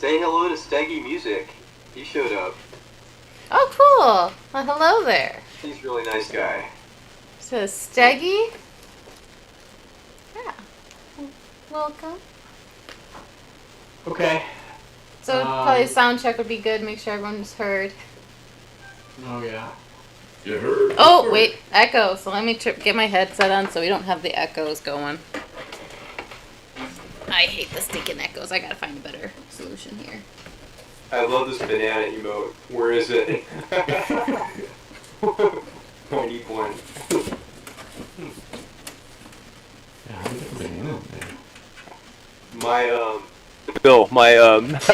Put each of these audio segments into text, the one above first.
Say hello to Steggy Music. He showed up. Oh, cool. Well, hello there. He's a really nice guy. So, Steggy? Yeah. Welcome. Okay. So, probably sound check would be good. Make sure everyone's heard. Oh, yeah. You heard? Oh, wait. Echo. So, let me get my headset on so we don't have the echoes going. I hate the stinking echoes. I gotta find a better solution here. I love this banana emote. Where is it? I need one.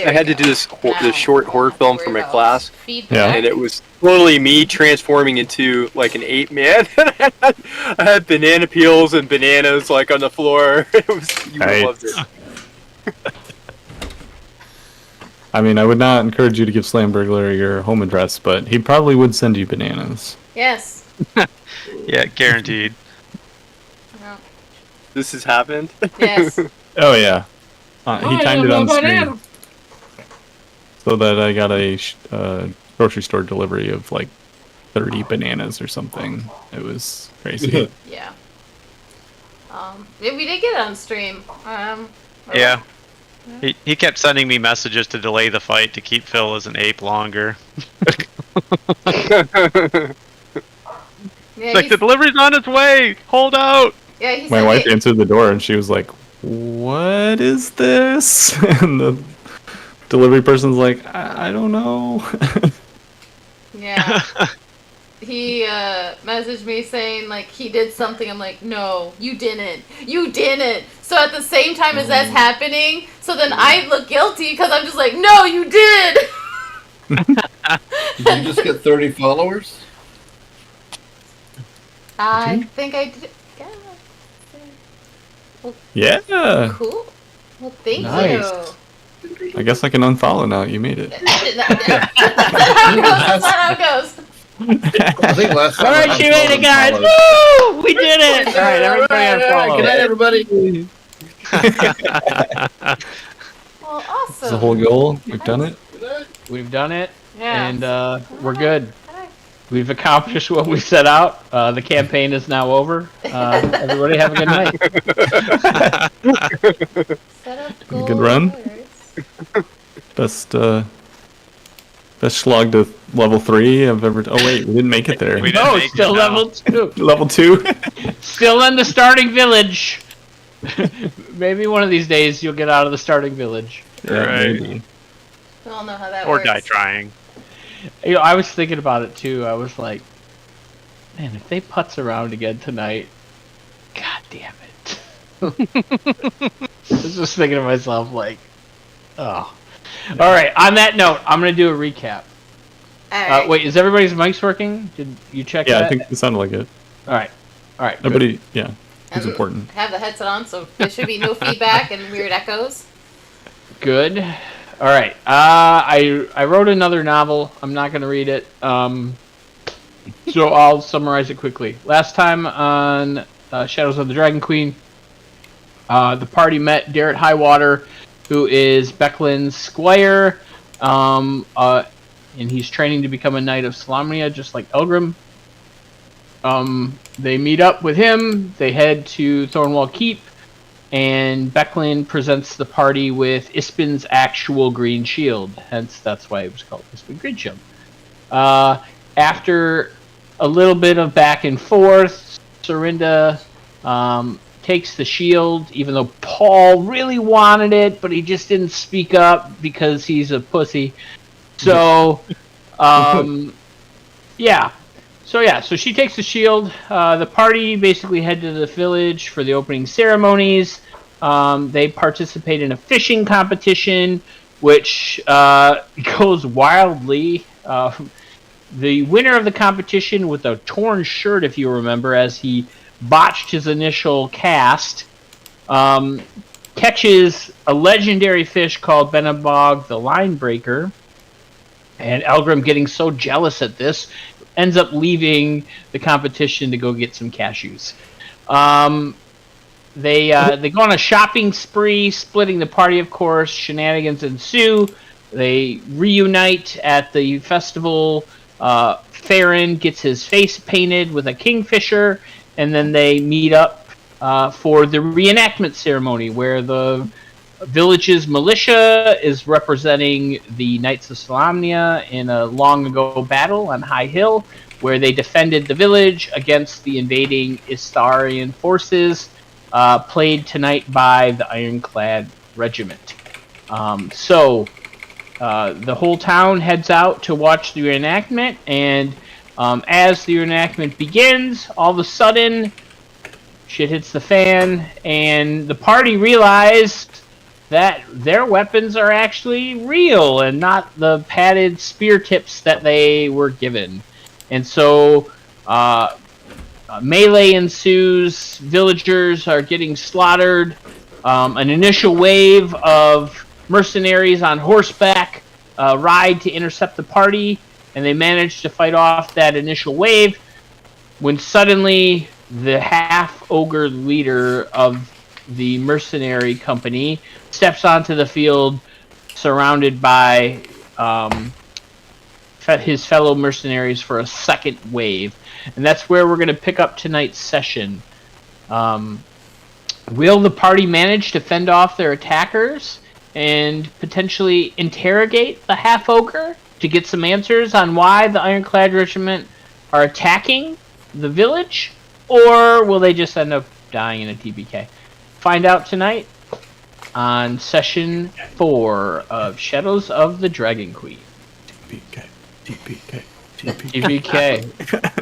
I had to do this short horror film for my class, and it was totally me transforming into like an ape man. I had banana peels and bananas like on the floor. You loved it. I mean, I would not encourage you to give Slam Burglar your home address, but he probably would send you bananas. Yes. Yeah, guaranteed. No. This has happened? Yes. Oh, yeah. He timed it on stream. So that I got a grocery store delivery of like 30 bananas or something. It was crazy. Yeah. We did get it on stream. Yeah. He kept sending me messages to delay the fight to keep Phil as an ape longer. Yeah, like, the delivery's on its way! Hold out! Yeah, my wife answered the door and she was like, "What is this?" And the delivery person's like, I don't know. Yeah. He messaged me saying like he did something. I'm like, no, you didn't. You didn't. So at the same time as that's happening, so then I look guilty because I'm just like, no, you did. Did you just get 30 followers? I think I did. Yeah. Cool. Well, thank Nice. you. I guess I can unfollow now. You made it. That's not how it goes. I think last time. All right, she made it, guys. Woo! We did it. All right, everybody unfollow. Good night, everybody. Well, awesome. That's the whole goal. We've done it. We've done it, Yeah. and we're good. We've accomplished what we set out. The campaign is now over. Everybody have a good night. Set up Good run. Best slog to level 3 I've ever. Oh wait, we didn't make it there. No, still level 2. Level 2. Still in the starting village. Maybe one of these days you'll get out of the starting village. Yeah, Right. maybe. We all know how that Or works. die trying. You know, I was thinking about it too. I was like, man, if they putz around again tonight, god damn it. I was just thinking to myself like, oh. All right, on that note, I'm going to do a recap. All right. Wait, is everybody's mics working? Did you check Yeah, that? I think it sounded like it. All right. Good. Nobody. Yeah, it's And important. I have the headset on, so there should be no feedback and weird echoes. Good. All right. I wrote another novel. I'm not going to read it. So I'll summarize it quickly. Last time on Shadows of the Dragon Queen, the party met Darrett Highwater, who is Becklin's squire, and he's training to become a knight of Salamnia, just like Elgrim. They meet up with him. They head to Thornwall Keep. And Becklin presents the party with Ispin's actual green shield. Hence, that's why it was called Ispin Green Shield. After a little bit of back and forth, Sorinda takes the shield, even though Paul really wanted it, but he just didn't speak up because he's a pussy. So, yeah. So she takes the shield. The party basically head to the village for the opening ceremonies. They participate in a fishing competition, which goes wildly. The winner of the competition with a torn shirt, if you remember, as he botched his initial cast, catches a legendary fish called Benabog the Line Breaker. And Elgrim, getting so jealous at this, ends up leaving the competition to go get some cashews. They go on a shopping spree, splitting the party. Of course, shenanigans ensue. They reunite at the festival. Farron gets his face painted with a kingfisher, and then they meet up for the reenactment ceremony, where the village's militia is representing the Knights of Solamnia in a long ago battle on High Hill, where they defended the village against the invading Istarian forces, played tonight by the Ironclad Regiment. So the whole town heads out to watch the reenactment, and as the reenactment begins, all of a sudden, shit hits the fan, and the party realized that their weapons are actually real and not the padded spear tips that they were given. And so melee ensues, villagers are getting slaughtered, an initial wave of mercenaries on horseback ride to intercept the party, and they manage to fight off that initial wave, when suddenly the half-ogre leader of the mercenary company steps onto the field, surrounded by his fellow mercenaries for a second wave. And that's where we're going to pick up tonight's session. Will the party manage to fend off their attackers and potentially interrogate the half-ogre to get some answers on why the Ironclad Regiment are attacking the village? Or will they just end up dying in a TBK? Find out tonight on session 4 of Shadows of the Dragon Queen. TBK.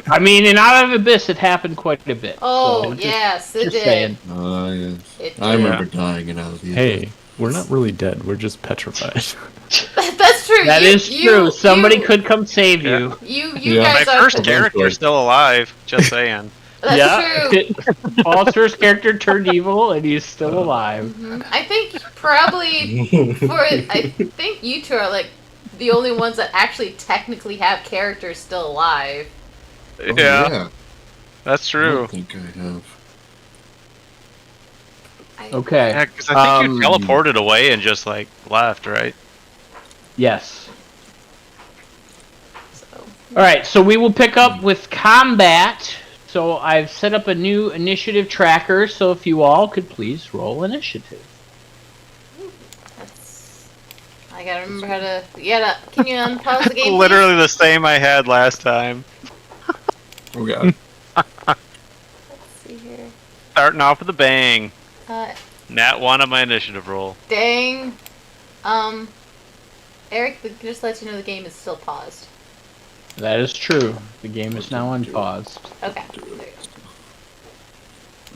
I mean, in Out of Abyss, it happened quite a bit. Oh, so yes, it did. saying. Oh, yes. It I did. remember dying and I was Hey, we're not really dead. We're just petrified. That's true. That is true. Somebody could come save you. You Yeah. guys My are. first character's still alive. Just saying. That's true. Paul's first character turned evil, and he's still alive. I think probably I think you two are like the only ones that actually technically have characters still alive. Oh, Yeah, that's I true. don't think I have. Okay. Yeah, because I think you teleported away and just like left, right? Yes. So, All right. So we will pick up with combat. So I've set up a new initiative tracker. So if you all could please roll initiative. that's. I gotta remember how to. Can you unpause the game? Literally the same I had last time. Oh, God. Let's see here. Starting off with a bang. Nat 1 on my initiative roll. Dang. Eric, just let you know the game is still paused. That is true. The game is now unpaused. Okay. There you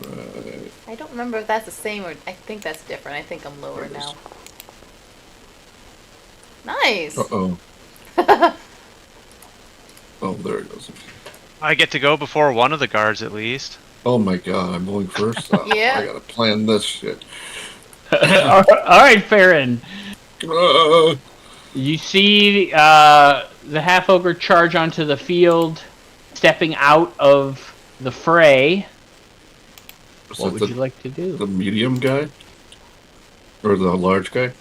go. I don't remember if that's the same or I think that's different. I think I'm lower now. Nice. Uh-oh. Oh, there it goes. I get to go before one of the guards at least. Oh my God, I'm going first. Oh, Yeah. I gotta plan this shit. All right, Farron. You see the half-ogre charge onto the field, stepping out of the fray. Is What that would you like to do? the medium guy? Or the large guy?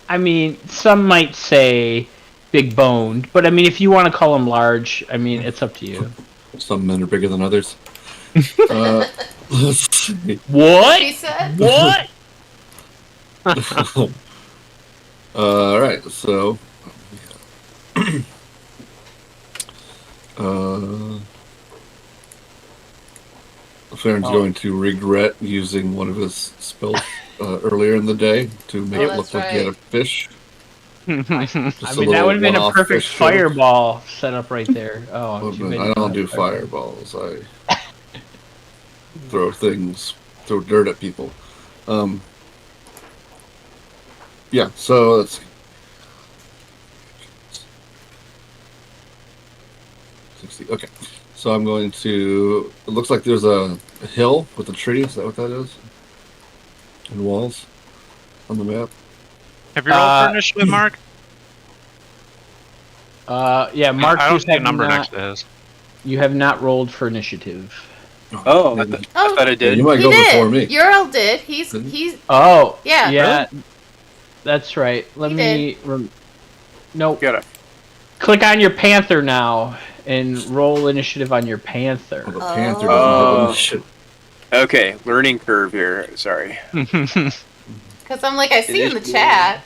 I mean, some might say big-boned, but I mean, if you want to call him large, I mean, it's up to you. Some men are bigger than others. Let's see. What? She said. What? Alright, so... Farron's going to regret using one of his spells earlier in the day to make it look like he had a fish. I mean, that would have been a perfect fireball set up right there. Oh, Well, you but made I it don't a do fireball. fireballs. I throw dirt at people. Yeah, so let's see. 60. Okay, so I'm going to. It looks like there's a hill with a tree. Is that what that is? And walls on the map. Have you rolled for initiative, Mark? Yeah, Mark, I you don't see a have number not, next to his. you have not rolled for initiative. Oh, I thought I Yeah, did. you might He go did. before me. Ural did. He's Oh, Yeah. yeah. That's right. Let He me. Nope. Gotta. Click on your panther now and roll initiative on your panther. Oh, the panther doesn't have Oh. any shit. Okay, learning curve here. Sorry. because I'm like I see in the chat.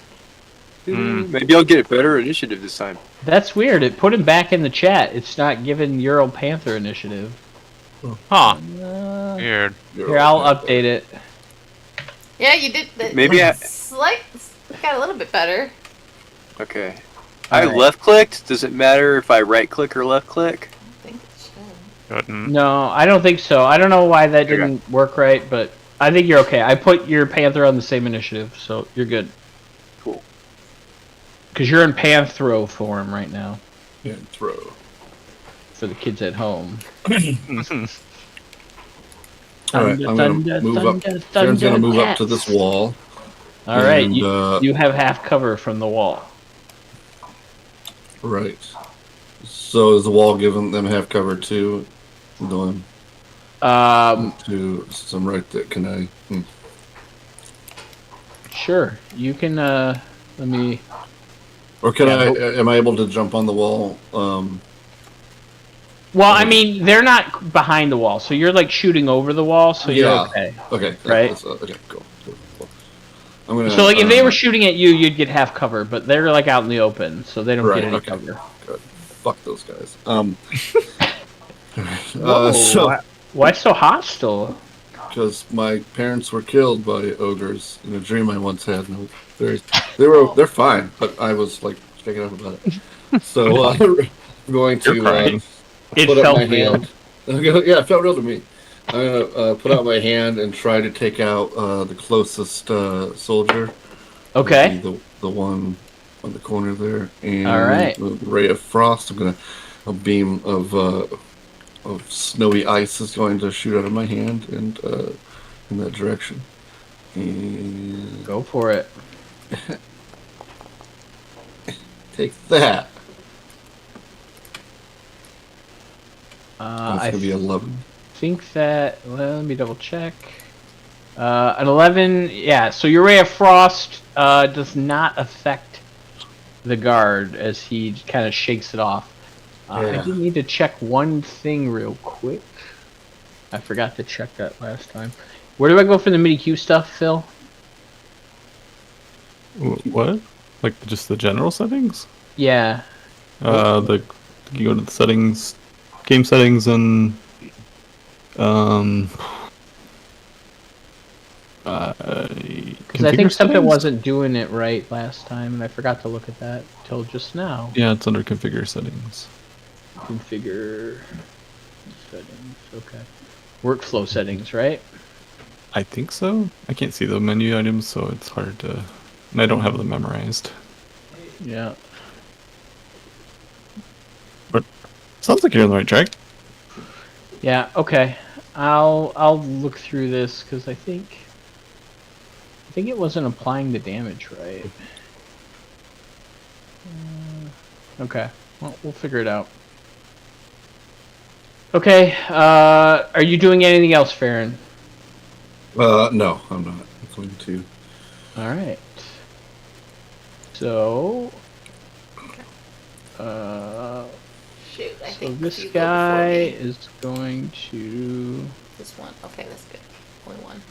Maybe I'll get a better initiative this time. That's weird. It put him back in the chat. It's not giving Ural Panther initiative. Huh. Here, Weird. I'll update it. Yeah, you did. Maybe I- got a little bit better. Okay. Alright. I left clicked. Does it matter if I right click or left click? I think it should. Couldn't. No, I don't think so. I don't know why that Okay. didn't work right, but I think you're okay. I put your Panther on the same initiative, so you're good. Cool. Because you're in Panthro form right now, And throw. for the kids at home. All right, I'm gonna move up. Sharon's gonna move up to this wall. All right, and, you have half cover from the wall. Right. So is the wall giving them half cover too? Doing to some right there. Can I? Sure. You can. Let me. Or can Yeah, I? Am I able to jump on the wall? Well, I mean, they're not behind the wall, so you're like shooting over the wall, so you're Yeah. okay. Okay. Right. Okay. Cool. I'm gonna. So, like, if they were shooting at you, you'd get half cover, but they're like out in the open, so they don't Right, get any okay. cover. Good. Fuck those guys. Whoa, So why so hostile? because my parents were killed by ogres in a dream I once had. And they're fine, but I was like shaking up about it. So I'm going to crying. It put up felt my real. hand. Yeah, it felt real to me. I'm gonna put out my hand and try to take out the closest soldier. Okay. The one on the corner there. And All right. the ray of frost. A beam of snowy ice is going to shoot out of my hand and in that direction. And Go for it. take that. That's I gonna be 11. think that. Well, let me double check. An 11. Yeah. So your ray of frost does not affect the guard as he kind of shakes it off. I do need to check one thing real quick. I forgot to check that last time. Where do I go for the mini Q stuff, Phil? What? Like just the general settings? Yeah. You go to the settings, game settings, and Because I think something wasn't doing it right last time, and I forgot to look at that till just now. Yeah, it's under configure settings. Configure settings. Okay. Workflow settings, right? I think so. I can't see the menu items, so it's hard to. And I don't have them memorized. Yeah. But sounds like you're on the right track. Yeah. Okay. I'll look through this because I think it wasn't applying the damage right. Okay. Well, we'll figure it out. Okay. Are you doing anything else, Farron? No, I'm not. I'm going to. All right. So. Shoot, I So think this you go guy before me. is going to. This one. Okay, that's good. Only one.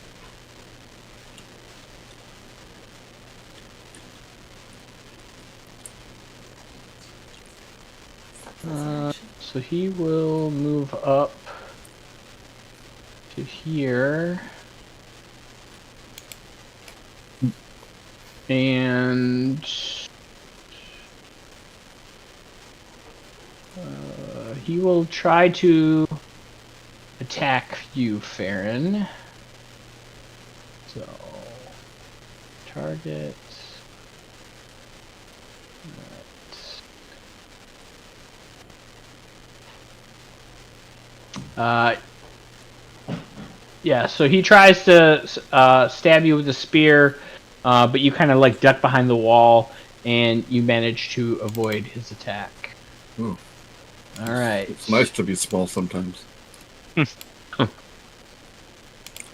So he will move up to here. And he will try to attack you, Farron. So, target. Yeah, so he tries to stab you with a spear, but you kind of like duck behind the wall, and you manage to avoid his attack. Ooh. All right. It's nice to be small sometimes.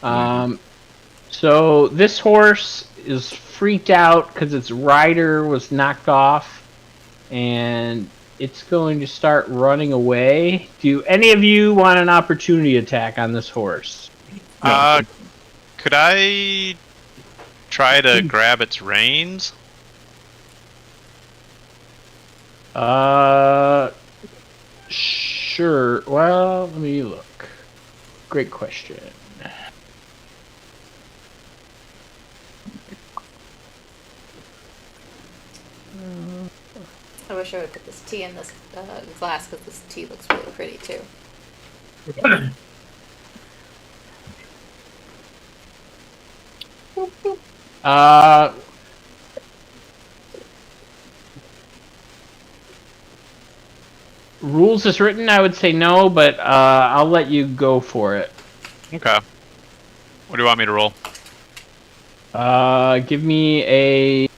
So this horse is freaked out because its rider was knocked off, and it's going to start running away. Do any of you want an opportunity attack on this horse? Could I try to grab its reins? Sure. Well, let me look. Great question. I wish I would put this tea in this glass because this tea looks really pretty too. Rules as written, I would say no, but I'll let you go for it. Okay. What do you want me to roll? Give me a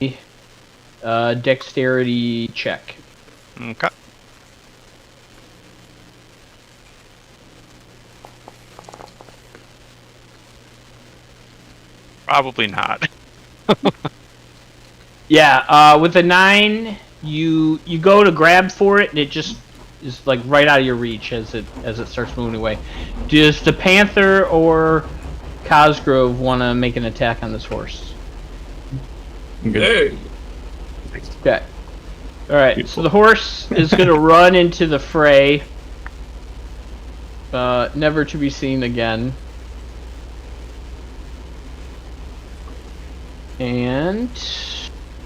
dexterity check. Okay. Probably not. Yeah, with a 9, you go to grab for it, and it just is like right out of your reach as it starts moving away. Does the Panther or Cosgrove want to make an attack on this horse? Hey. Okay. All right. So the horse is going to run into the fray, never to be seen again. And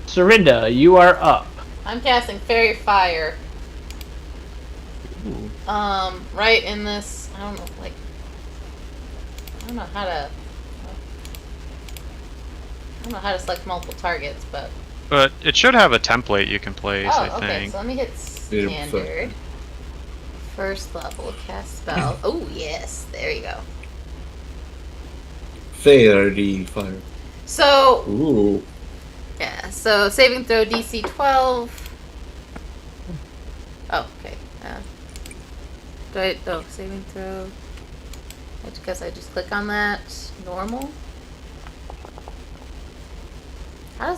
Serinda, you are up. I'm casting Fairy Fire. Right in this, I don't know how to select multiple targets, but. But it should have a template you can place, I okay, think. so let me hit standard. First level, cast spell. Oh, yes, there you go. Fairy Fire. So, Ooh. yeah, so saving throw DC 12. Oh, okay. Saving throw. I guess I just click on that. Normal.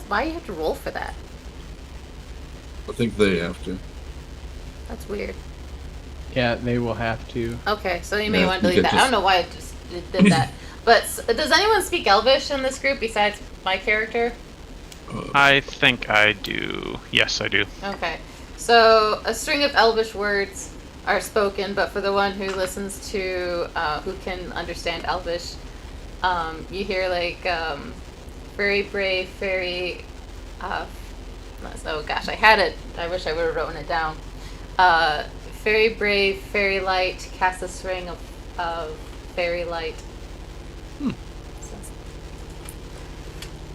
Why do you have to roll for that? I think they have to. That's weird. Yeah, they will have to. Okay, so you may want to delete that. I don't know why it just did that. But does anyone speak Elvish in this group besides my character? I think I do. Yes, I do. Okay. So a string of Elvish words are spoken, but for the one who listens to, who can understand Elvish, you hear like, very brave, very, oh gosh, I had it. I wish I would have written it down. Very brave, fairy light, cast a string of fairy light.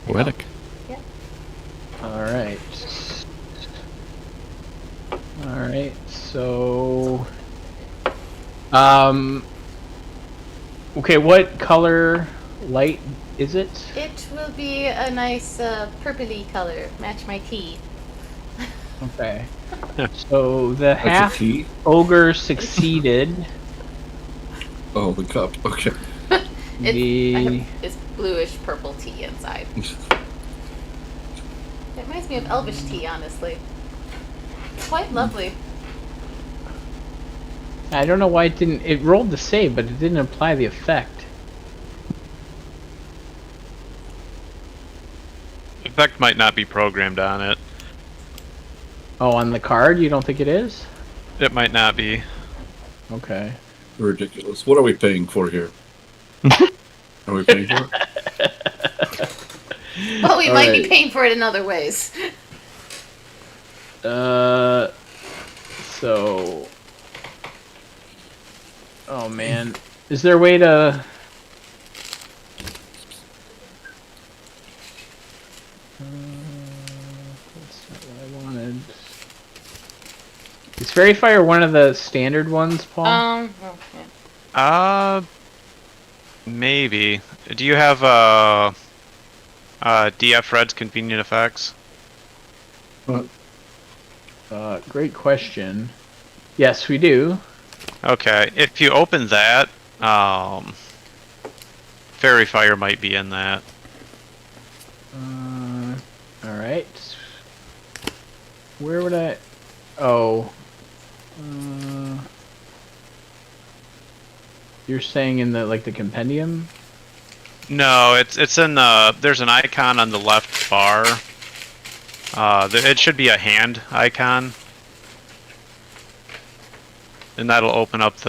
Poetic. Yeah. Alright. Alright, so... Okay, what color light is it? It will be a nice purpley color. Match my tea. Okay. So the That's a half tea? ogre succeeded. Oh, the cup. Okay. It's bluish purple tea inside. It reminds me of Elvish tea, honestly. Quite lovely. I don't know why it didn't. It rolled the save, but it didn't apply the effect. Effect might not be programmed on it. Oh, on the card? You don't think it is? It might not be. Okay. Ridiculous. What are we paying for here? Are we paying for it? Well, we All might be right. paying for it in other ways. So... Oh, man. Is there a way to... That's not what I wanted. Is Fairy Fire one of the standard ones, Paul? Well, yeah. Maybe. Do you have DF Red's convenient effects? Great question. Yes, we do. Okay, if you open that, Fairy Fire might be in that. Alright. Where would I... Oh. You're saying in the, like, the compendium? No, it's in the... There's an icon on the left bar. It should be a hand icon. And that'll open up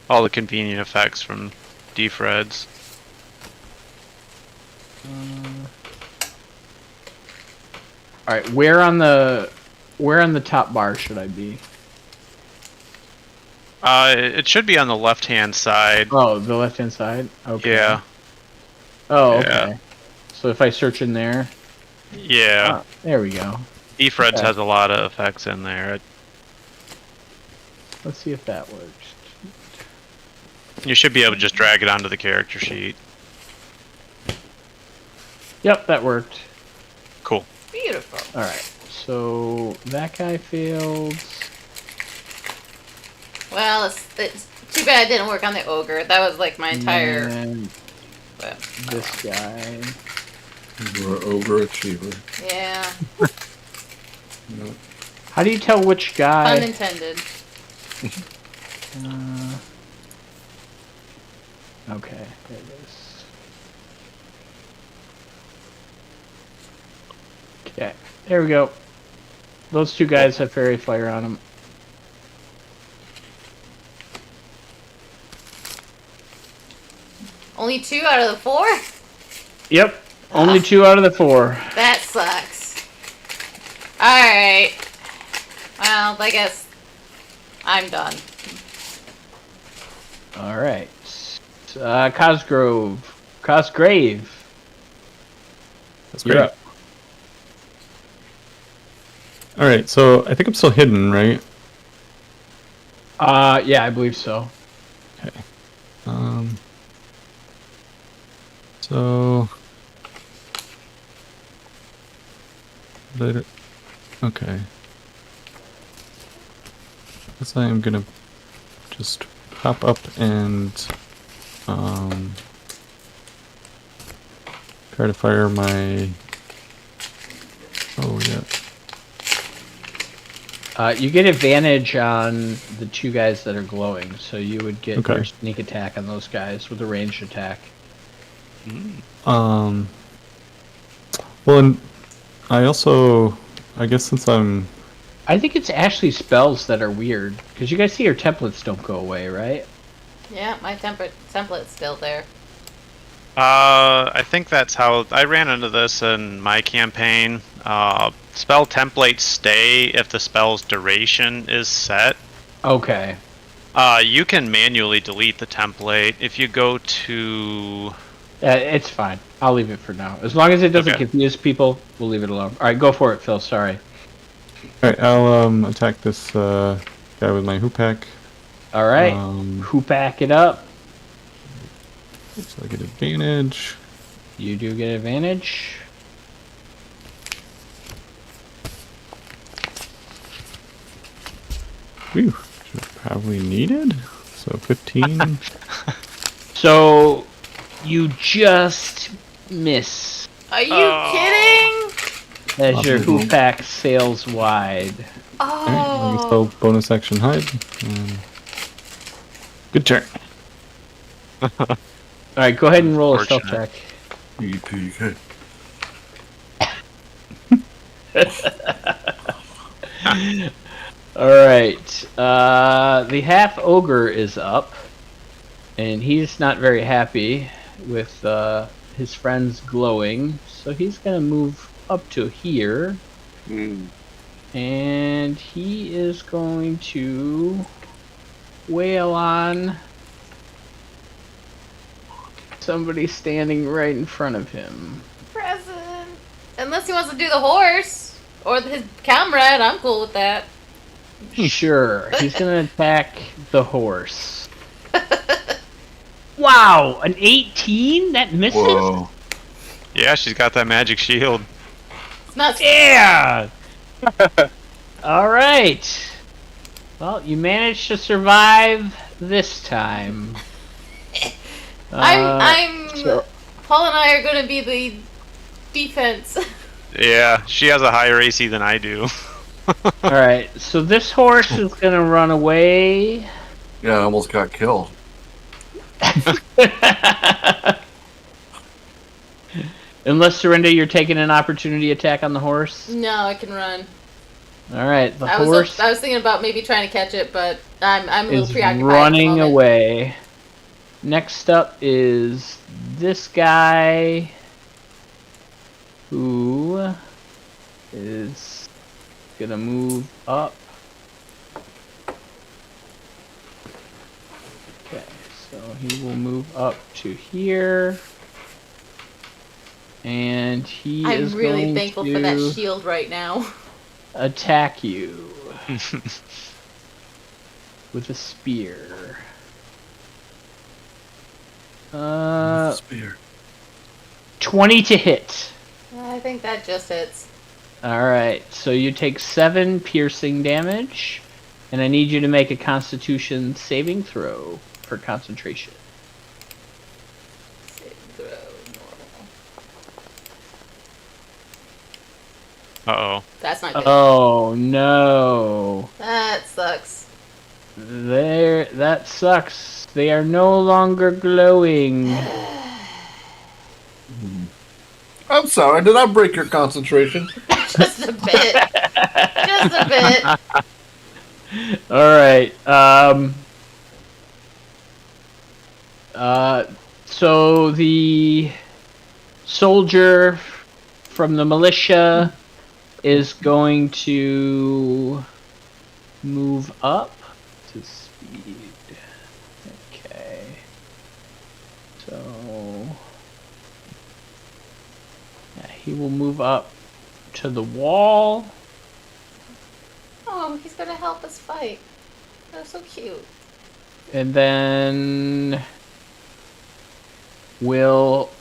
all the convenient effects from defreds. Alright, where on the top bar should I be? It should be on the left-hand side. Oh, the left-hand side? Okay. Yeah. Oh, okay. Yeah. So if I search in there... Yeah. There we go. Defreds Okay. has a lot of effects in there. Let's see if that works. You should be able to just drag it onto the character sheet. Yep, that worked. Cool. Beautiful. Alright, so that guy failed. Well, it's too bad it didn't work on the ogre. That was like my entire... And But, this guy. You're an overachiever. yeah. No. How do you tell which guy? Pun intended. Okay, there it is. Okay, there we go. Those two guys have fairy fire on them. Only 2 out of the 4? Yep, only 2 out of the 4. That sucks. Alright. Well, I guess I'm done. Alright. Cosgrave. That's You're great. up. All right, so I think I'm still hidden, right? Yeah, I believe so. Okay. So later. Okay. Guess I am gonna just pop up and try to fire my. Oh yeah. You get advantage on the 2 guys that are glowing, so you would get Okay. your sneak attack on those guys with a ranged attack. Well, and I also, I guess since I'm. I think it's actually spells that are weird, because you guys see your templates don't go away, right? Yeah, my template's still there. I think that's how I ran into this in my campaign. Spell templates stay if the spell's duration is set. Okay. You can manually delete the template if you go to. It's fine. I'll leave it for now. As long as it doesn't Okay. confuse people, we'll leave it alone. Alright, go for it, Phil. Sorry. Alright, I'll attack this guy with my hoopak. Alright. Who back it up? So I get advantage. You do get advantage. Whew, should have probably needed. So 15. So, you just miss Are you kidding? as your hoopak sails wide. Alright, I can Oh. still bonus action hide. Good turn. Alright, go ahead and roll a stealth Fortunate. check. EPK. Alright, the half ogre is up, and he's not very happy with his friends glowing, so he's gonna move up to here, and he is going to wail on somebody standing right in front of him. Present. Unless he wants to do the horse or his comrade, I'm cool with that. Sure, he's gonna attack the horse. Wow, an 18? That misses? Whoa. Yeah, she's got that magic shield. It's not. Yeah! Alright. Well, you managed to survive this time. Paul and I are going to be the defense. Yeah, she has a higher AC than I do. Alright, so this horse is gonna run away. Yeah, I almost got killed. Unless, Serinda, you're taking an opportunity attack on the horse. No, I can run. Alright, the horse I was thinking about maybe trying to catch it, but I'm a little preoccupied. Running away. Next up is this guy, who is gonna move up. Okay, so he will move up to here. And he is I'm really going thankful to for that shield right now. attack you with a spear. Spear. 20 to hit. I think that just hits. Alright, so you take 7 piercing damage, and I need you to make a Constitution saving throw for concentration. Saving throw, Uh-oh. normal. That's not good. Oh no. That sucks. That sucks. They are no longer glowing. I'm sorry, did I break your concentration? Just a bit. Just a bit. Alright, so the soldier from the militia is going to move up to speed. Okay. So yeah, he will move up to the wall. Oh, he's gonna help us fight. That's so cute. And then will...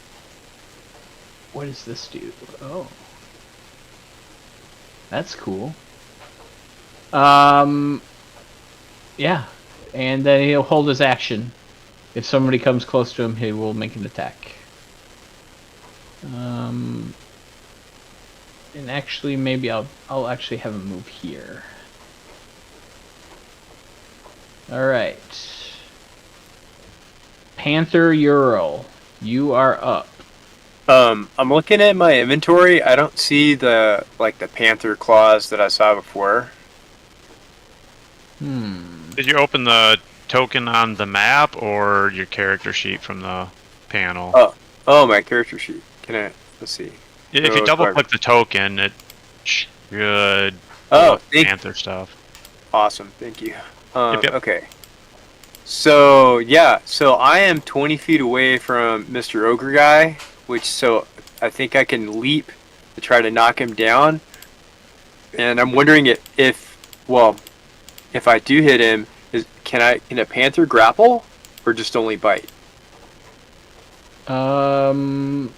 What does this do? Oh. That's cool. Yeah. And then he'll hold his action. If somebody comes close to him, he will make an attack. And actually, maybe I'll actually have him move here. Alright. Panther Ural, you are up. I'm looking at my inventory. I don't see the panther claws that I saw before. Did you open the token on the map or your character sheet from the panel? Oh, my character sheet. Let's see. If you double click the token, it should panther stuff. Awesome, thank you. Yep. Okay. So I am 20 feet away from Mr. Ogre guy, so I think I can leap to try to knock him down. And I'm wondering if I do hit him, can a panther grapple or just only bite? A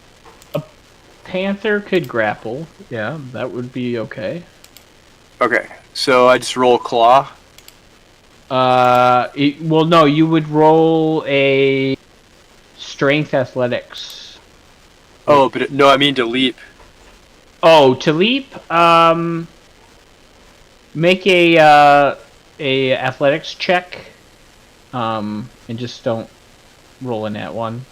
panther could grapple. Yeah, that would be okay. Okay, so I just roll claw. Well, no, you would roll a strength athletics. Oh, but no, I mean to leap. Oh, to leap. Make a athletics check. And just don't roll in that one.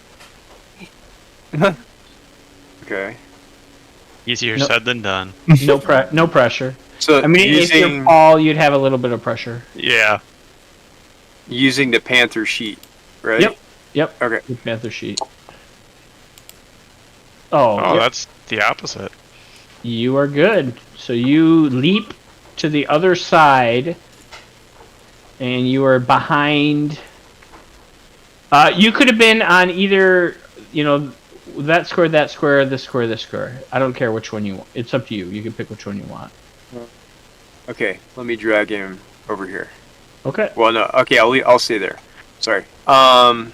Okay. Easier said than done. No pressure. So I mean, if you're Paul, you'd have a little bit of pressure. Yeah. Using the panther sheet, right? Yep. Okay. The panther sheet. Oh, yep. That's the opposite. You are good. So you leap to the other side, and you are behind. You could have been on either, that square, this square, this square. I don't care which one you want. It's up to you. You can pick which one you want. Okay, let me drag him over here. Okay. Well, no. Okay, I'll stay there. Sorry. And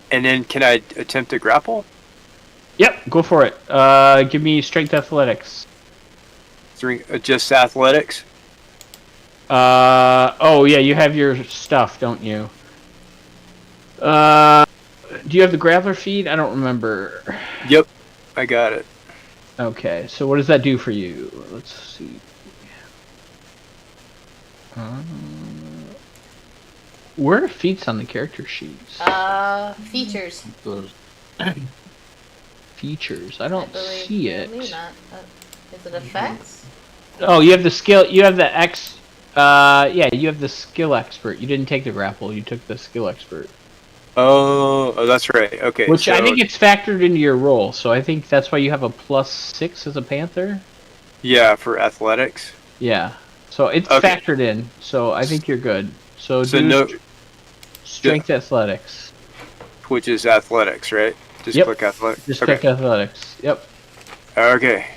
then can I attempt to grapple? Yep, go for it. Give me strength athletics. Just athletics? Oh, yeah, you have your stuff, don't you? Do you have the grappler feed? I don't remember. Yep, I got it. Okay, so what does that do for you? Let's see. Where are feats on the character sheets? Features. Features. I don't see it. Is it effects? Oh, you have the skill. You have the X. Yeah, you have the skill expert. You didn't take the grapple. You took the skill expert. Oh, that's right. Okay. Which so, I think it's factored into your roll. So I think that's why you have a +6 as a panther. Yeah, for athletics. Yeah. So it's factored in. So I think you're good. So do strength athletics. Which is athletics, right? Just click athletics. Just click athletics. Yep. Okay.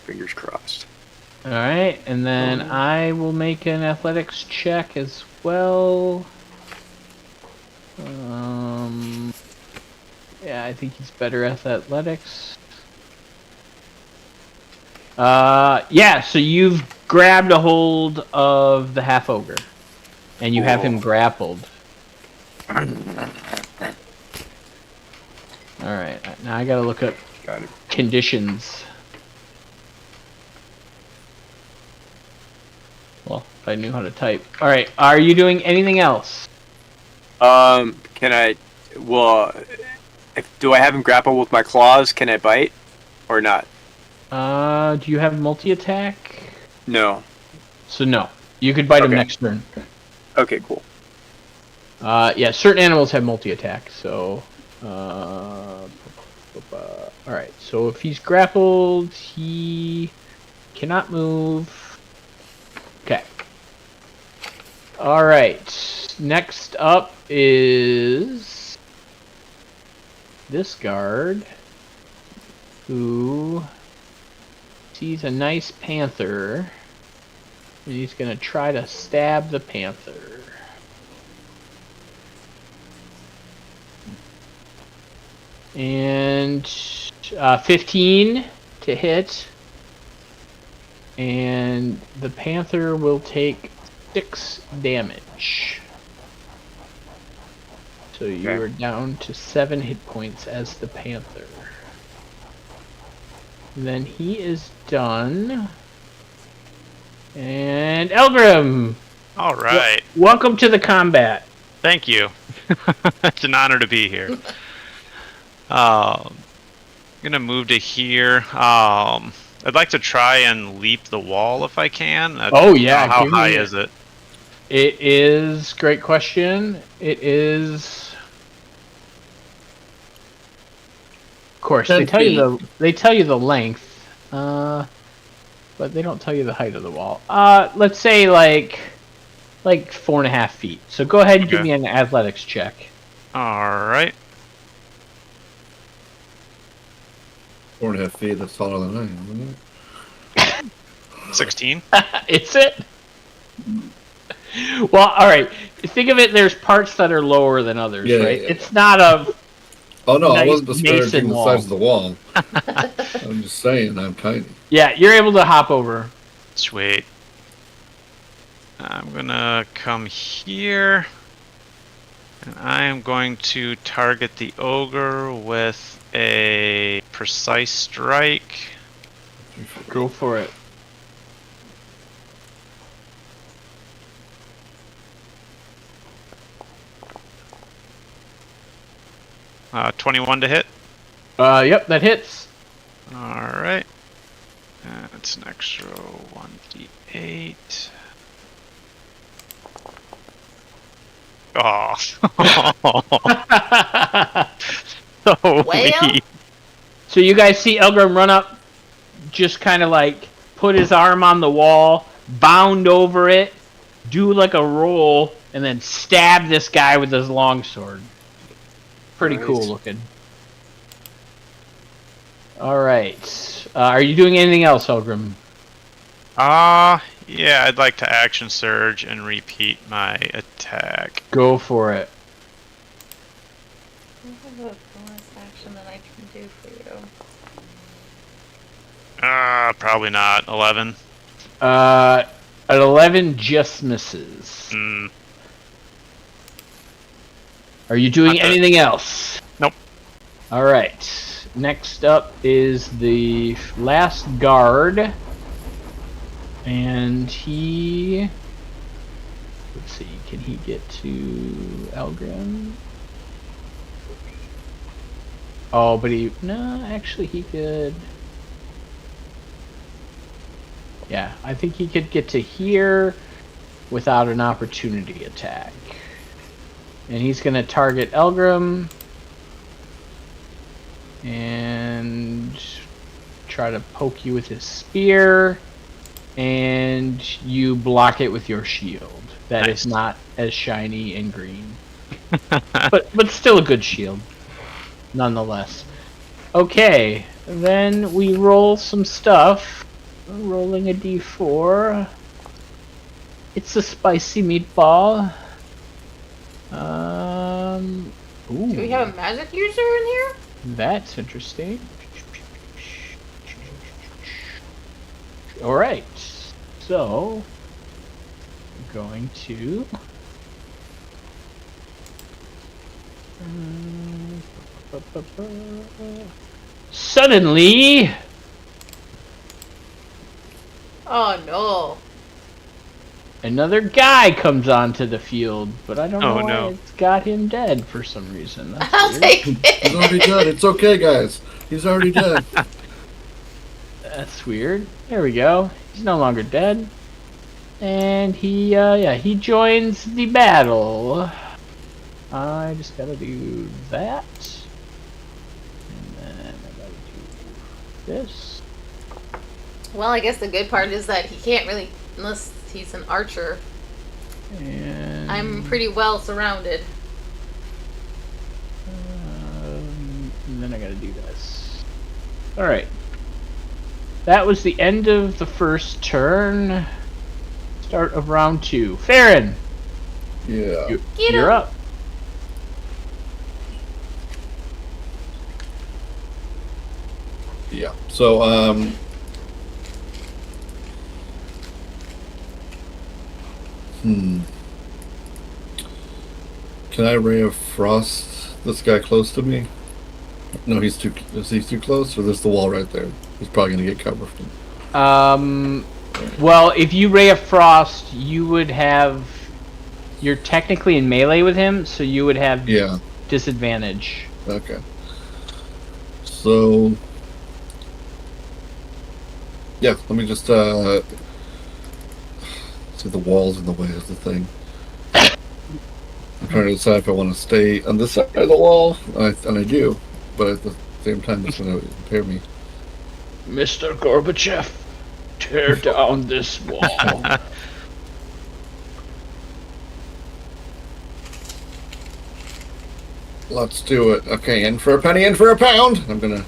Fingers crossed. All right, and then I will make an athletics check as well. Yeah, I think he's better at athletics. Yeah, so you've grabbed a hold of the half ogre, and you have him grappled. All right, now I gotta look up conditions. Well, if I knew how to type. All right, are you doing anything else? Can I? Well, do I have him grapple with my claws? Can I bite, or not? Do you have multi-attack? No. So no, you could bite him next turn. Okay, cool. Yeah, certain animals have multi-attack, so... Alright, so if he's grappled, he cannot move. Okay. Alright, next up is this guard, who sees a nice panther, and he's going to try to stab the panther. And 15 to hit, and the panther will take 6 damage. So you are down to 7 hit points as the panther. Then he is done. And Elgrim! All right. Welcome to the combat. Thank you. It's an honor to be here. I'm gonna move to here. I'd like to try and leap the wall if I can. Oh yeah. How high is it? It is, great question. It is, of course, they tell you the length, but they don't tell you the height of the wall. Let's say like 4.5 feet. So go ahead and give me an athletics check. All right. 4.5 feet. That's taller than I am, isn't it? 16. Is it? Well, all right. Think of it. There's parts that are lower than others, right? Yeah. It's not a. Oh no, nice I wasn't disparaging the wall. size of the wall. I'm just saying I'm tiny. Yeah, you're able to hop over. Sweet. I'm gonna come here, and I am going to target the ogre with a precise strike. Go for it. Uh, 21 to hit. Yep, that hits. All right. That's an extra 1d8. Oh. So weak. So you guys see Elgrim run up, just kind of like put his arm on the wall, bound over it, do like a roll, and then stab this guy with his longsword. Pretty cool looking. Alright. Are you doing anything else, Elgrim? Yeah, I'd like to action surge and repeat my attack. Go for it. I have a bonus action that I can do for you. Probably not. 11. An 11 just misses. Are you doing Not that- anything else? Nope. All right. Next up is the last guard, and he. Let's see. Can he get to Elgrim? Oh, but actually he could. Yeah, I think he could get to here without an opportunity attack. And he's going to target Elgrim and try to poke you with his spear, and you block it with your shield. That is not as shiny and green. but still a good shield, nonetheless. Okay, then we roll some stuff. Rolling a d4. It's a spicy meatball. Ooh, Do we have a magic user in here? that's interesting. Alright, so I'm going to suddenly. Oh no. Another guy comes onto the field, but I don't know Oh, why no. it's got him dead for some reason. That's I'll weird. take He's it. already dead. It's okay, guys. He's already dead. That's weird. There we go. He's no longer dead. And he joins the battle. I just gotta do that. And then I gotta do this. Well, I guess the good part is that he can't really, unless he's an archer. And I'm pretty well surrounded. and then I gotta do this. Alright. That was the end of the first turn. Start of round 2. Farron! Yeah. You're up. Yeah. So, Can I Ray of Frost this guy close to me? No, is he too close? Or there's the wall right there? He's probably gonna get cover from. Well, if you Ray of Frost, you would have. You're technically in melee with him, so you would have disadvantage. Okay. So. Yeah, let me just, see, the wall's in the way of the thing. I'm trying to decide if I want to stay on this side of the wall, and I do, but at the same time, it's going to impair me. Mr. Gorbachev, tear down this wall. Let's do it. Okay, in for a penny, in for a pound! I'm gonna,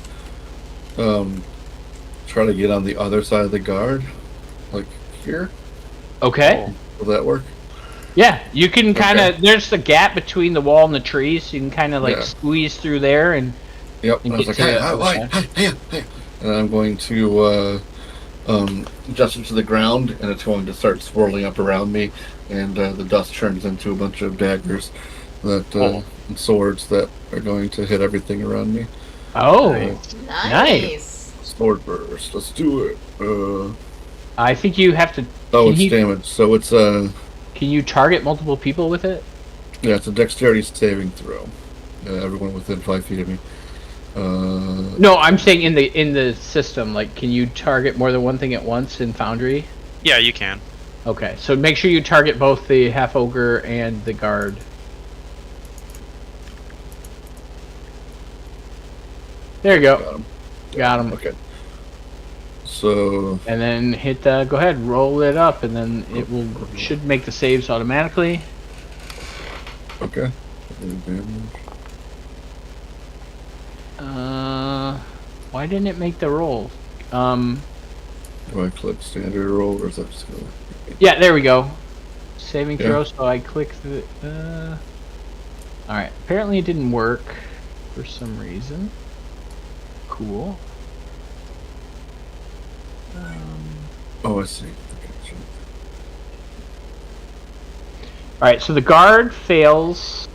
try to get on the other side of the guard, like here. Okay. Will that work? Yeah, you can kind of. Okay. There's the gap between the wall and the trees, so you can kind of like squeeze through there and. Yep. And I was get like, to hey, the other side. hey. And I'm going to adjust it to the ground, and it's going to start swirling up around me, and the dust turns into a bunch of daggers and swords that are going to hit everything around me. Oh, Nice. Sword burst. Let's do it. I think you have to. Oh, it's damage. So it's Can you target multiple people with it? yeah, it's a dexterity saving throw. Everyone within 5 feet of me. No, I'm saying in the system. Like, can you target more than one thing at once in Foundry? Yeah, you can. Okay, so make sure you target both the half ogre and the guard. There you go. Got him. Okay. So And then hit go ahead, roll it up, and then it should make the saves automatically. okay. Why didn't it make the roll? Do I click standard roll, or is that just gonna? Yeah, there we go. Saving Yeah. throw. So I click the. All right. Apparently it didn't work for some reason. Cool. Oh, I see. Okay, sure. All right. So the guard fails.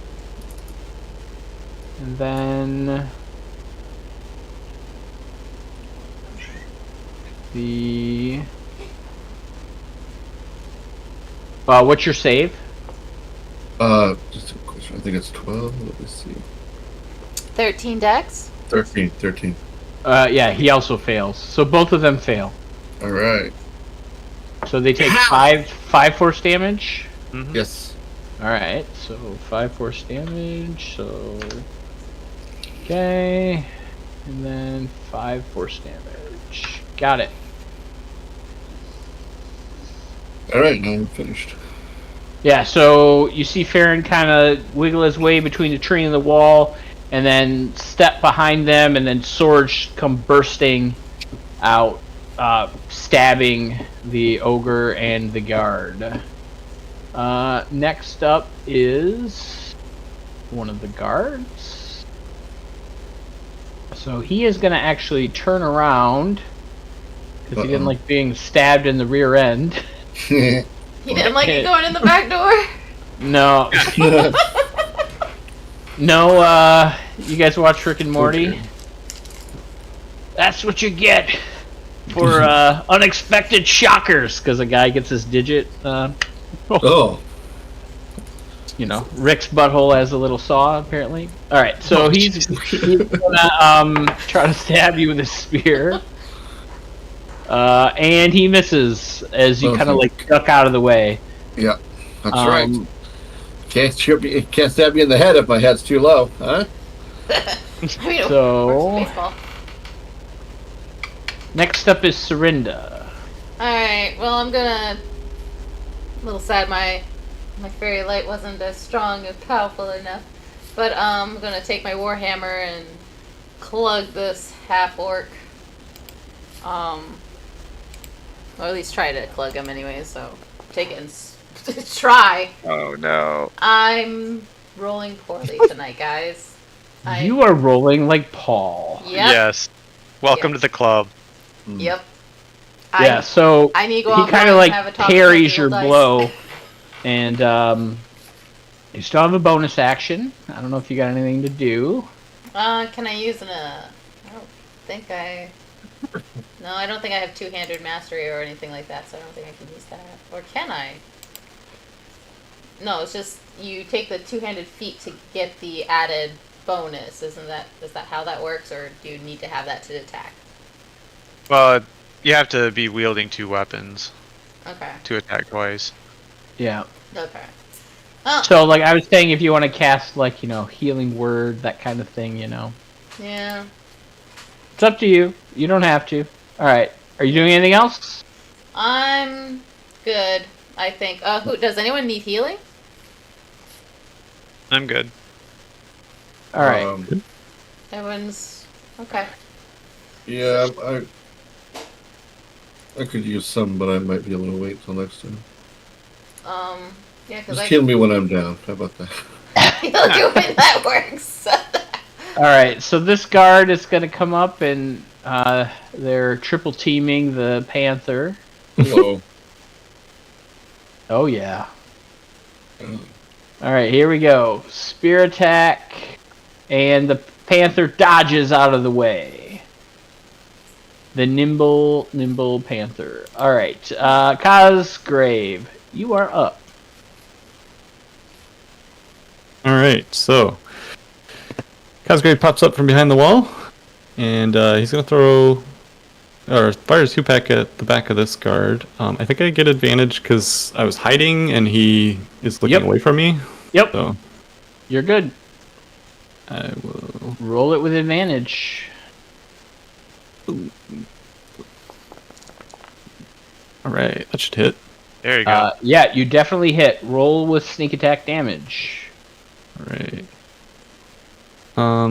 And then the what's your save? Just a question. I think it's 12. Let me see. 13 dex? 13. Yeah, he also fails. So both of them fail. All right. So they take five force damage. Mhm. Yes. All right, so 5 force damage. So okay, and then 5 force damage. Got it. All right, now I'm finished. Yeah, so you see Farron kind of wiggle his way between the tree and the wall, and then step behind them, and then swords come bursting out, stabbing the ogre and the guard. Next up is one of the guards. So he is going to actually turn around, because he didn't like being stabbed in the rear end. He didn't like you going in the back door? No. No, you guys watch Rick and Morty? Okay. That's what you get for unexpected shockers, because a guy gets his digit. Oh. You know, Rick's butthole has a little saw, apparently. Alright, so he's gonna try to stab you with a spear. And he misses as you kind of like duck out of the way. Yeah, that's right. Can't stab me in the head if my head's too low, huh? I mean, So- baseball. Next up is Serinda. Alright, well, I'm gonna. A little sad my fairy light wasn't as strong and powerful enough. But I'm gonna take my warhammer and clug this half orc. Or at least try to clug him anyway, so take it and try. Oh no. I'm rolling poorly tonight, guys. You are rolling like Paul. Yep. Yes. Welcome to the club. Yep. Yeah, so I need to go he out kind of and like have a talk parries with your the dice. blow, and you still have a bonus action. I don't know if you got anything to do. Can I use I don't think I... No, I don't think I have two-handed mastery or anything like that, so I don't think I can use that. Or can I? No, it's just you take the two-handed feat to get the added bonus. Is that how that works, or do you need to have that to attack? Well, you have to be wielding 2 weapons Okay. to attack twice. Yeah. Okay. Oh, So, like, I was saying, if you want to cast, like, you know, healing word, that kind of thing, you know. yeah. It's up to you. You don't have to. Alright. Are you doing anything else? I'm good, I think. Does anyone need healing? I'm good. Alright. Everyone's... Okay. Yeah, I could use some, but I might be able to wait till next time. Yeah, because Just heal me when I'm down. How about that? You'll do it, that works. Alright, so this guard is going to come up and they're triple teaming the Panther. Hello. Oh, yeah. Alright, here we go. Spear attack, and the Panther dodges out of the way. The nimble Panther. Alright, Cosgrave, you are up. Alright, so Cosgrave pops up from behind the wall, and he's going to throw, or fires 2-pack at the back of this guard. I think I get advantage because I was hiding and he is looking away from me. Yep, So you're good. I will... Roll it with advantage. Alright, that should hit. There you go. Yeah, you definitely hit. Roll with sneak attack damage. Alright.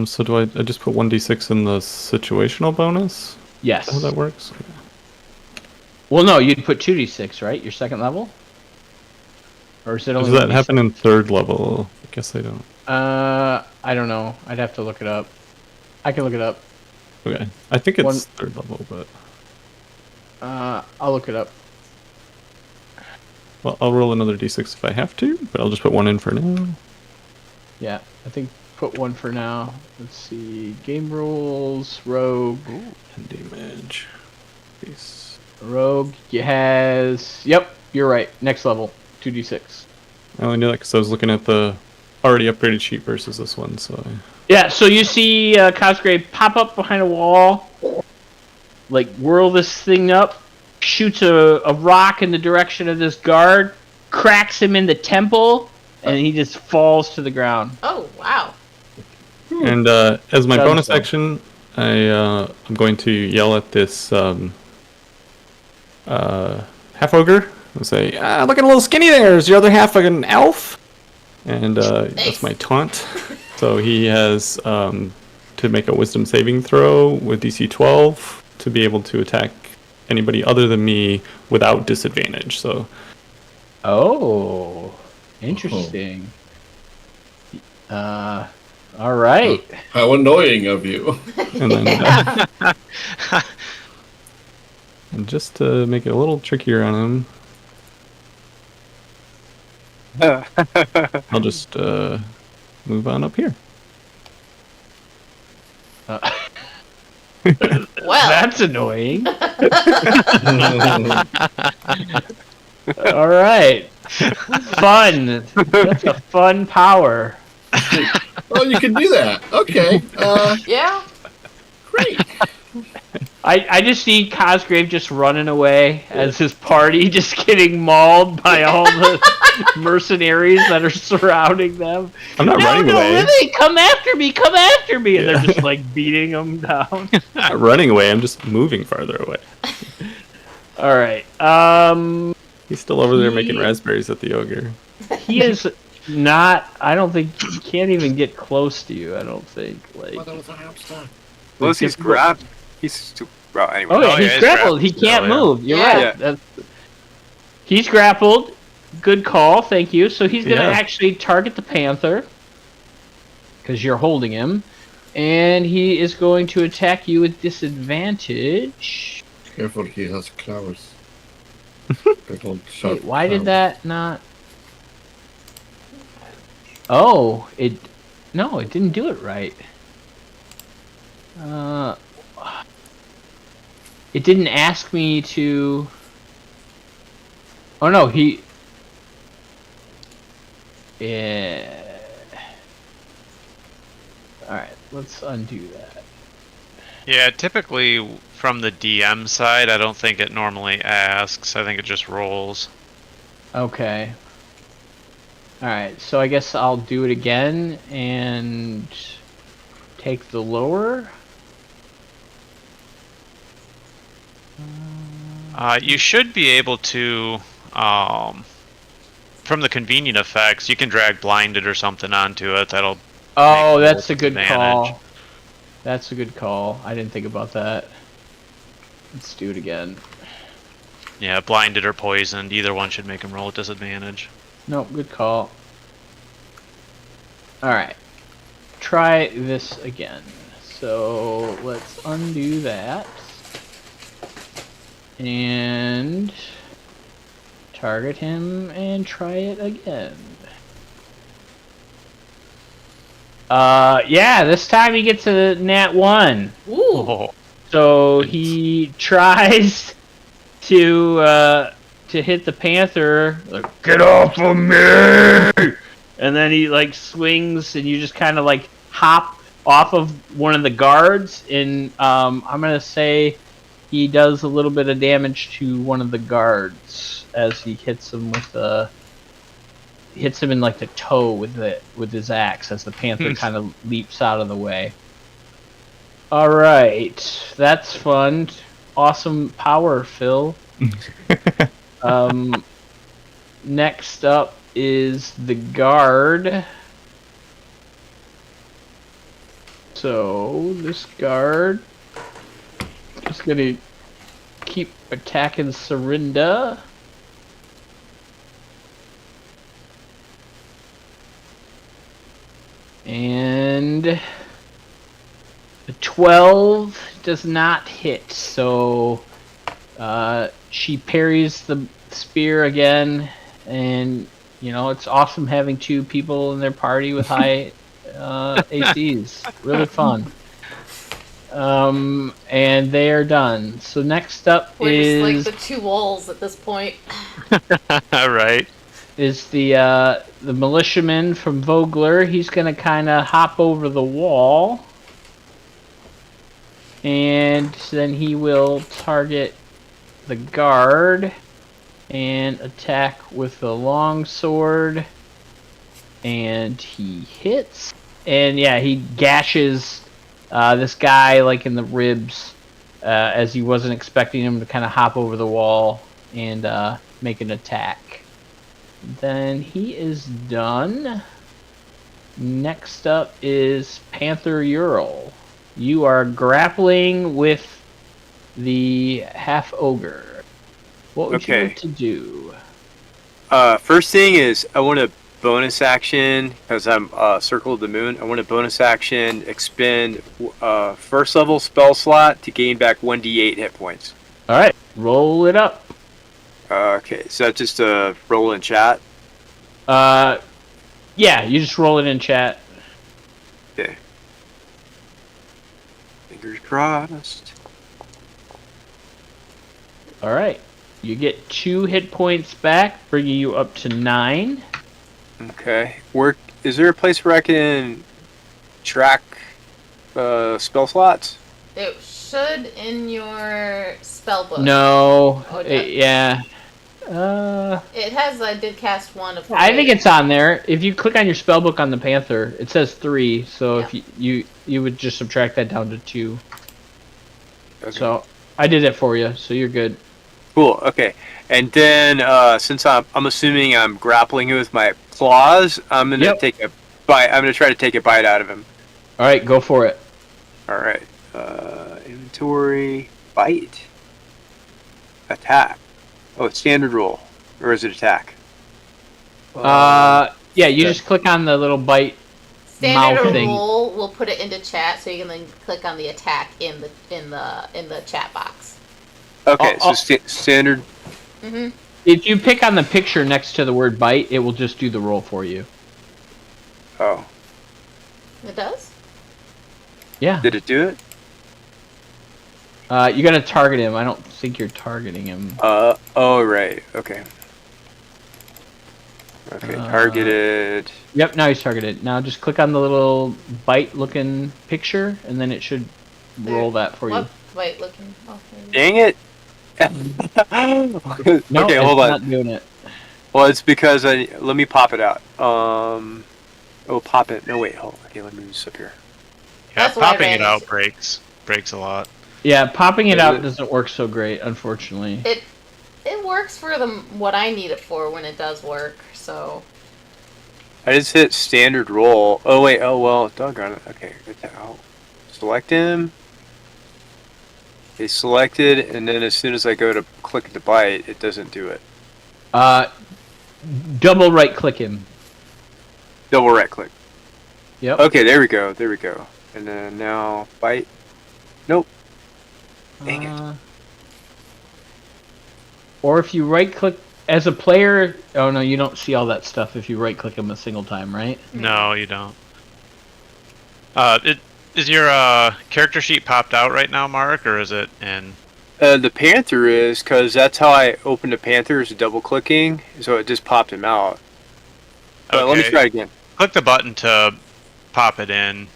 So do I just put 1d6 in the situational bonus? Yes. Is that how that works? Well, no, you'd put 2d6, right? Your second level? Or is it only Does that 1d6? happen in 3rd level? I guess I don't. I don't know. I'd have to look it up. I can look it up. Okay. I think it's One- 3rd level, but... I'll look it up. Well, I'll roll another d6 if I have to, but I'll just put 1 in for now. Yeah, I think put one for now. Let's see. Game rules. Rogue. Ooh, 10 damage. Peace. Rogue has. Yep, you're right. Next level. 2d6. I only knew that because I was looking at the already upgraded sheet versus this one, so. Yeah, so you see Cosgrave pop up behind a wall, like whirl this thing up, shoots a rock in the direction of this guard, cracks him in the temple, and he just falls to the ground. Oh, wow. And as my Done bonus so. action, I'm going to yell at this half ogre and say, "Looking a little skinny there. Is your other half like an elf?" And that's my taunt. So he has to make a Wisdom saving throw with DC 12 to be able to attack anybody other than me without disadvantage. So. Oh, interesting. All right. How annoying of you. And then, and just to make it a little trickier on him, I'll just move on up here. Well. That's annoying. All right. Fun. That's a fun power. Oh, you can do that. Okay. Yeah. Great. I just see Cosgrave just running away as his party just getting mauled by all the mercenaries that are surrounding them. I'm not running away. Really, come after me, and they're just like beating him down. I'm not running away. I'm just moving farther away. All right. He's still over there making raspberries at the ogre. He is not. I don't think he can't even get close to you. I don't think. Like. Unless he's grabbed. He's. Well, anyway. Oh yeah, Oh, he's yeah, he's grappled. He grappled. can't Oh, yeah. move. You're Yeah. right. That's, he's grappled. Good call. Thank you. So he's gonna Yeah. actually target the panther because you're holding him, and he is going to attack you with disadvantage. Careful, he has claws. Big old sharp Wait, why did claws. that not? Oh, it. No, it didn't do it right. It didn't ask me to. Oh no, he. Yeah. Alright, let's undo that. Yeah, typically from the DM side, I don't think it normally asks. I think it just rolls. Okay. Alright, so I guess I'll do it again and take the lower. You should be able to, from the convenient effects, you can drag blinded or something onto it. That'll. Oh, make that's a good advantage. call. That's a good call. I didn't think about that. Let's do it again. Yeah, blinded or poisoned. Either one should make him roll at disadvantage. Nope, good call. Alright. Try this again. So let's undo that. And target him and try it again. Yeah, this time he gets a nat 1. Ooh. Oh, So he tries to hit the panther. Like, get off of me! And then he like swings, and you just kind of like hop off of one of the guards. And I'm gonna say he does a little bit of damage to one of the guards as he hits him with the. Hits him in like the toe with his axe as the panther kind of leaps out of the way. All right, that's fun. Awesome power, Phil. Next up is the guard. So this guard is gonna keep attacking Serinda. And the 12 does not hit, so she parries the spear again, and you know it's awesome having two people in their party with high ACs. Really fun. And they are done. So next up We're is just like the two walls at this point. Right. is the militiaman from Vogler. He's gonna kind of hop over the wall, and then he will target the guard and attack with the longsword. And he hits, and yeah, he gashes this guy like in the ribs, as he wasn't expecting him to kind of hop over the wall and make an attack. Then he is done. Next up is Panther Ural. You are grappling with the half ogre. What would you like to do? First thing is I want to bonus action, because I'm Circle of the Moon. I want to bonus action expend first level spell slot to gain back 1d8 hit points. All right, roll it up. Okay, so that's just a roll in chat. Yeah, you just roll it in chat. Okay. Fingers crossed. All right, you get 2 hit points back, bringing you up to 9. Okay. Is there a place where I can track spell slots? It should in your spell book. No, Oh, it yeah. It has. I did cast one of. I think it's on there. If you click on your spell book on the Panther, it says 3. So Yeah. if you would just subtract that down to 2. Okay. So I did it for you. So you're good. Cool. Okay. And then since I'm assuming I'm grappling him with my claws, I'm gonna take a bite. I'm gonna try to take a bite out of him. All right, go for it. All right. Inventory, bite, attack. Oh, it's standard roll, or is it attack? Yeah, you just click on the little bite Standard mouth thing. roll. We'll put it into chat, so you can then click on the attack in the chat box. Okay, so standard. Mm-hmm. If you pick on the picture next to the word bite, it will just do the roll for you. Oh, It does. Yeah. did it do it? You gotta target him. I don't think you're targeting him. Oh right. Okay. Okay, targeted. Yep, now he's targeted. Now just click on the little bite-looking picture, and then it should roll that for you. What? Wait, looking. Oh, Dang it! No, okay, it's hold on. not doing it. Well, it's because let me pop it out. Oh, pop it. No, wait. Hold. Okay, let me move this up here. Yeah, That's what I popping ran it out into. breaks a lot. Yeah, popping it Is out it? doesn't work so great, unfortunately. It works for what I need it for when it does work. So I just hit standard roll. Oh wait. Oh well. Doggone it. Okay. I'll select him. Okay, selected, and then as soon as I go to click to bite, it doesn't do it. Double right-click him. Double right click. Yep. Okay, there we go. There we go. And then now bite. Nope. Dang it. Or if you right-click as a player, oh no, you don't see all that stuff if you right-click him a single time, right? No, you don't. Is your character sheet popped out right now, Mark, or is it in? The Panther is, because that's how I opened the Panther, is double clicking, so it just popped him out. Let me try again. Click the button to pop it in.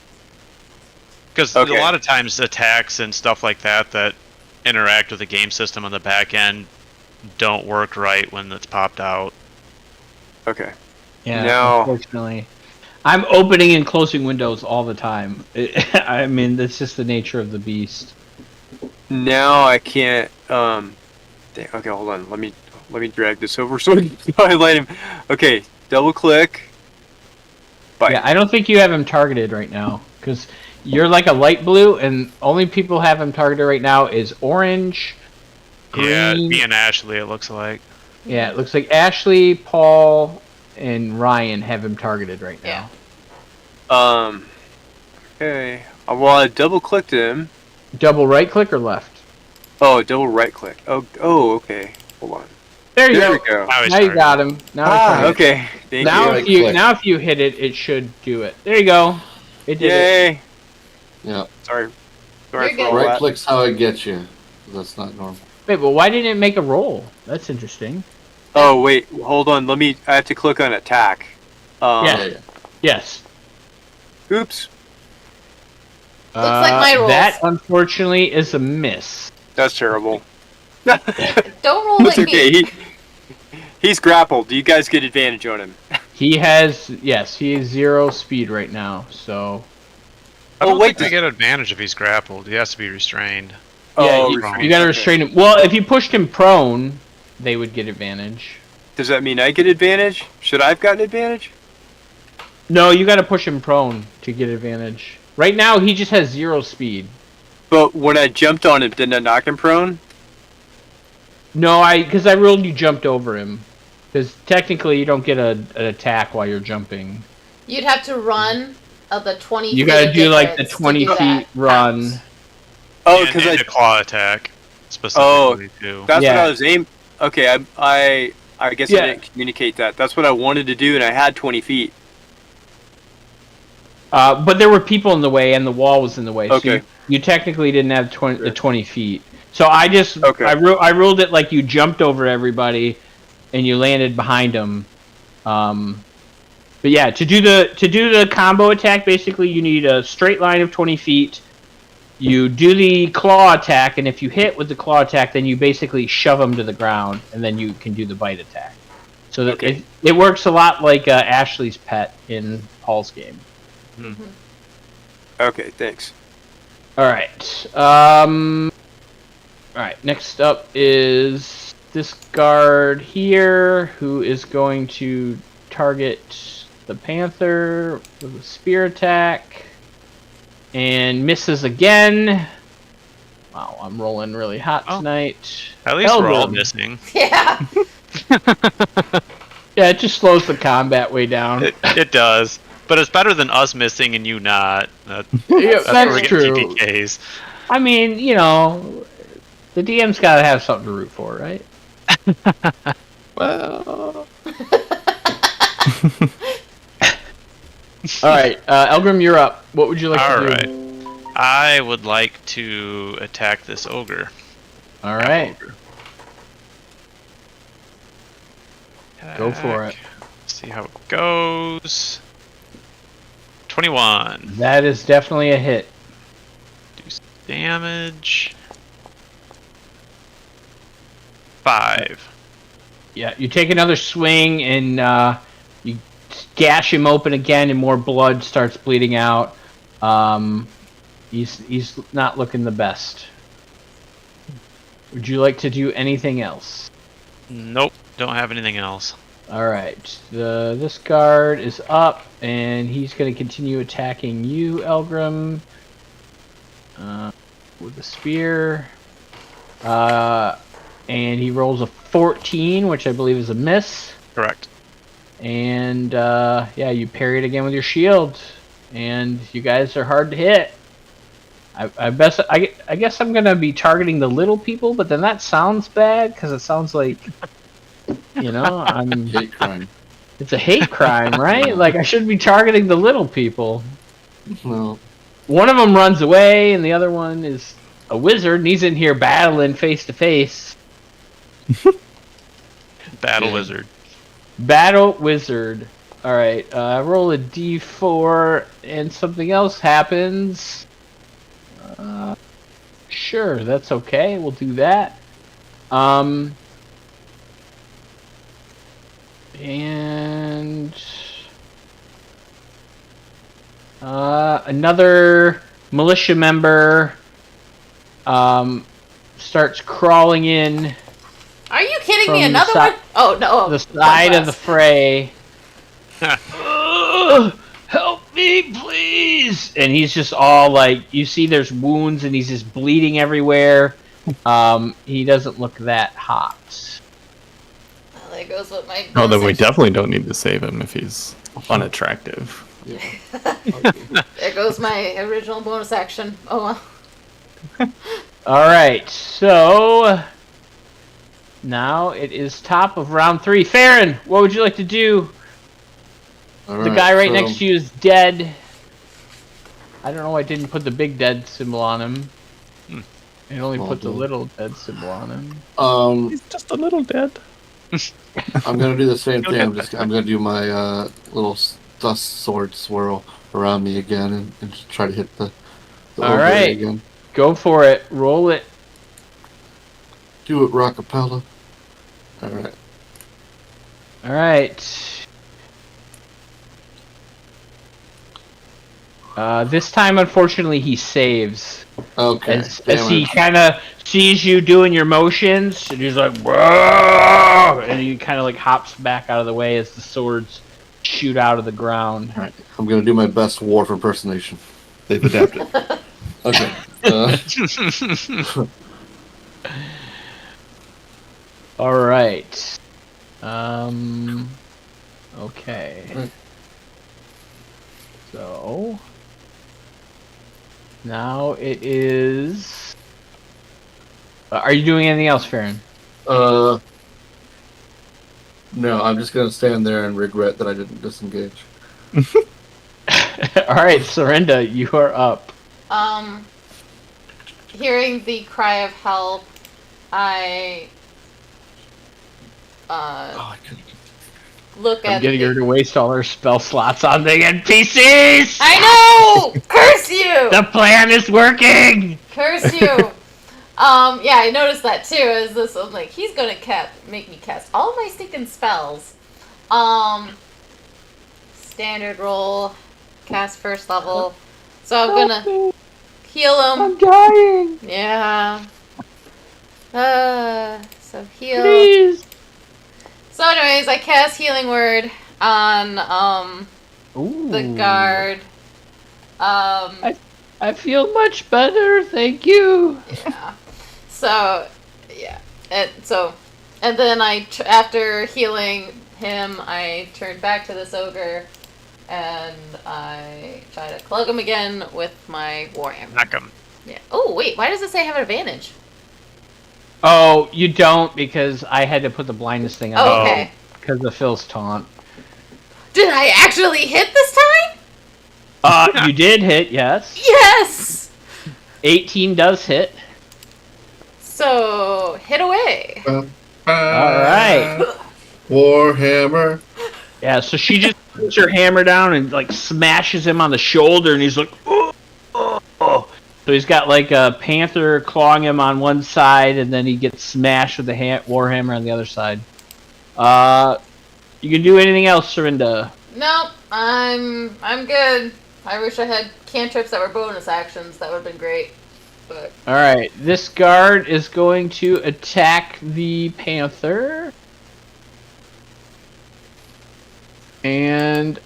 Because a lot of times attacks and stuff like that interact with the game system on the back end don't work right when it's popped out. Okay. Yeah, Now, unfortunately. I'm opening and closing windows all the time. I mean, that's just the nature of the beast. now I can't. Okay, hold on. Let me drag this over so I can highlight him. Okay, double click. Bite. Yeah, I don't think you have him targeted right now because you're like a light blue, and only people have him targeted right now is orange. Green. Yeah, me and Ashley, it looks like. Yeah, it looks like Ashley, Paul, and Ryan have him targeted right now. Yeah. Okay. Well, I double clicked him. Double right click or left? Oh, double right click. Oh, okay. Hold on. There you There go. we go. Now you got him. Now he's Okay. Thank you. Now if you hit it, it should do it. There you go. It did Yay. it. Yeah. Sorry for You're all good. Right that. click's how I get you. That's not normal. Wait, but why didn't it make a roll? That's interesting. Oh wait, hold on. I have to click on attack. Yeah. Yes. Oops. Looks like my rolls. That unfortunately is a miss. That's terrible. Don't roll like It's okay. me. He's grappled. Do you guys get advantage on him? He has 0 speed right now. So I don't wait, think they get advantage if he's grappled. He has to be restrained. yeah, restrained. you gotta restrain him. Well, if you pushed him prone, they would get advantage. Does that mean I get advantage? Should I have gotten advantage? No, you gotta push him prone to get advantage. Right now, he just has 0 speed. But when I jumped on him, didn't I knock him prone? No, because I ruled you jumped over him. Because technically, you don't get an attack while you're jumping. You'd have to run the 20 You feet gotta do like the difference to 20 do feet that. run. Oh, And because a claw attack specifically too. That's Yeah. what I was aiming. Okay, I guess Yeah. I didn't communicate that. That's what I wanted to do, and I had 20 feet. But there were people in the way, and the wall was in the way. Okay. So you technically didn't have the 20 feet. So I just Okay. I ruled it like you jumped over everybody, and you landed behind them. But yeah, to do the combo attack, basically you need a straight line of 20 feet. You do the claw attack, and if you hit with the claw attack, then you basically shove them to the ground, and then you can do the bite attack. So that Okay. it works a lot like Ashley's pet in Paul's game. Okay, thanks. All right. All right. Next up is this guard here, who is going to target the panther with a spear attack, and misses again. Wow, I'm rolling really hot tonight. At least we're all Eldrin. missing. Yeah. Yeah, it just slows the combat way down. It does. But it's better than us missing and you not. Yeah, That's where we that's get true. TPKs. I mean, you know, the DM's got to have something to root for, right? Well, All right, Elgrim, you're up. What would you like to do? Alright. I would like to attack this ogre. All right, Ogre. go for it. See how it goes. 21. That is definitely a hit. Do some damage. 5. Yeah, you take another swing and you gash him open again, and more blood starts bleeding out. He's not looking the best. Would you like to do anything else? Nope, don't have anything else. All right, this guard is up, and he's going to continue attacking you, Elgrim, with a spear. And he rolls a 14, which I believe is a miss. Correct. And yeah, you parry it again with your shield, and you guys are hard to hit. I guess I'm gonna be targeting the little people, but then that sounds bad because it sounds like, you know, I'm. Hate crime. It's a hate crime, right? Like I should be targeting the little people. Well, One of them runs away, and the other one is a wizard, and he's in here battling face to face. Battle Yeah. wizard. Battle wizard. All right, roll a d4, and something else happens. Sure, that's okay. We'll do that. And another militia member starts crawling in Are you kidding From me? the Another si- one? Oh no. the side of the Bloodlust. fray. Help me, please! And he's just all like, you see there's wounds and he's just bleeding everywhere. He doesn't look that hot. Well, there goes with my. no, then we bonus definitely don't need to save him if he's unattractive. yeah. action. There goes my original bonus action. Oh well. Alright, so now it is top of round 3. Farron, what would you like to do? The guy right next to you is dead. I don't know why I didn't put the big dead symbol on him. I only put the little dead symbol on him. He's just a little dead. I'm gonna do the same thing. I'm gonna do my little dust sword swirl around me again and just try to hit the All right, again. Go for it. Roll it. Do it, Rockapella. All right. All right. This time, unfortunately, he saves. Okay. As he kind of sees you doing your motions, and he's like, whoa! And he kind of like hops back out of the way as the swords shoot out of the ground. All right. I'm gonna do my best Worf impersonation. They've adapted. Okay. All right. Okay. Right. So now it is. Are you doing anything else, Farron? No, I'm just gonna stand there and regret that I didn't disengage. All right, Sorenda, you are up. Hearing the cry of help, I I couldn't. look I'm at getting the... her to waste all her spell slots on the NPCs! I know! Curse you! The plan is working! Curse you! Yeah, I noticed that too. Is this? I'm like, he's gonna make me cast all my stinking spells. Standard roll, cast first level. So I'm gonna heal him. I'm dying! Yeah. So heal. Please! So anyways, I cast Healing Word on Ooh. the guard. I feel much better, thank you. Yeah. So, yeah. And then after healing him, I turned back to this ogre, and I try to clug him again with my warhammer. Knock him. Yeah. Oh wait, why does it say I have an advantage? Oh, you don't, because I had to put the blindness thing on. Oh, okay. Because of Phil's taunt. Did I actually hit this time? You did hit, yes. Yes! 18 does hit. So, hit away. Alright. Warhammer. Yeah, so she just puts her hammer down and, like, smashes him on the shoulder, and he's like, oh, oh, oh. So he's got, like, a panther clawing him on one side, and then he gets smashed with the warhammer on the other side. You can do anything else, Serinda? Nope, I'm good. I wish I had cantrips that were bonus actions. That would have been great. But Alright, this guard is going to attack the panther. And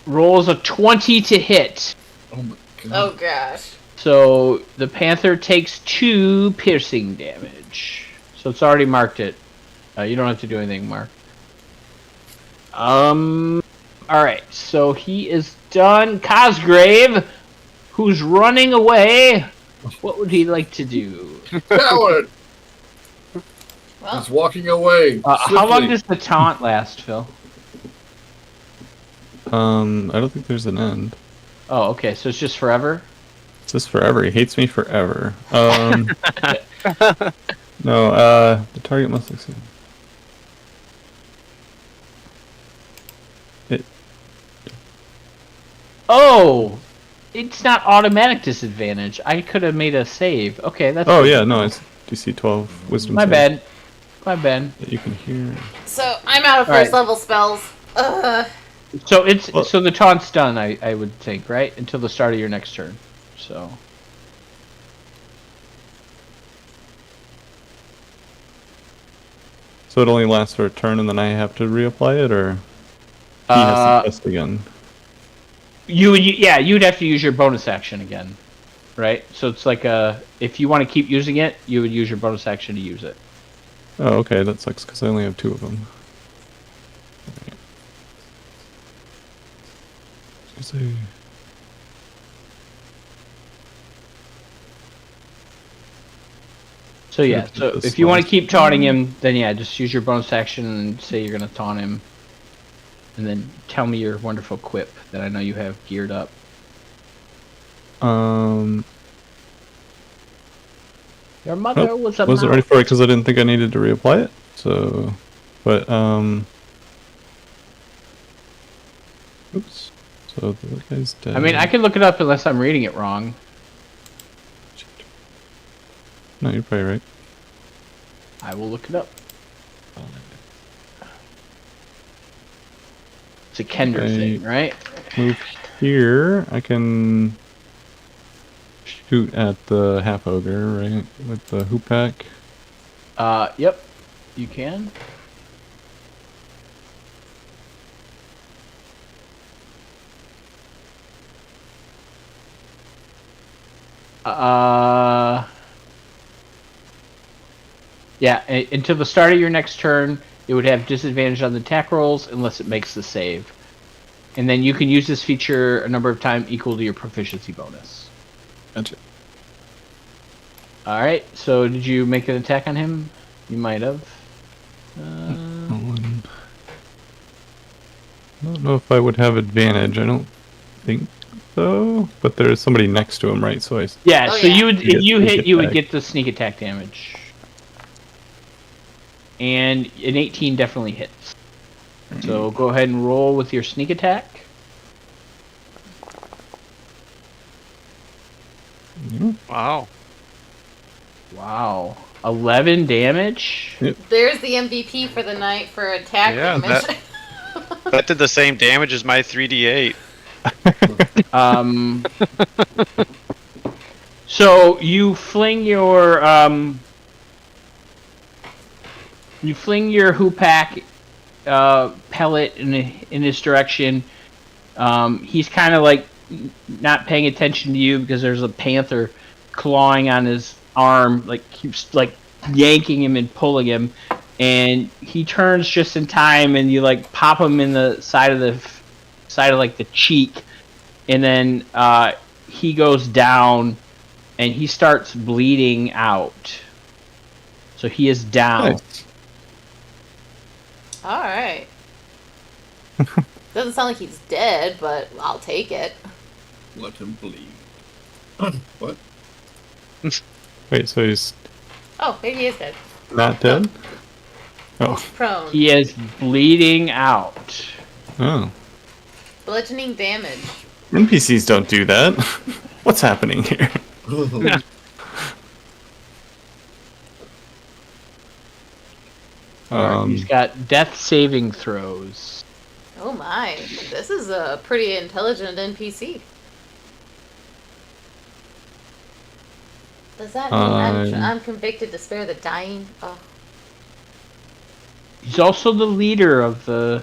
rolls a 20 to hit. Oh my god. oh gosh. So the panther takes 2 piercing damage. So it's already marked it. You don't have to do anything, Mark. Alright, so he is done. Cosgrave, who's running away, what would he like to do? Coward! Well, He's walking away. How long swiftly. does the taunt last, Phil? I don't think there's an end. Oh, okay, so it's just forever? It's just forever. He hates me forever. No, the target must succeed. Oh! It's not automatic disadvantage. I could have made a save. Okay, that's... Oh yeah, no, it's DC 12 Wisdom. My save bad. My bad. that you can hear. so I'm out of All right. first level spells. So it's Well- so the taunt's done, I would think, right? Until the start of your next turn. So So it only lasts for a turn, and then I have to reapply it, or he has to test again. you'd have to use your bonus action again, right? So it's like if you want to keep using it, you would use your bonus action to use it. Oh, okay, that sucks because I only have 2 of them. Let's see. So yeah, so if you want to keep taunting him, then yeah, just use your bonus action and say you're gonna taunt him, and then tell me your wonderful quip that I know you have geared up. Your mother was a wasn't ready for it because I didn't think I needed to reapply it. So, but oops. So the guy's dead. I mean, I can look it up unless I'm reading it wrong. No, you're probably right. I will look it up. It's a Kender thing, right? Move here. I can shoot at the half ogre, right? With the hoop pack. Yep. You can. Yeah, until the start of your next turn, it would have disadvantage on the attack rolls unless it makes the save. And then you can use this feature a number of times equal to your proficiency bonus. Gotcha. Alright, so did you make an attack on him? You might have. I don't know if I would have advantage. I don't think so. But there's somebody next to him, right? So yeah, you would if you hit, you would attack. get the sneak attack damage. And an 18 definitely hits. So go ahead and roll with your sneak attack. Wow. Wow. 11 damage? Yep. There's the MVP for the night for attack damage. That did the same damage as my 3d8. So you fling your hoopak pellet in his direction. He's kind of like not paying attention to you because there's a panther clawing on his arm, like keeps like yanking him and pulling him, and he turns just in time, and you like pop him in the side of like the cheek, and then he goes down, and he starts bleeding out. So he is down. Nice. Alright. Doesn't sound like he's dead, but I'll take it. Let him bleed. What? Wait, so he's Oh, maybe he is dead. not dead? Oh. He's prone. He is bleeding out. Oh. Bludgeoning damage. NPCs don't do that. What's happening here? He's got death saving throws. Oh my. This is a pretty intelligent NPC. Does that mean I'm convicted to spare the dying? Oh. He's also the leader of the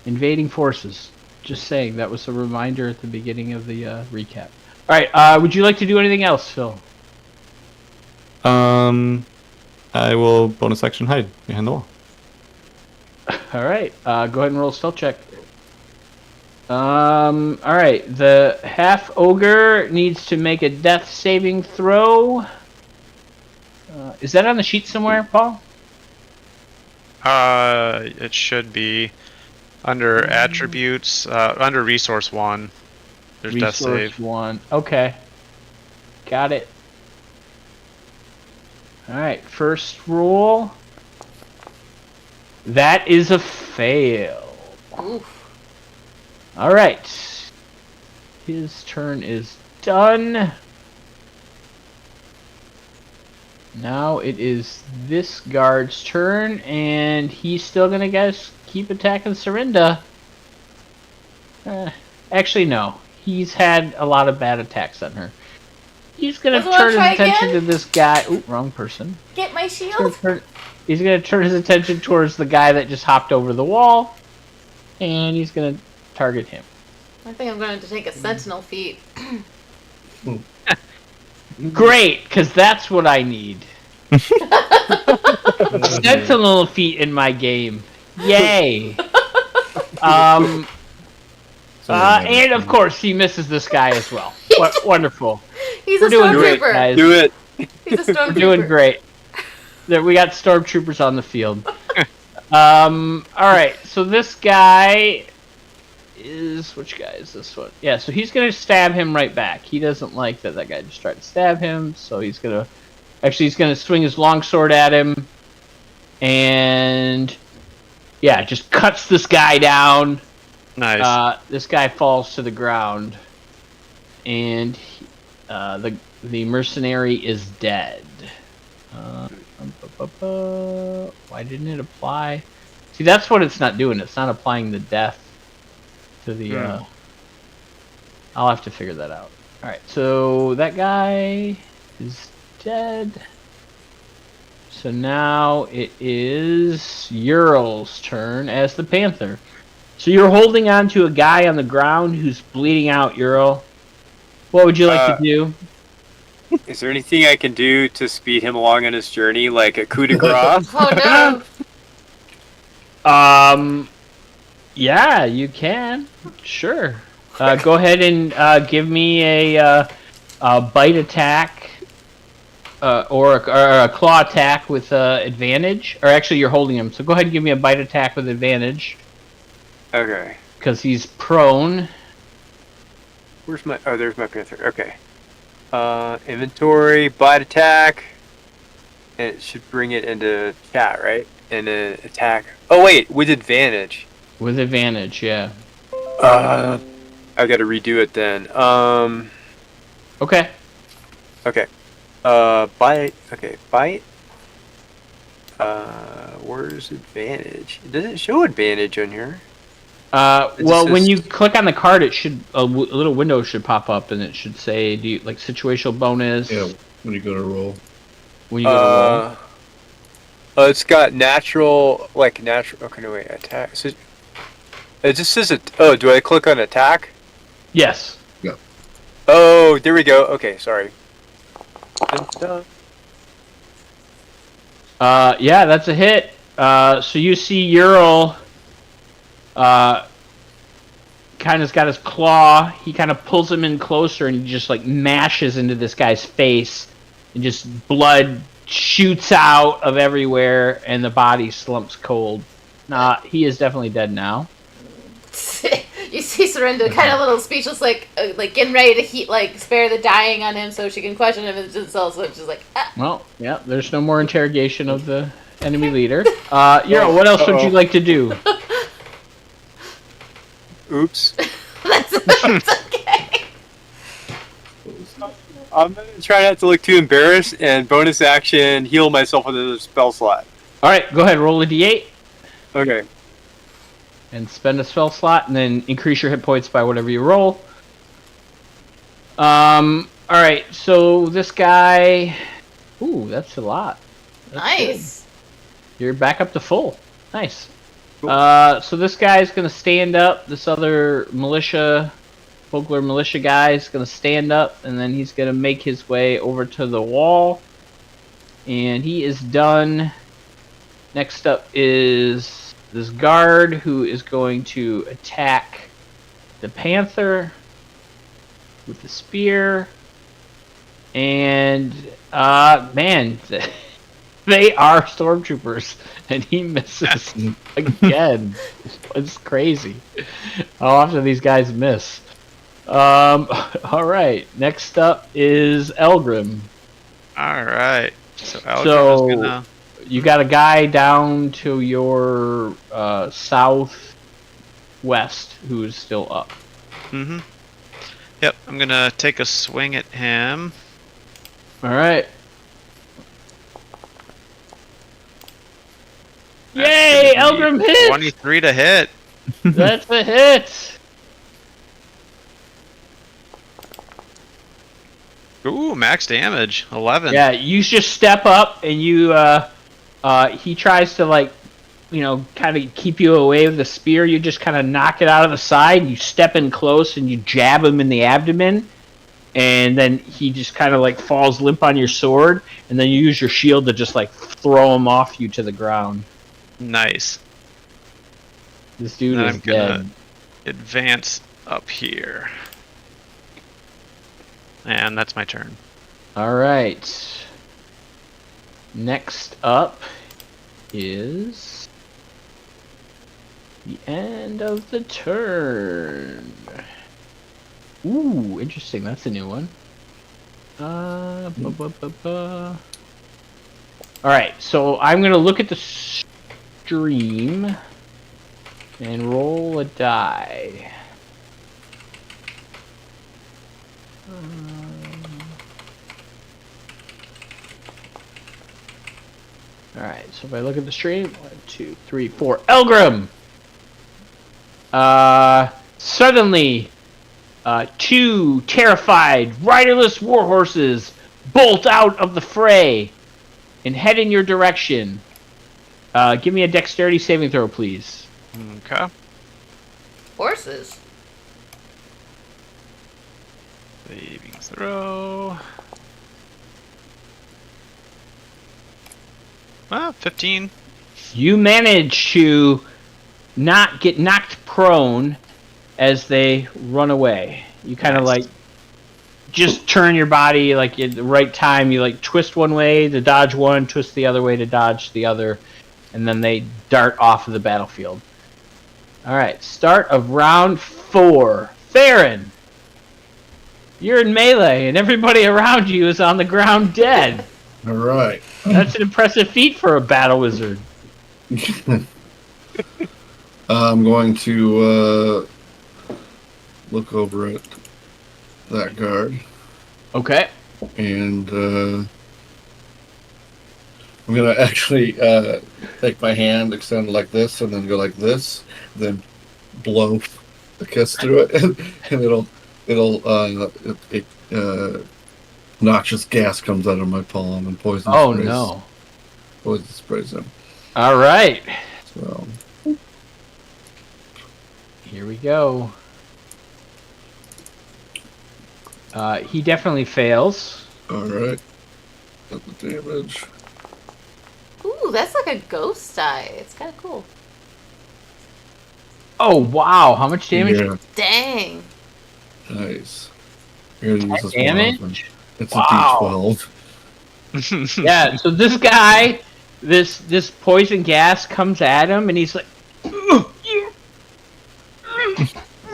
invading forces. Just saying, that was a reminder at the beginning of the recap. Alright, would you like to do anything else, Phil? I will bonus action hide behind the wall. Alright, go ahead and roll a stealth check. Alright, the half ogre needs to make a death saving throw. Is that on the sheet somewhere, Paul? It should be under attributes, under resource 1. There's death save. 1. Okay. Got it. Alright, first roll. That is a fail. Oof. Alright. His turn is done. Now it is this guard's turn, and he's still gonna keep attacking Serinda. Actually, no. He's had a lot of bad attacks on her. He's gonna turn his attention to this guy. Ooh, wrong person. Get my shield. He's gonna turn his attention towards the guy that just hopped over the wall, and he's gonna target him. I think I'm going to take a sentinel feat. Great, because that's what I need. Sentinel feat in my game. Yay. And of course he misses this guy as well. Wonderful. He's We're a doing stormtrooper. great, guys. Do it. He's a stormtrooper. Doing great. There, we got stormtroopers on the field. All right, so this guy is which guy is this one? Yeah, so he's gonna stab him right back. He doesn't like that guy just tried to stab him, so he's gonna swing his longsword at him, and yeah, just cuts this guy down. Nice. This guy falls to the ground, and the mercenary is dead. Why didn't it apply? See, that's what it's not doing. It's not applying the death to the. I'll have to figure that out. All right, so that guy is dead. So now it is Ural's turn as the Panther. So you're holding on to a guy on the ground who's bleeding out, Ural. What would you like to do? Is there anything I can do to speed him along on his journey, like a coup de grace? Oh no! Yeah, you can. Sure. Go ahead and give me a bite attack, or a claw attack with advantage. Or actually, you're holding him, so go ahead and give me a bite attack with advantage. Okay. Because he's prone. Where's my? Oh, there's my Panther. Okay. Inventory, bite attack, and it should bring it into chat, right? And then attack. Oh wait, with advantage. With advantage, yeah. I got to redo it then. Okay. Okay. Bite. Okay, bite. Where's advantage? It doesn't show advantage on here. Well, when you click on the card, it should a little window should pop up, and it should say, "Do you like situational bonus?" Yeah, when you go to roll. When you go to roll. It's got natural, like natural. Okay, no wait, attack. So, it just says it. Oh, do I click on attack? Yes. Yeah. Oh, there we go. Okay, sorry. Yeah, that's a hit. So you see Ural. Kind of's got his claw. He kind of pulls him in closer, and he just like mashes into this guy's face, and just blood shoots out of everywhere, and the body slumps cold. He is definitely dead now. You see Surrender kind of a little speechless, like getting ready to spare the dying on him so she can question him, and just also just like. Ah. Well, yeah. There's no more interrogation of the enemy leader. Ural, what else would you like to do? Oops. That's okay. I'm gonna try not to look too embarrassed, and bonus action, heal myself with a spell slot. All right, go ahead. Roll a d8. Okay. And spend a spell slot, and then increase your hit points by whatever you roll. All right, so this guy. Ooh, that's a lot. That's Nice. good. You're back up to full. Nice. So this guy's gonna stand up. This other folklore militia guy is gonna stand up, and then he's gonna make his way over to the wall. And he is done. Next up is this guard who is going to attack the Panther with the spear. And man, they are stormtroopers, and he misses again. It's crazy how often these guys miss. All right, next up is Elgrim. All right, so Elgrim is gonna. You got a guy down to your southwest who's still up. Mm-hmm. Yep, I'm gonna take a swing at him. All right. Yay! Elgrim hit! 23 to hit. That's a hit! Ooh, max damage. 11. Yeah, you just step up and you, he tries to kind of keep you away with the spear. You just kind of knock it out of the side. You step in close and you jab him in the abdomen. And then he just kind of falls limp on your sword. And then you use your shield to just throw him off you to the ground. Nice. This dude then is I'm gonna dead. advance up here. And that's my turn. All right. Next up is the end of the turn. Ooh, interesting. That's a new one. Alright, so I'm going to look at the stream and roll a die. Alright, so if I look at the stream, 1, 2, 3, 4. Elgrim! Suddenly, 2 terrified, riderless warhorses bolt out of the fray and head in your direction. Give me a dexterity saving throw, please. Okay. Horses. Saving throw. 15. You manage to not get knocked prone as they run away. You kind of like just turn your body like at the right time. You like twist one way to dodge one, twist the other way to dodge the other, and then they dart off of the battlefield. All right, start of round 4. Theron, you're in melee, and everybody around you is on the ground dead. All right. That's an impressive feat for a battle wizard. I'm going to look over at that guard. Okay. And I'm going to actually take my hand, extend it like this, and then go like this, then blow the kiss through it, and noxious gas comes out of my palm and poison sprays. No. Poison sprays him. All right. So Here we go. He definitely fails. all right. Got the damage. Ooh, that's like a ghost eye. It's kind of cool. Oh, wow. How much damage? Yeah, Dang. nice. You're gonna use this more Damage? often. It's Wow. a D12. Yeah, so this guy, this poison gas comes at him, and he's like...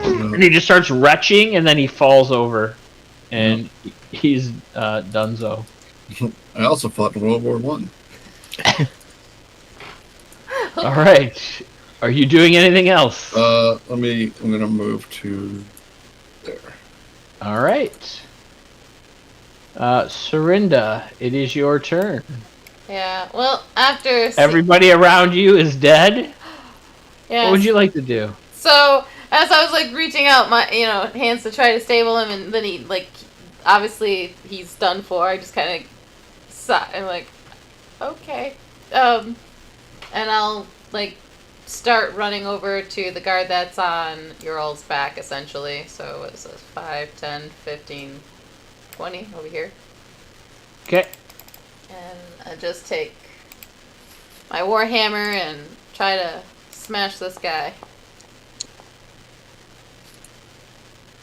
and he just starts retching, and then he falls over. And he's donezo. I also fought in World War One. All right. Are you doing anything else? I'm gonna move to there. All right. Serinda, it is your turn. Yeah. Well, after Everybody around you is dead. yeah. What would you like to do? So as I was like reaching out my hands to try to stable him, and then he like obviously he's done for. I just kind of I'm like, okay, and I'll like start running over to the guard that's on your all's back essentially. So what is this? 5, 10, 15, 20 over here. Okay. And I just take my warhammer and try to smash this guy.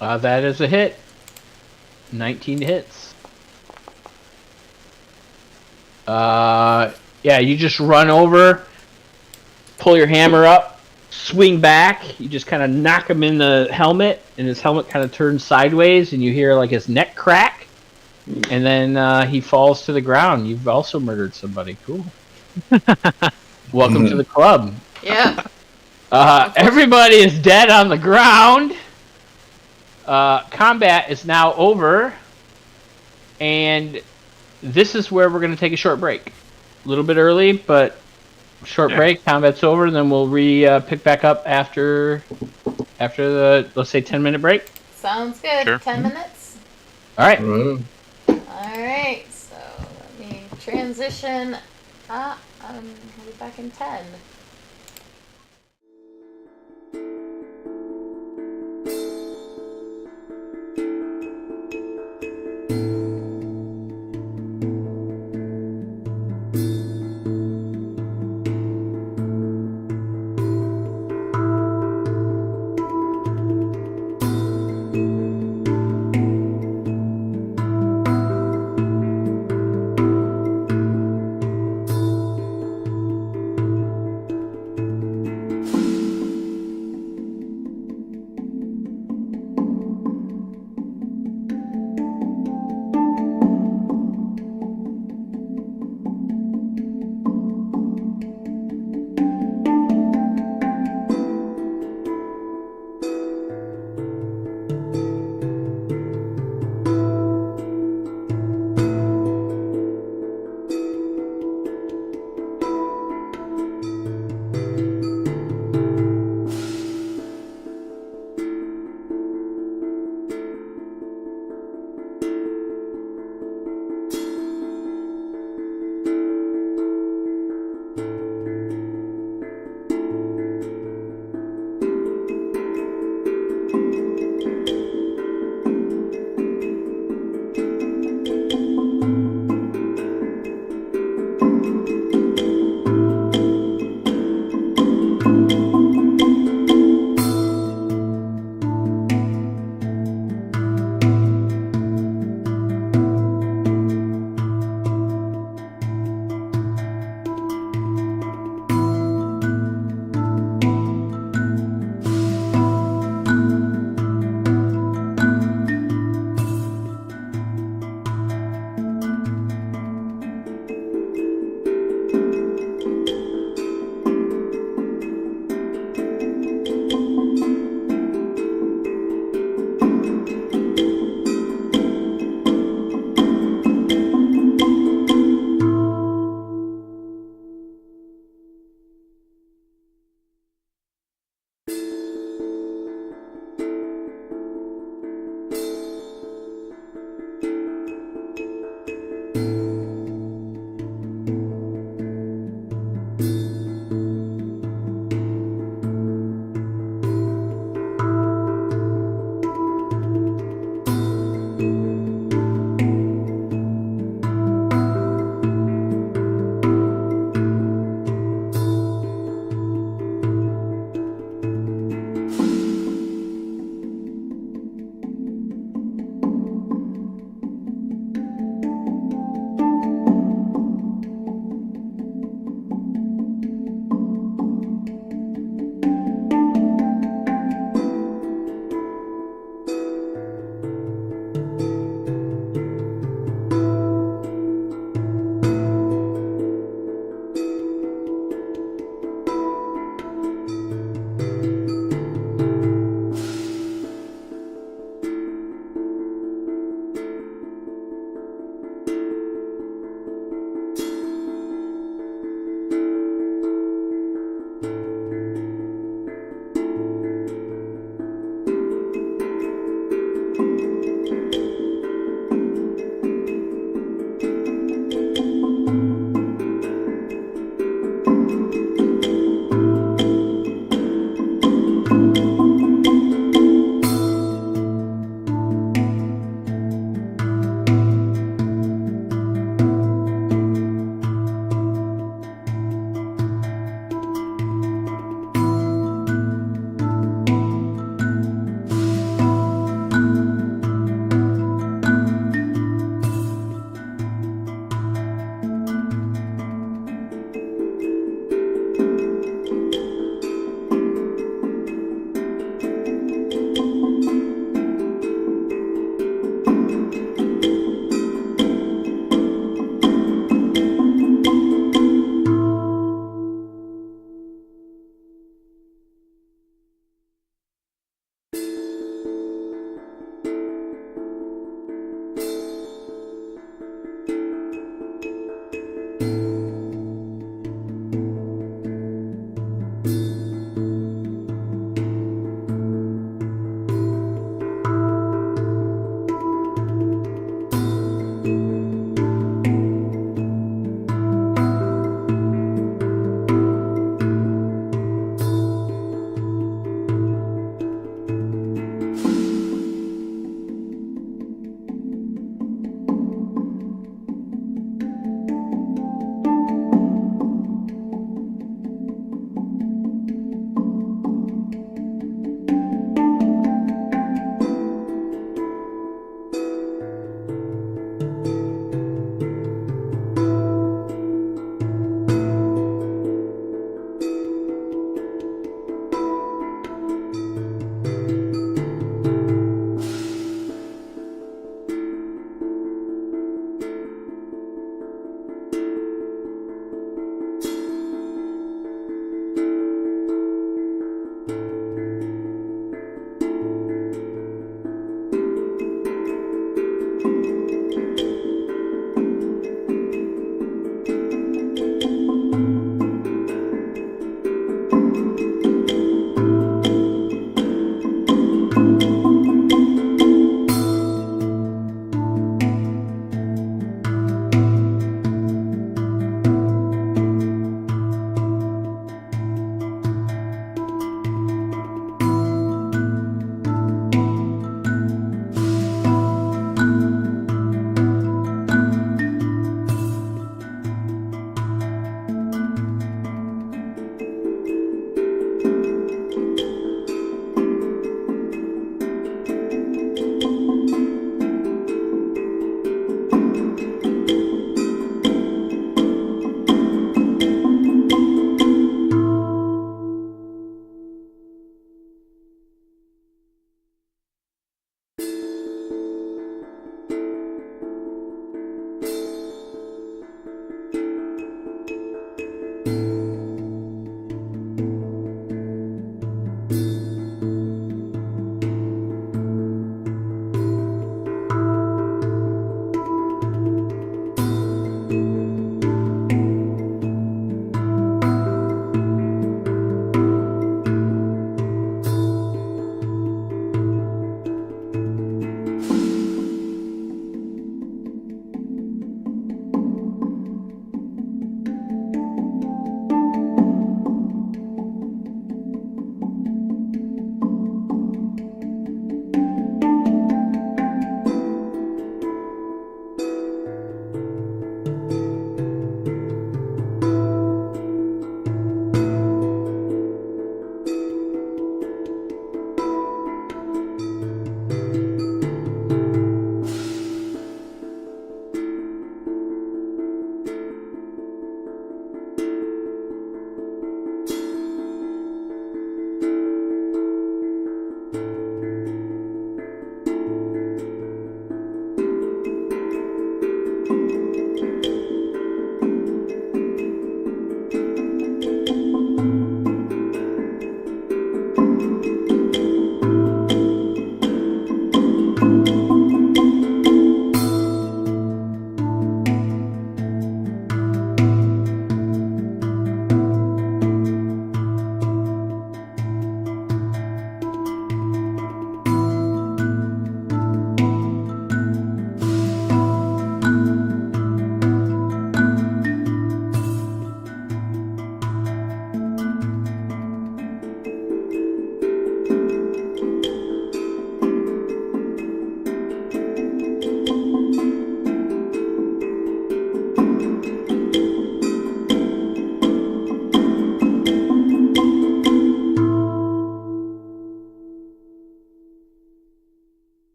That is a hit. 19 hits. Yeah, you just run over, pull your hammer up, swing back. You just kind of knock him in the helmet, and his helmet kind of turns sideways, and you hear like his neck crack, and then he falls to the ground. You've also murdered somebody. Cool. Welcome to the club. Yeah. Everybody is dead on the ground. Combat is now over, and this is where we're going to take a short break. A little bit early, but short break. Combat's over, and then we'll pick back up after the, let's say, 10-minute break. Sounds good. Sure. 10 minutes. All right. Right. Alright, so let me transition. I'll be back in 10.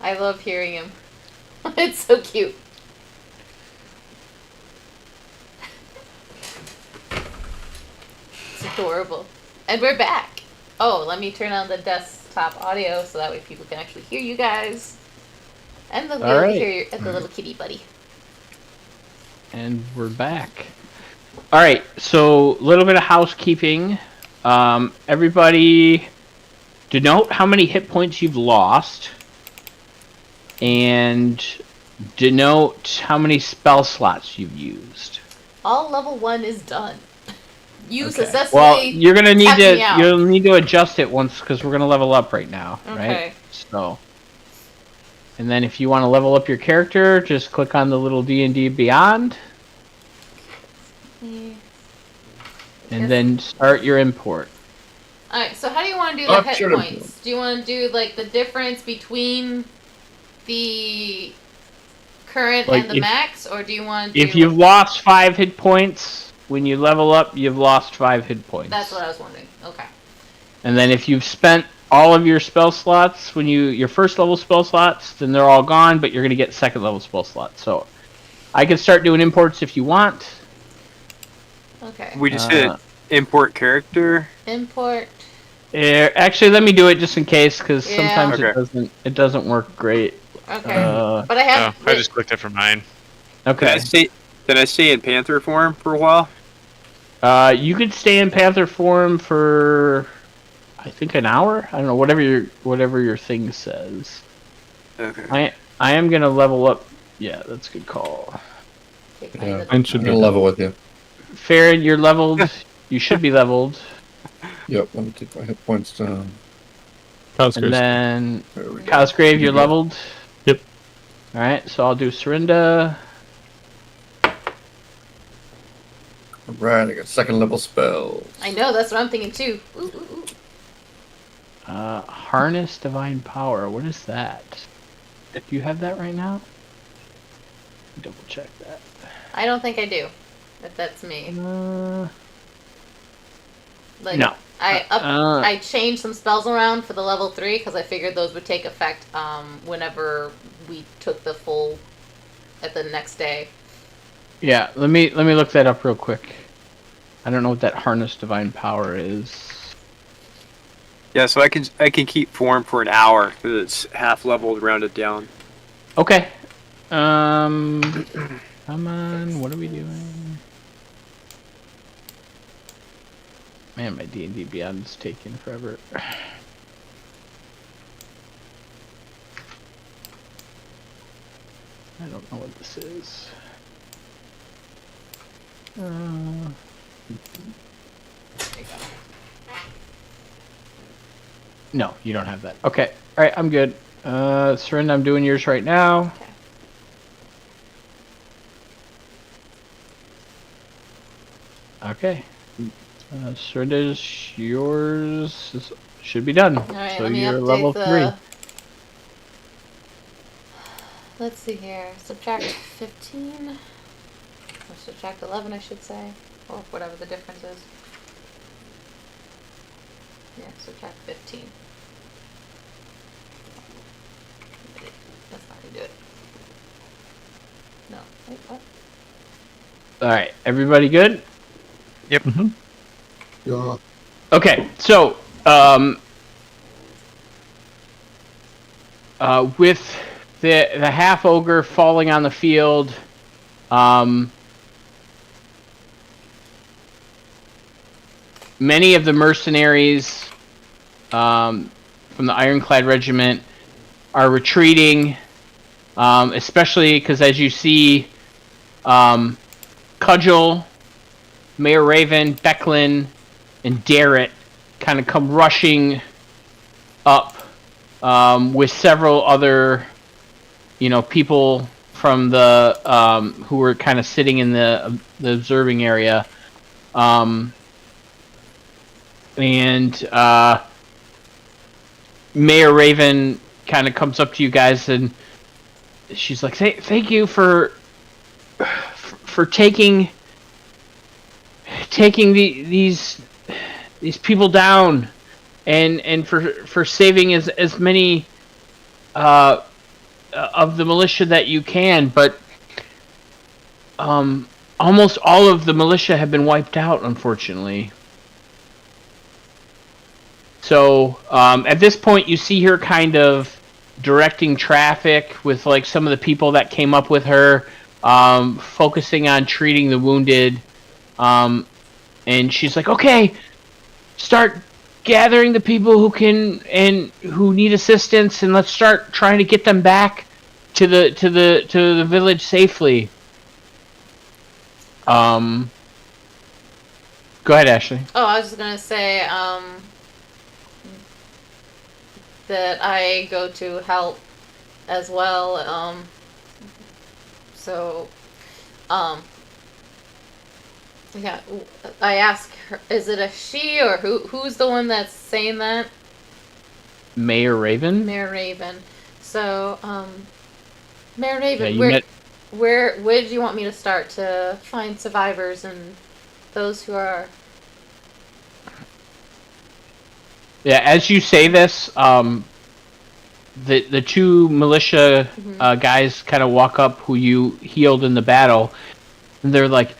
I love hearing him. It's so cute. It's adorable. And we're back. Oh, let me turn on the desktop audio so that way people can actually hear you guys. And they'll be able to hear the little kitty buddy. And we're back. All right, so a little bit of housekeeping. Everybody denote how many hit points you've lost. And denote how many spell slots you've used. All level 1 is done. You Okay. successfully. Well, you'll need to adjust it once because we're gonna level up right now, right? So, and then if you want to level up your character, just click on the little D&D Beyond, and then start your import. All right. So how do you want to do the hit points? Do you want to do like the difference between the current and the max, or do you want to do... If you've lost 5 hit points, when you level up, you've lost 5 hit points. That's what I was wondering. Okay. And then if you've spent all of your spell slots, your first level spell slots, then they're all gone, but you're going to get second level spell slots. So I can start doing imports if you want. Okay. We just did import character. Import. Actually, let me do it just in case, because sometimes it doesn't work great. Okay. But I have. I just clicked it for mine. Okay. Did I stay in Panther form for a while? You could stay in Panther form for, I think, an hour. I don't know, whatever your thing says. Okay. I am gonna level up. Yeah, that's a good call. Yeah, I should be level with you. Farron, you're leveled. You should be leveled. Yep. Let me take my hit points down. And then Cosgrave, you're leveled. Yep. All right, so I'll do Serinda. Alright, I got second level spells. I know, that's what I'm thinking too. Ooh, ooh, ooh. Harness Divine Power. What is that? Do you have that right now? Double check that. I don't think I do. If that's me. No. I changed some spells around for the level 3 because I figured those would take effect whenever we took the full at the next day. Yeah, let me look that up real quick. I don't know what that Harness Divine Power is. Yeah, so I can keep form for an hour because it's half leveled, rounded down. Okay. Come on, what are we doing? Man, my D&D Beyond's taking forever. I don't know what this is. No, you don't have that. Okay. Alright, I'm good. Seren, I'm doing yours right now. Okay. Serenda's yours should be done. Alright, so let me you're update level 3. Let's see here. Subtract 15. Or subtract 11, I should say. Or whatever the difference is. Yeah, subtract 15. That's not how you do it. No. Wait, what? Alright, everybody good? Yep. Mm-hmm. Yeah. Okay, so, with the half-ogre falling on the field, many of the mercenaries from the Ironclad Regiment are retreating, especially because, as you see, Cudgel, Mayor Raven, Becklin, and Darrett kind of come rushing up with several other, people from the who were kind of sitting in the observing area, and Mayor Raven kind of comes up to you guys and she's like, "Thank you for taking these people down, and for saving as many of the militia that you can, but almost all of the militia have been wiped out, unfortunately. So at this point, you see her kind of directing traffic with like some of the people that came up with her, focusing on treating the wounded, and she's like, "Okay, start gathering the people who can and who need assistance, and let's start trying to get them back to the village safely." Go ahead, Ashley. Oh, I was just gonna say that I go to help as well. Yeah, I ask her, is it a she or who's the one that's saying that? Mayor Raven. Mayor Raven. So, Mayor Raven, Yeah, where do you want me to start to find survivors and those who are? Yeah, as you say this, the two militia guys kind of walk up who you healed in the battle, and they're like,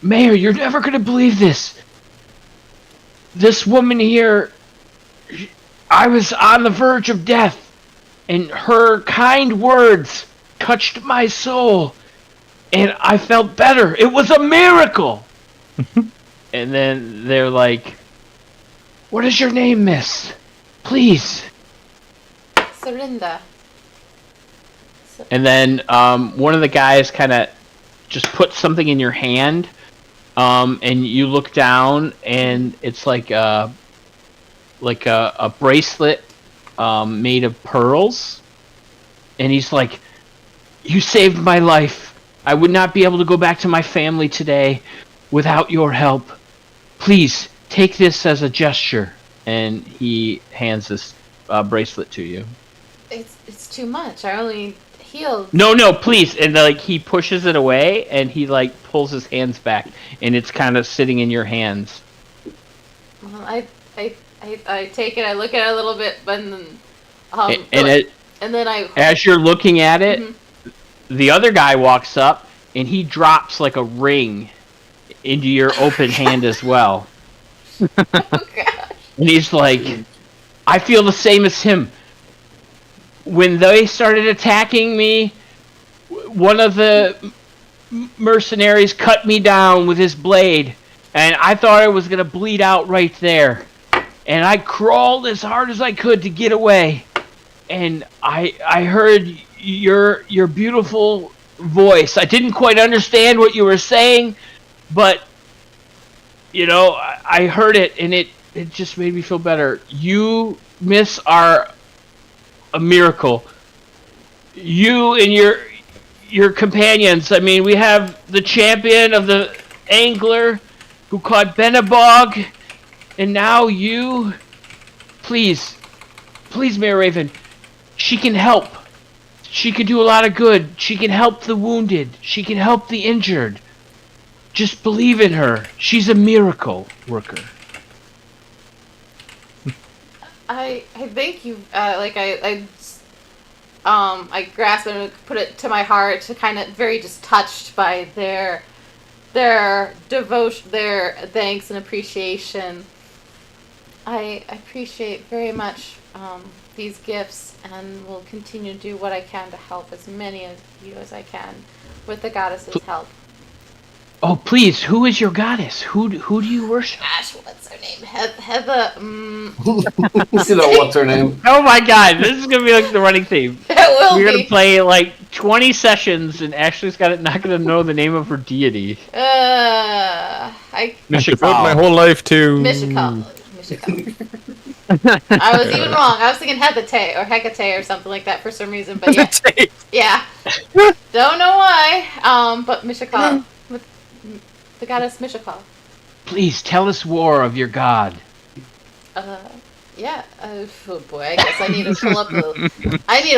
"Mayor, you're never gonna believe this. This woman here, I was on the verge of death, and her kind words touched my soul, and I felt better. It was a miracle." And then they're like, "What is your name, miss? Please." Serinda. And then one of the guys kind of just puts something in your hand, and you look down, and it's like a bracelet made of pearls. And he's like, "You saved my life. I would not be able to go back to my family today without your help. Please take this as a gesture." And he hands this bracelet to you. It's too much. I only healed. No, please. And like he pushes it away, and he like pulls his hands back, and it's kind of sitting in your hands. Well, I take it. I look at it a little bit, but then, and then as you're looking at it, the other guy walks up, and he drops like a ring into your open hand as well. Oh gosh. And he's like, "I feel the same as him. When they started attacking me, one of the mercenaries cut me down with his blade, and I thought I was going to bleed out right there. And I crawled as hard as I could to get away. And I heard your beautiful voice. I didn't quite understand what you were saying, but, you know, I heard it, and it just made me feel better. You, miss, are a miracle. You and your companions. I mean, we have the champion of the angler who caught Benabog, and now you. Please, Mayor Raven. She can help. She can do a lot of good. She can help the wounded. She can help the injured. Just believe in her. She's a miracle worker. I thank you. I grasp it and put it to my heart, to kind of very just touched by their devotion, their thanks and appreciation. I appreciate very much these gifts, and will continue to do what I can to help as many of you as I can with the goddess's help. Oh, please, who is your goddess? Who do you worship? Gosh, what's her name? Heather. What's her name? Oh my god, this is gonna be like the running theme. It will We're be. gonna play like 20 sessions, and Ashley's not gonna know the name of her deity. I devote my whole life to Mishikal. I was even wrong. I was thinking Hecate or Hecate or something like that for some reason, but yeah. Yeah. Don't know why. But Mishikal. The goddess Mishikal. Please tell us more of your god. Yeah. Oh boy, I guess I need to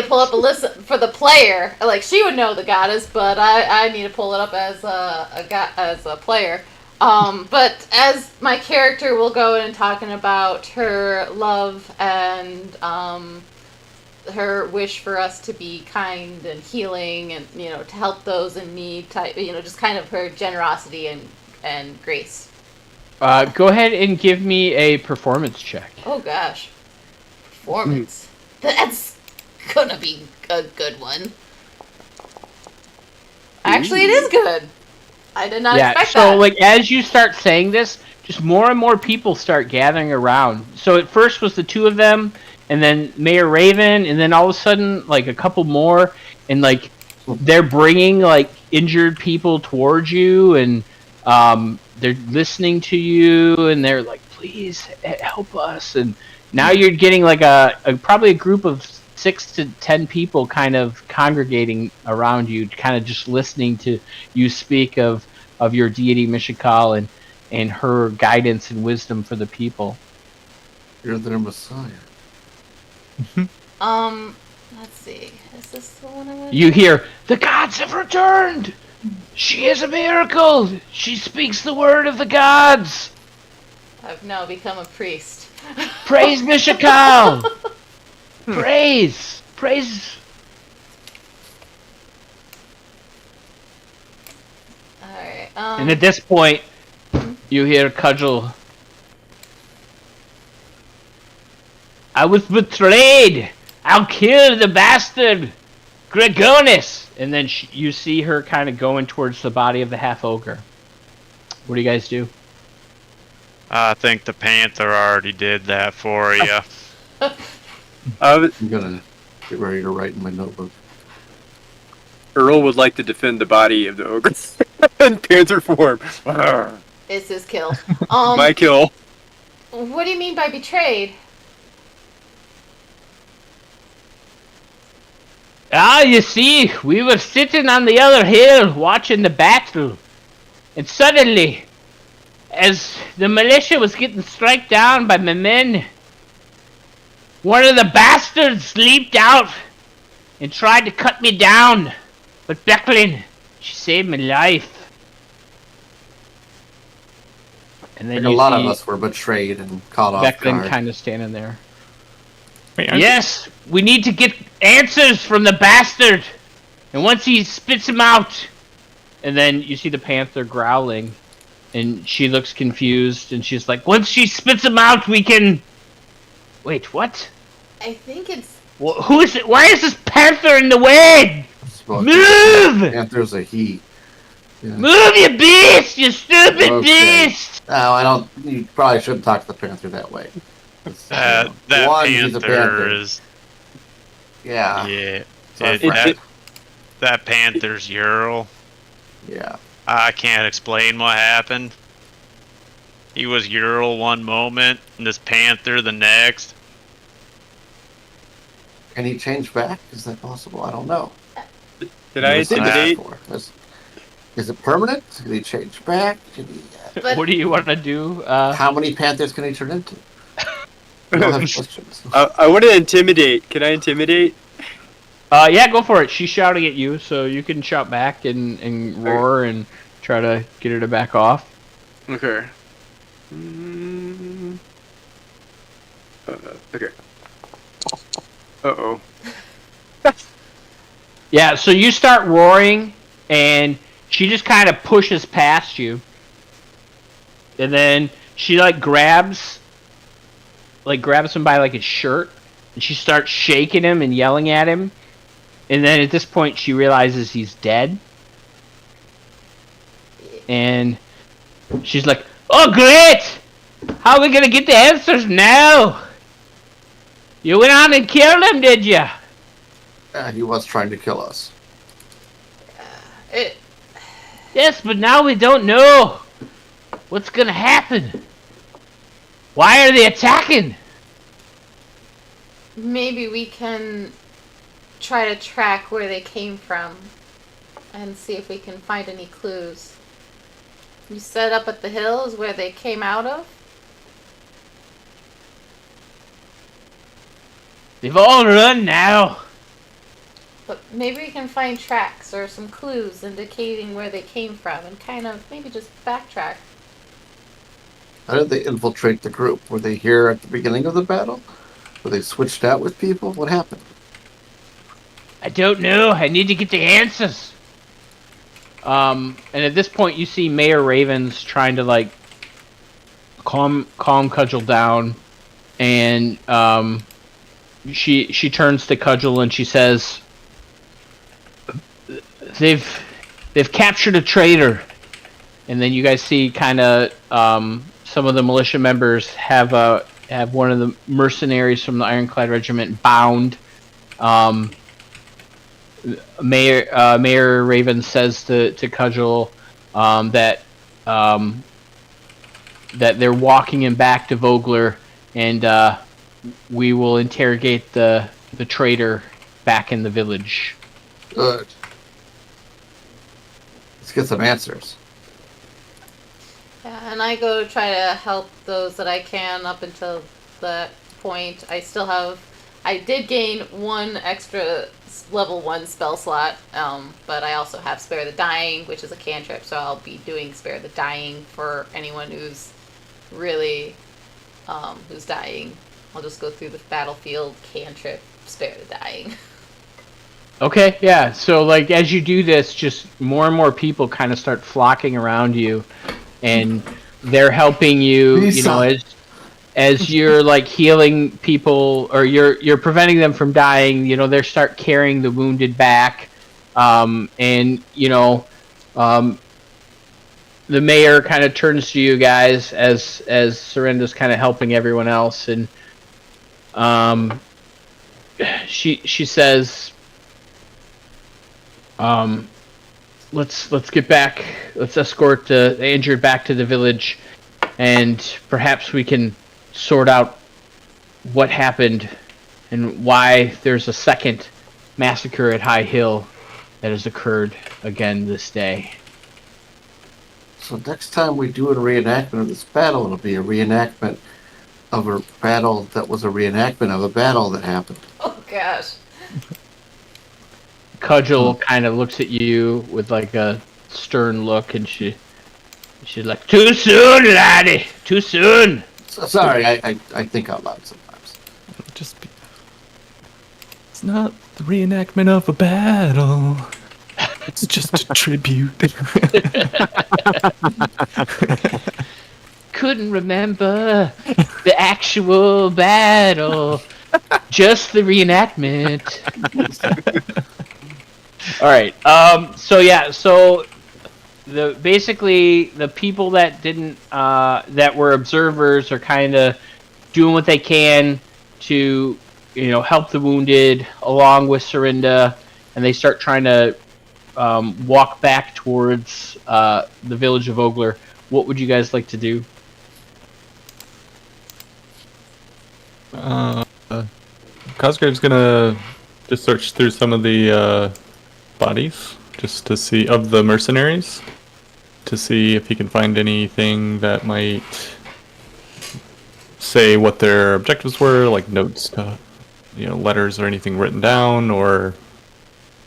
pull up a list for the player. Like, she would know the goddess, but I need to pull it up as a player. But as my character will go in talking about her love and her wish for us to be kind and healing and, to help those in need, type, just kind of her generosity and grace. Go ahead and give me a performance check. Oh gosh. Performance. That's gonna be a good one. Actually, it is good. I did not expect that. So, like, as you start saying this, just more and more people start gathering around. So at first was the two of them, and then Mayor Raven, and then all of a sudden, like, a couple more, and, like, they're bringing, like, injured people towards you, and they're listening to you, and they're like, please help us. And now you're getting, like, probably a group of 6 to 10 people kind of congregating around you, kind of just listening to you speak of your deity Mishakal and her guidance and wisdom for the people. You're their messiah. Let's see. Is this the one I want? You hear, the gods have returned! She is a miracle! She speaks the word of the gods! I've now become a priest. Praise Mishakal! Praise! Praise! Alright, And at this point, you hear Cudgel. I was betrayed! I'll kill the bastard! Gregonis! And then you see her kind of going towards the body of the half-ogre. What do you guys do? I think the Panther already did that for you. I'm gonna get ready to write in my notebook. Earl would like to defend the body of the ogre in Panther form. It's his kill. My kill. What do you mean by betrayed? You see, we were sitting on the other hill watching the battle. And suddenly, as the militia was getting struck down by my men, one of the bastards leaped out and tried to cut me down. But Becklin, she saved my life. And then a lot of us were betrayed and caught off guard. Becklin kind of standing there. Wait, Yes, we need to get answers from the bastard. And once he spits him out, and then you see the Panther growling, and she looks confused, and she's like, once she spits him out, we can... Wait, what? I think it's... Well, who is it? Why is this Panther in the way? Move! Panther's a he. Yeah. Move, you beast! You stupid beast! No, I don't... You probably shouldn't talk to the Panther that way. That Panther is... Yeah. Yeah. So that Panther's Ural. Yeah. I can't explain what happened. He was Ural one moment, and this Panther the next. Can he change back? Is that possible? I don't know. Did I intimidate? Is it permanent? Can he change back? What do you want to do? How many Panthers can he turn into? I want to intimidate. Can I intimidate? Yeah, go for it. She's shouting at you, so you can shout back and roar and try to get her to back off. Okay. Okay. Uh-oh. Yeah, so you start roaring, and she just kind of pushes past you. And then she, grabs him by, his shirt, and she starts shaking him and yelling at him. And then at this point, she realizes he's dead. And she's like, oh, great! How are we going to get the answers now? You went on and killed him, did you? He was trying to kill us. Yes, but now we don't know what's going to happen. Why are they attacking? Maybe we can try to track where they came from and see if we can find any clues. You set up at the hills where they came out of? They've all run now. But maybe we can find tracks or some clues indicating where they came from and kind of maybe just backtrack. How did they infiltrate the group? Were they here at the beginning of the battle? Were they switched out with people? What happened? I don't know. I need to get the answers. And at this point, you see Mayor Ravens trying to like calm Cudgel down, and she turns to Cudgel and she says, "They've captured a traitor." And then you guys see kind of some of the militia members have one of the mercenaries from the Ironclad Regiment bound. Mayor Raven says to Cudgel that they're walking him back to Vogler, and we will interrogate the traitor back in the village. Good. Let's get some answers. Yeah, and I go try to help those that I can up until that point. I did gain one extra level 1 spell slot, but I also have Spare the Dying, which is a cantrip, so I'll be doing Spare the Dying for anyone who's really, who's dying. I'll just go through the battlefield, cantrip, Spare the Dying. Okay, yeah, so like as you do this, just more and more people kind of start flocking around you, and they're helping you, you know, as you're like healing people, or you're preventing them from dying, you know, they start carrying the wounded back, and you know, the mayor kind of turns to you guys as Serenda's kind of helping everyone else, and she says, let's get back. Let's escort the injured back to the village, and perhaps we can sort out what happened and why there's a second massacre at High Hill that has occurred again this day. So next time we do a reenactment of this battle, it'll be a reenactment of a battle that was a reenactment of a battle that happened. Oh gosh. Cudgel kind of looks at you with like a stern look, and she's like, "Too soon, laddie. Too soon." So, sorry, I think out loud sometimes. It's not the reenactment of a battle. It's just a tribute. Couldn't remember the actual battle, just the reenactment. All right. So basically the people that didn't that were observers are kind of doing what they can to, you know, help the wounded along with Serinda, and they start trying to walk back towards the village of Vogler. What would you guys like to do? Cosgrave's gonna just search through some of the bodies, just to see, of the mercenaries, to see if he can find anything that might say what their objectives were, like notes to, you know, letters or anything written down, or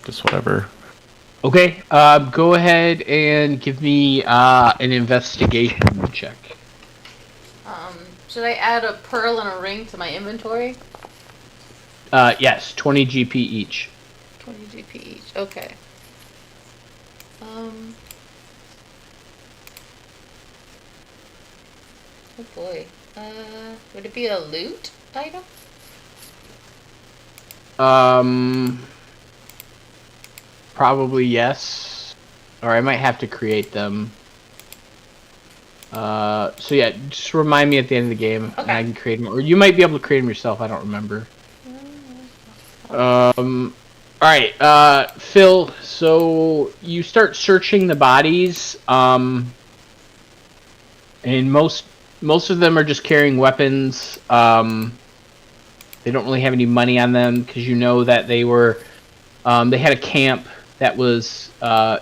just whatever. Okay, go ahead and give me an investigation check. Should I add a pearl and a ring to my inventory? Yes, 20 GP each. 20 GP each. Okay. Oh boy. Would it be a loot item? Probably yes. Or I might have to create them. So yeah, just remind me at the end of the game, okay, and I can create them. Or you might be able to create them yourself, I don't remember. Alright, Phil, so you start searching the bodies, and most of them are just carrying weapons. They don't really have any money on them, because you know that they were, they had a camp that was,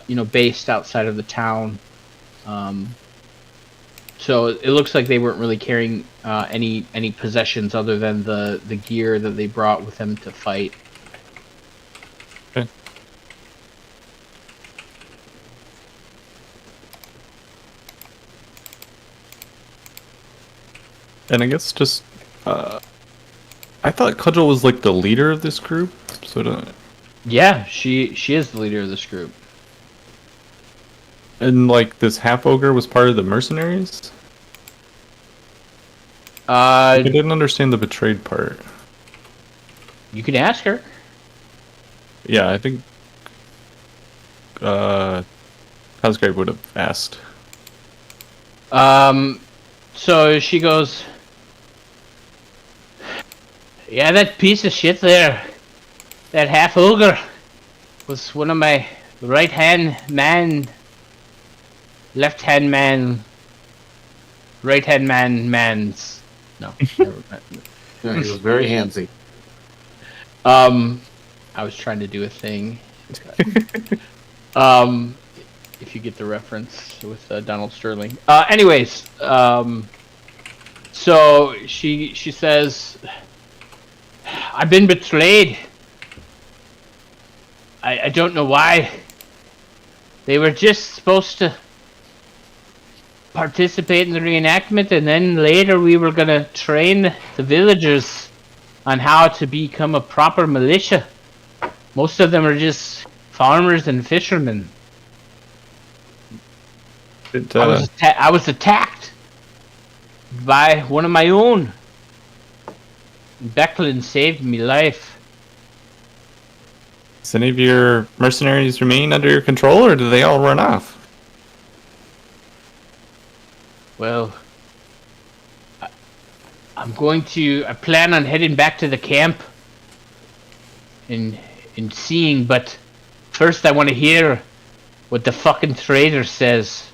you know, based outside of the town. So it looks like they weren't really carrying any possessions other than the gear that they brought with them to fight. Okay. And I guess just, I thought Cudgel was like the leader of this group, so Yeah, she is the leader of this group. And like this half ogre was part of the mercenaries? I didn't understand the betrayed part. You can ask her. Yeah, I think Cosgrave would have asked. So she goes, yeah, that piece of shit there, that half ogre, was one of my right-hand man, left-hand man, right-hand man's. No, never mind. Yeah, he was very handsy. I was trying to do a thing. If you get the reference with Donald Sterling. Anyways, so she says, I've been betrayed. I don't know why. They were just supposed to participate in the reenactment, and then later we were gonna train the villagers on how to become a proper militia. Most of them are just farmers and fishermen. I was attacked by one of my own. Becklin saved me life. Does any of your mercenaries remain under your control, or do they all run off? Well, I plan on heading back to the camp and seeing, but first I want to hear what the fucking traitor says.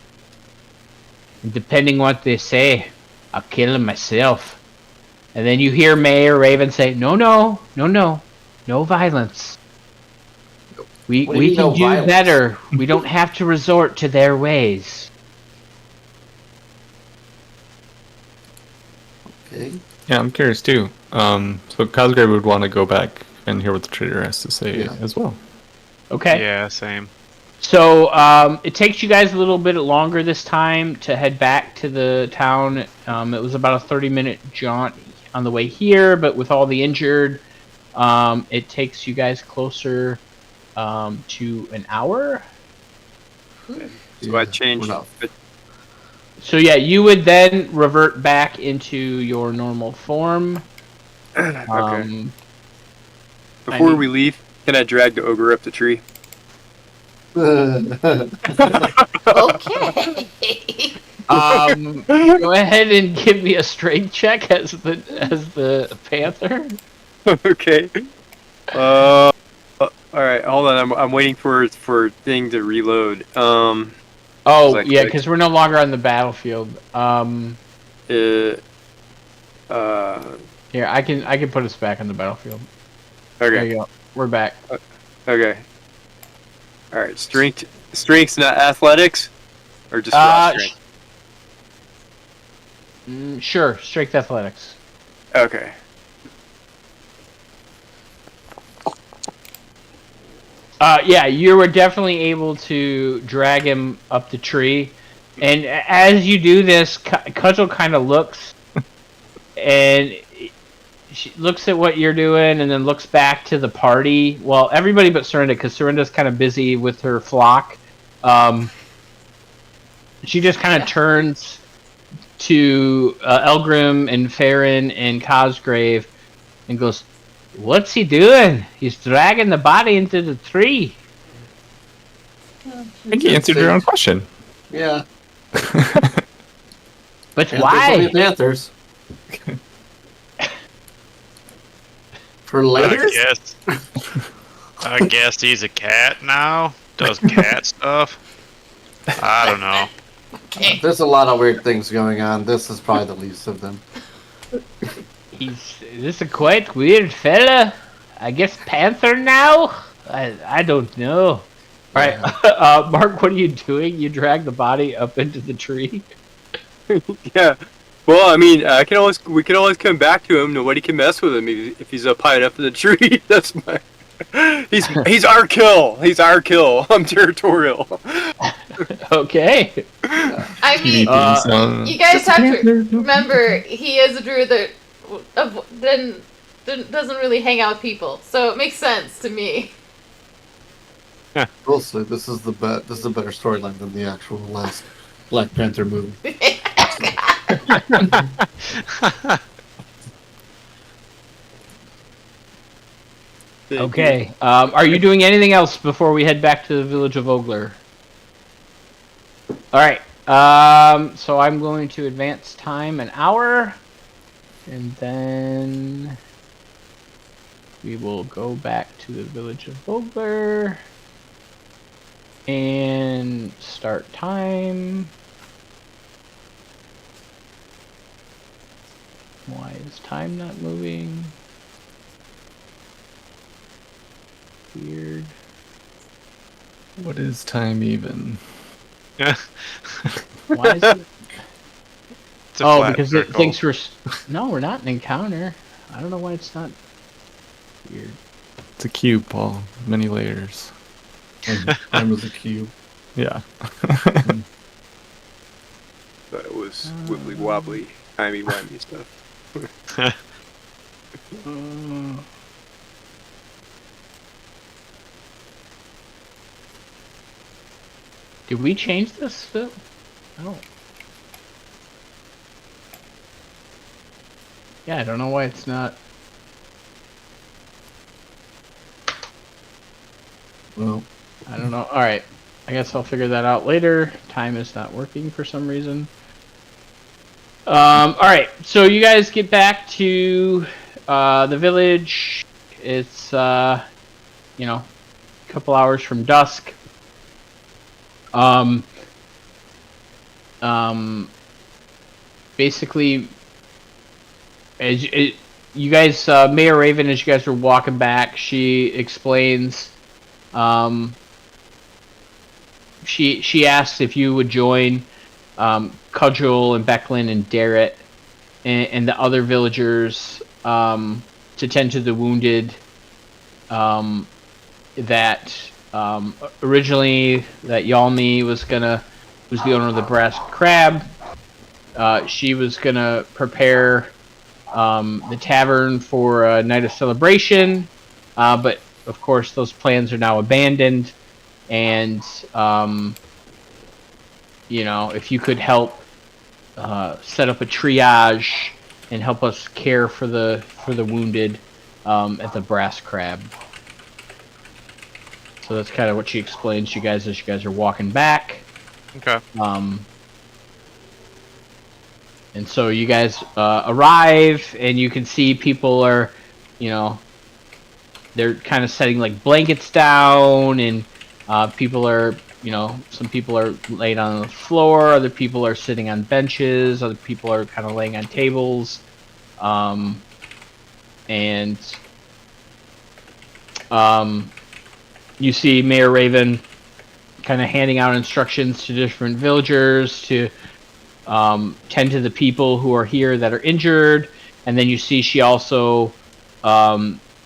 And depending what they say, I'll kill him myself. And then you hear Mayor Raven say, no violence. We can do better. We don't have to resort to their ways. Okay. Yeah, I'm curious too. So Cosgrave would want to go back and hear what the trader has to say as well. Okay. Yeah, same. So it takes you guys a little bit longer this time to head back to the town. It was about a 30-minute jaunt on the way here, but with all the injured, it takes you guys closer to an hour. So I changed. So yeah, you would then revert back into your normal form. Okay. Before we leave, can I drag the ogre up the tree? Okay. Go ahead and give me a strength check as the panther. Okay. All right. Hold on. I'm waiting for thing to reload. Oh yeah, because we're no longer on the battlefield. Here, I can put us back on the battlefield. Okay. There you go. We're back. Okay. All right. Strength's not athletics, or just raw strength. Sure. Strength athletics. Okay. Yeah, you were definitely able to drag him up the tree, and as you do this, Cudgel kind of looks, and she looks at what you're doing, and then looks back to the party. Well, everybody but Serinda, because Serinda's kind of busy with her flock. She just kind of turns to Elgrim and Farron and Cosgrave, and goes, "What's he doing? He's dragging the body into the tree." I think you answered your own question. Yeah. But why? Panthers. For later? I guess he's a cat now. Does cat stuff. I don't know. Okay. There's a lot of weird things going on. This is probably the least of them. This is a quite weird fella. I guess Panther now? I don't know. Alright, Mark, what are you doing? You drag the body up into the tree? Yeah. Well, I mean, we can always come back to him. Nobody can mess with him if he's up high enough in the tree. That's my. He's our kill. He's our kill. I'm territorial. Okay. I mean, you guys have to remember he is a druid that doesn't really hang out with people, so it makes sense to me. We'll see. This is a better storyline than the actual last Black Panther movie. Okay. Are you doing anything else before we head back to the village of Ogler? All right. So I'm going to advance time an hour, and then we will go back to the village of Ogler and start time. Why is time not moving? Weird. What is time even? Why is it? Oh, because it thinks we're... No, we're not an encounter. I don't know why it's not... Weird. It's a cube, Paul. Many layers. Time is a cube. Yeah. But it was wibbly wobbly, timey wimey stuff. Did we change this, Phil? I don't... Yeah, I don't know why it's not... Well, I don't know. Alright. I guess I'll figure that out later. Time is not working for some reason. Alright, so you guys get back to the village. It's, a couple hours from dusk. Basically, you guys, Mayor Raven, as you guys were walking back, she explains, she asks if you would join, Cudgel and Becklin and Darrett and the other villagers, to tend to the wounded, that, originally that Yalni was the owner of the Brass Crab. She was gonna prepare the tavern for a night of celebration, but of course those plans are now abandoned. And if you could help set up a triage and help us care for the wounded at the Brass Crab. So that's kind of what she explains to you guys as you guys are walking back. Okay. And so you guys arrive, and you can see people are, they're kind of setting like blankets down, and people are, some people are laying on the floor, other people are sitting on benches, other people are kind of laying on tables, you see Mayor Raven kind of handing out instructions to different villagers to tend to the people who are here that are injured, and then you see she also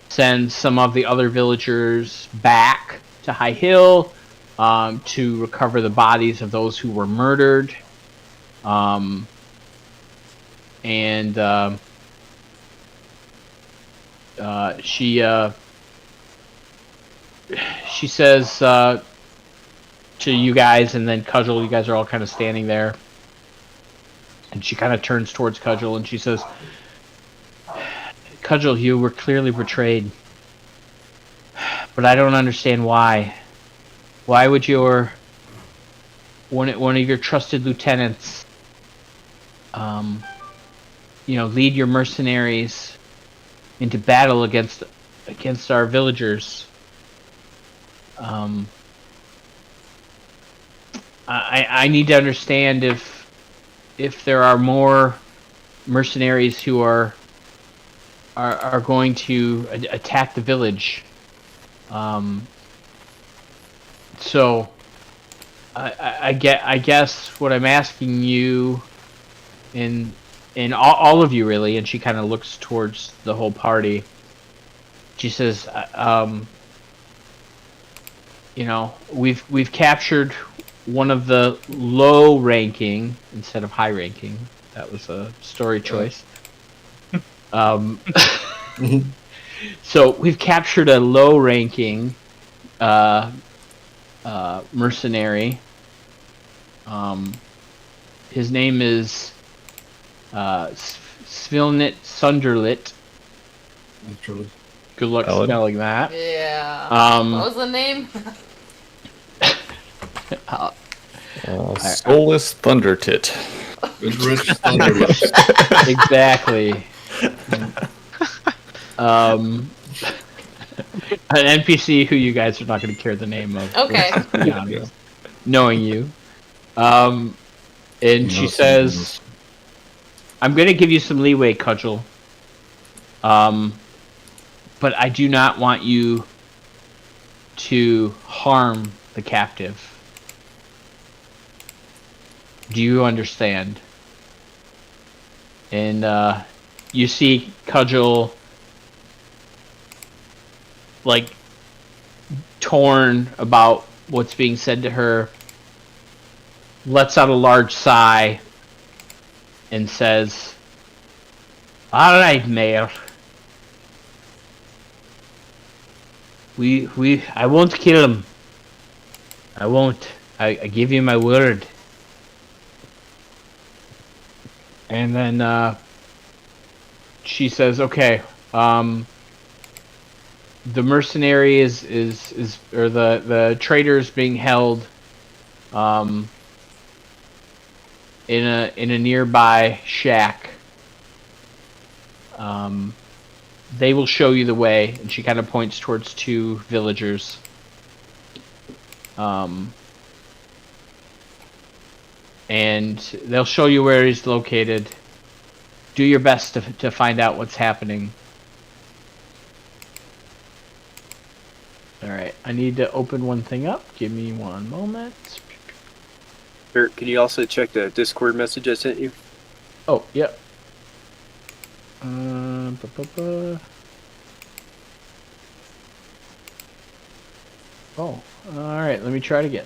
sends some of the other villagers back to High Hill to recover the bodies of those who were murdered. She says to you guys, and then Cudgel, you guys are all kind of standing there. And she kind of turns towards Cudgel and she says, Cudgel, you were clearly betrayed. But I don't understand why. Why would one of your trusted lieutenants, lead your mercenaries into battle against our villagers? I need to understand if there are more mercenaries who are going to attack the village. So I guess what I'm asking you, and all of you really, and she kind of looks towards the whole party. She says, we've captured one of the low ranking instead of high ranking. That was a story choice. So we've captured a low ranking mercenary. His name is Svilnit Sunderlit. Literally. Good luck spelling that. Yeah. What was the name? Soulless Thundertit. Good rich Thunderlips. Exactly. An NPC who you guys are not going to care the name of. Okay. To be honest, knowing you. And she says, I'm going to give you some leeway, Cudgel. But I do not want you to harm the captive. Do you understand? And you see Cudgel like torn about what's being said to her, lets out a large sigh and says, all right, Mayor. I won't kill him. I won't. I give you my word. And then she says, okay, the mercenary is or the trader is being held in a nearby shack. They will show you the way, and she kind of points towards two villagers. And they'll show you where he's located. Do your best to find out what's happening. Alright, I need to open one thing up. Give me one moment. Sure, can you also check the Discord message I sent you? Oh, yep. Oh, alright, let me try it again.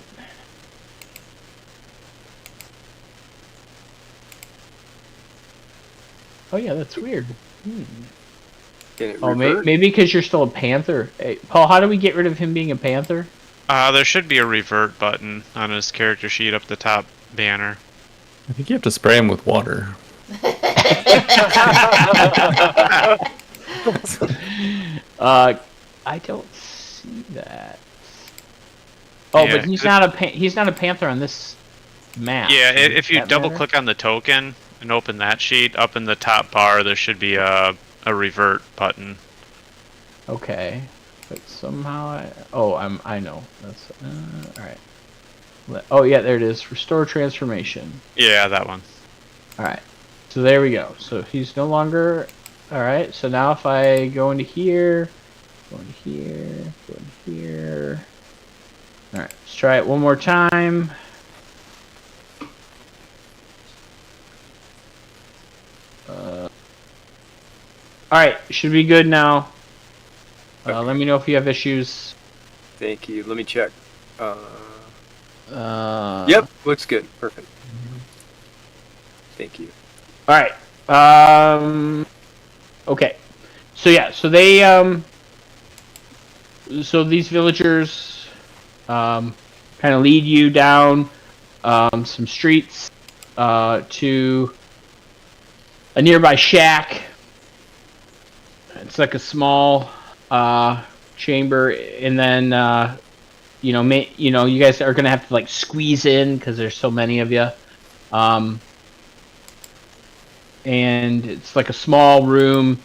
Oh yeah, that's weird. Oh, maybe because you're still a panther. Hey, Paul, how do we get rid of him being a panther? There should be a revert button on his character sheet up the top banner. I think you have to spray him with water. I don't see that. Oh, yeah, but he's not a panther on this map. Yeah, if you double click on the token and open that sheet, up in the top bar there should be a revert button. Okay, but somehow I know that's all right. Oh yeah, there it is. Restore transformation. Yeah, that one. All right, so there we go. So he's no longer. All right, so now if I go into here, go into here, go into here. All right, let's try it one more time. All right, should be good now. Okay. Let me know if you have issues. Thank you. Let me check. Yep, looks good. Perfect. Thank you. All right. Okay. So yeah. So they. So these villagers, kind of lead you down, some streets, to a nearby shack. It's like a small chamber, and then you guys are gonna have to like squeeze in because there's so many of you, and it's like a small room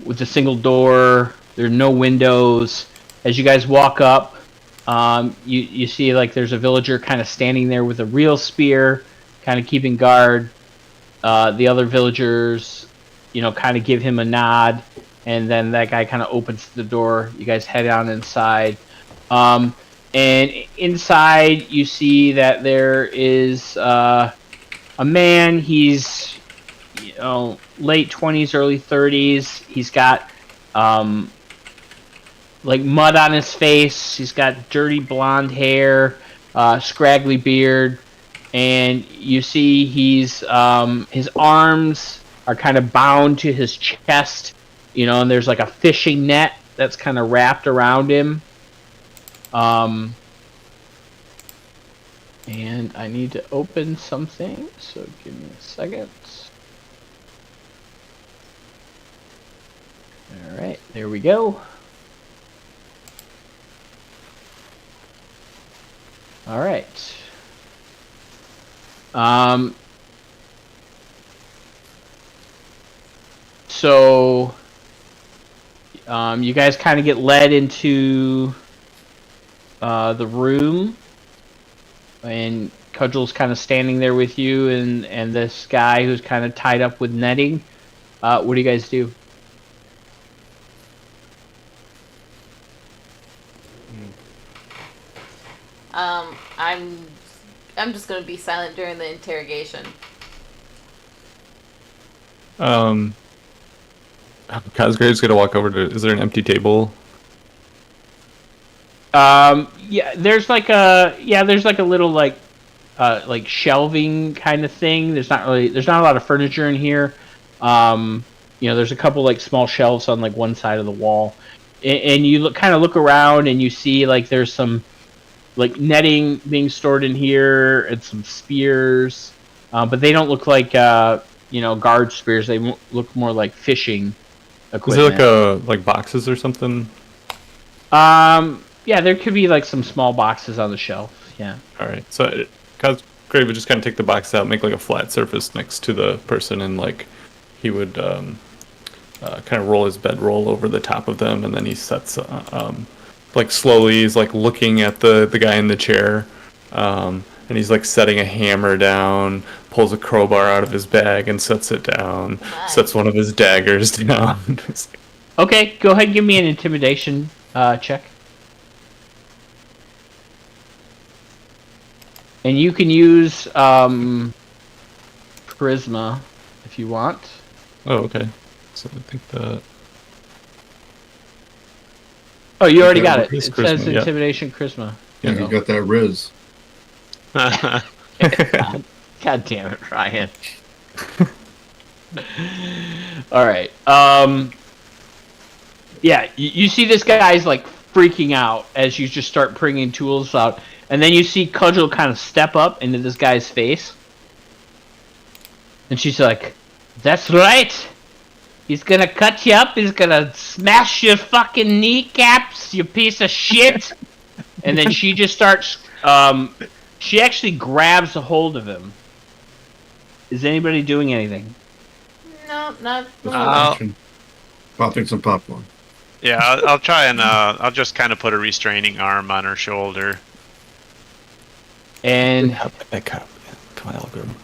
with a single door. There are no windows. As you guys walk up, you see like there's a villager kind of standing there with a real spear, kind of keeping guard. The other villagers, kind of give him a nod. And then that guy kind of opens the door. You guys head on inside. And inside you see that there is a man. He's, late 20s, early 30s. He's got like mud on his face. He's got dirty blonde hair, scraggly beard. And you see he's his arms are kind of bound to his chest. And there's like a fishing net that's kind of wrapped around him. And I need to open something, so give me a second. Alright, there we go. Alright. So you guys kind of get led into the room, and Cudgel's kind of standing there with you, and this guy who's kind of tied up with netting. What do you guys do? I'm just gonna be silent during the interrogation. Cosgrave's gonna walk over to. Is there an empty table? Yeah, there's like a little like shelving kind of thing. There's not a lot of furniture in here. There's a couple like small shelves on like one side of the wall, and you look around and you see like there's some like netting being stored in here and some spears, but they don't look like guard spears. They look more like fishing equipment. Is there like boxes or something? Yeah, there could be like some small boxes on the shelf. Yeah. All right. So Cosgrave would just kind of take the box out, make like a flat surface next to the person, and like he would kind of roll his bedroll over the top of them, and then he sets like slowly. He's like looking at the guy in the chair, and he's like setting a hammer down, pulls a crowbar out of his bag and sets it down, sets one of his daggers down. Okay, go ahead and give me an intimidation check. And you can use charisma if you want. Oh, okay. So I think that. Oh, you already got it. It says intimidation, charisma. Yeah, you got that Riz. God damn it, Ryan. All right. Yeah, you see this guy's like freaking out as you just start bringing tools out, and then you see Cudgel kind of step up into this guy's face, and she's like, "That's right. He's gonna cut you up. He's gonna smash your fucking kneecaps, you piece of shit." And then she just starts. She actually grabs a hold of him. Is anybody doing anything? No, not. Popping some popcorn. Yeah, I'll try and I'll just kind of put a restraining arm on her shoulder. And Come on, Algorithm.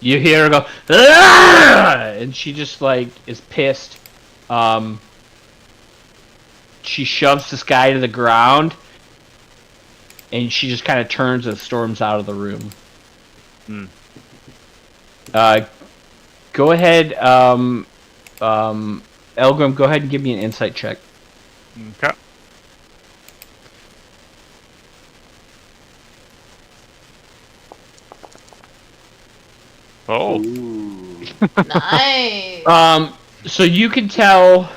You hear her go, "Argh!" And she just like is pissed. She shoves this guy to the ground, and she just kind of turns and storms out of the room. Go ahead, Elgrim, go ahead and give me an insight check. Okay. Oh. Nice. So you can tell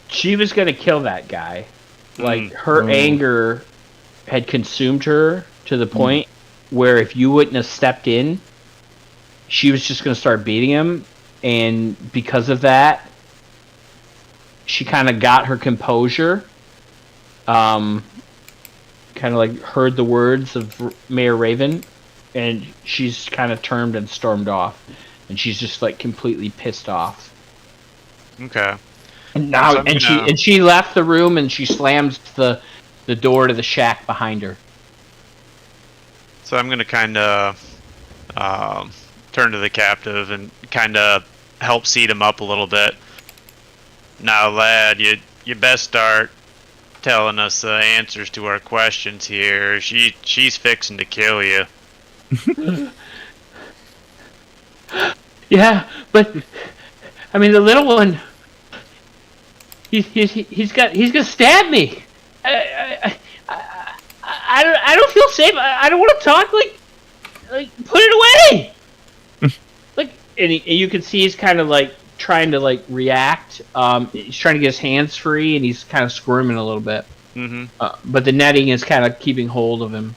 she was gonna kill that guy. Like her anger had consumed her to the point where if you wouldn't have stepped in, she was just gonna start beating him. And because of that, she kind of got her composure. Kind of like heard the words of Mayor Raven, and she's kind of turned and stormed off. And she's just like completely pissed off. Okay. And now, she left the room, and she slams the door to the shack behind her. So I'm gonna kind of turn to the captive and kind of help seat him up a little bit. Now, lad, you best start telling us the answers to our questions here. She's fixing to kill you. Yeah, but I mean the little one. He's gonna stab me. I don't feel safe. I don't want to talk. Like put it away. And you can see he's kind of like trying to like react. He's trying to get his hands free, and he's kind of squirming a little bit. Mm-hmm. But the netting is kind of keeping hold of him.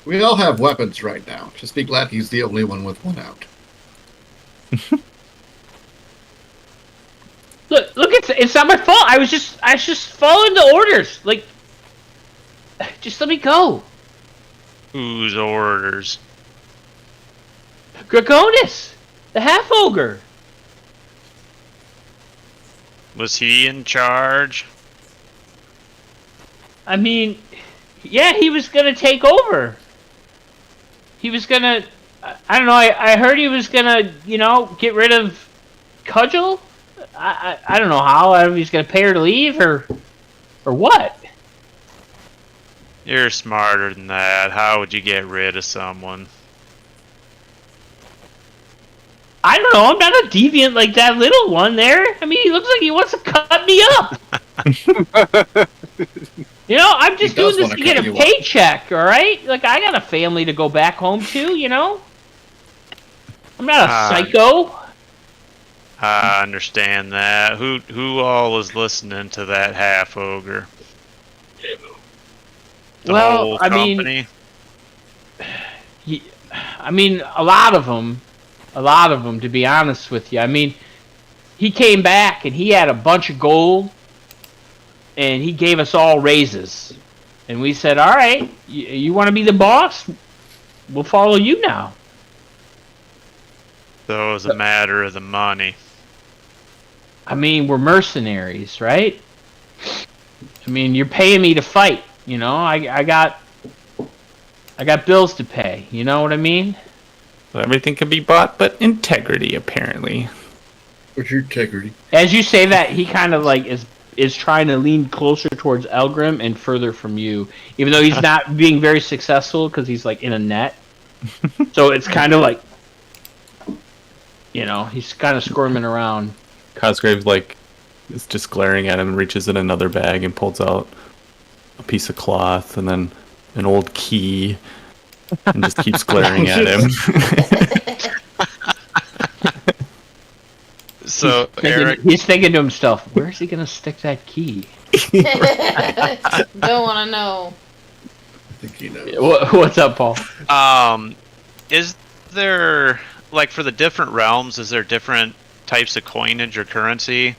We all have weapons right now. Just be glad he's the only one with one out. Look, it's not my fault. I was just following the orders. Like, just let me go. Whose orders? Dragonlance, the half ogre. Was he in charge? I mean, yeah, he was gonna take over. He was gonna. I don't know. I heard he was gonna, get rid of Cudgel. I don't know how. I don't know if he's gonna pay her to leave or what. You're smarter than that. How would you get rid of someone? I don't know. I'm not a deviant like that little one there. I mean, he looks like he wants to cut me up. I'm just doing this to get a paycheck, all right? Like, I got a family to go back home to, I'm not a psycho. I understand that. Who all is listening to that half ogre? The whole company? I mean, a lot of them, to be honest with you. I mean, he came back and he had a bunch of gold, and he gave us all raises. And we said, all right, you want to be the boss? We'll follow you now. So it was a matter of the money. I mean, we're mercenaries, right? I mean, you're paying me to fight, I got bills to pay, you know what I mean? Everything can be bought, but integrity, apparently. What's your integrity? As you say that, he kind of like is trying to lean closer towards Elgrim and further from you, even though he's not being very successful because he's like in a net. So it's kind of like, he's kind of squirming around. Cosgrave is just glaring at him and reaches in another bag and pulls out a piece of cloth and then an old key and just keeps glaring at him. So he's thinking to himself, where's he gonna stick that key? Don't want to know. I think he knows. What's up, Paul? Is there, like, for the different realms, is there different types of coinage or currency?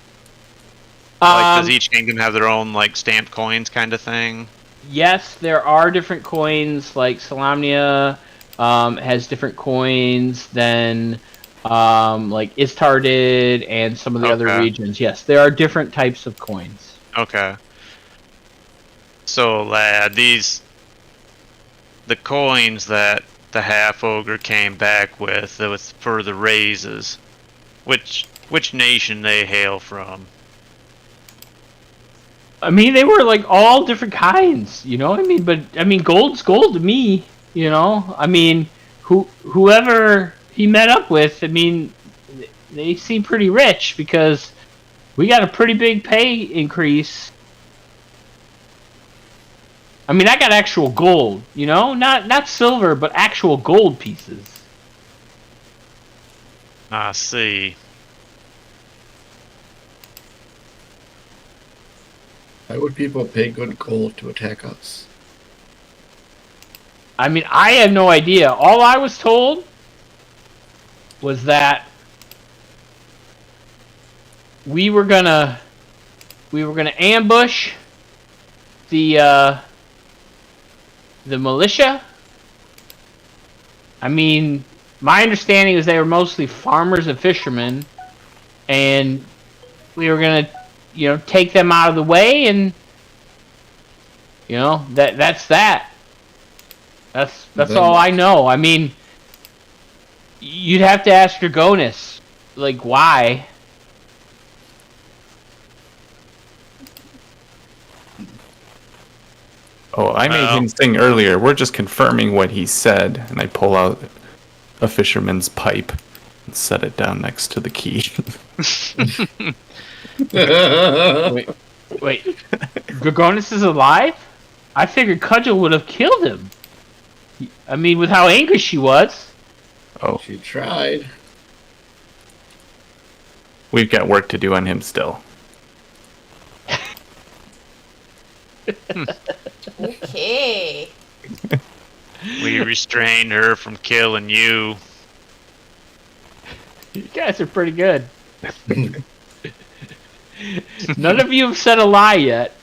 Does each kingdom have their own, like, stamped coins kind of thing? Yes, there are different coins. Like Salamnia has different coins than like Istar did, and some of the other regions. Yes, there are different types of coins. Okay. So, lad, the coins that the half ogre came back with for the raises, which nation they hail from? I mean, they were like all different kinds, I mean, but I mean, gold's gold to me, I mean, whoever he met up with, I mean, they seem pretty rich because we got a pretty big pay increase. I mean, I got actual gold, not silver, but actual gold pieces. I see. Why would people pay good gold to attack us? I mean, I have no idea. All I was told was that we were gonna ambush the militia. I mean, my understanding is they were mostly farmers and fishermen, and we were gonna take them out of the way, and that's that. That's all I know. I mean, you'd have to ask Dragonlance, like, why. Oh, I made him sing earlier. We're just confirming what he said, and I pull out a fisherman's pipe and set it down next to the key. Wait. Dragonlance is alive? I figured Cudgel would have killed him. I mean, with how angry she was. Oh. She tried. We've got work to do on him still. Okay. We restrained her from killing you. You guys are pretty good. None of you have said a lie yet.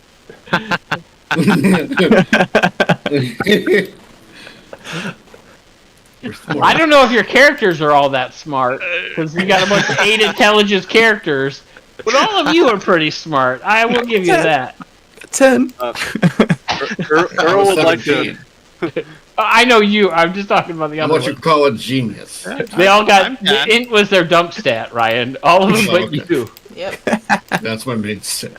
I don't know if your characters are all that smart, because you got a bunch of 8 intelligence characters, but all of you are pretty smart. I will give you that. 10. Earl would like to. I know you. I'm just talking about the other What one. you call a genius? They all got int was their dump stat, Ryan. All of them but you. Yep. That's what made sense.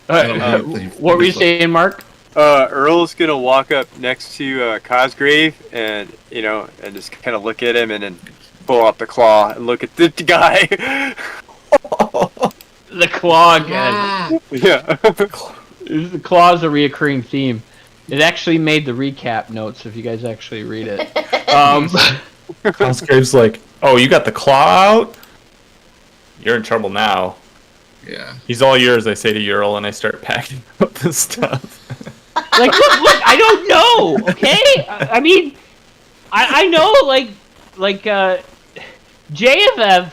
What were you saying, Mark? Earl's gonna walk up next to Cosgrave and and just kind of look at him and then pull out the claw and look at the guy. The claw again. Yeah. The claw is a reoccurring theme. It actually made the recap notes if you guys actually read it. Cosgrave's like, oh, you got the claw out? You're in trouble now. Yeah. He's all yours, I say to Ural, and I start packing up the stuff. Like, look, I don't know, okay? I mean, I know, Jayev,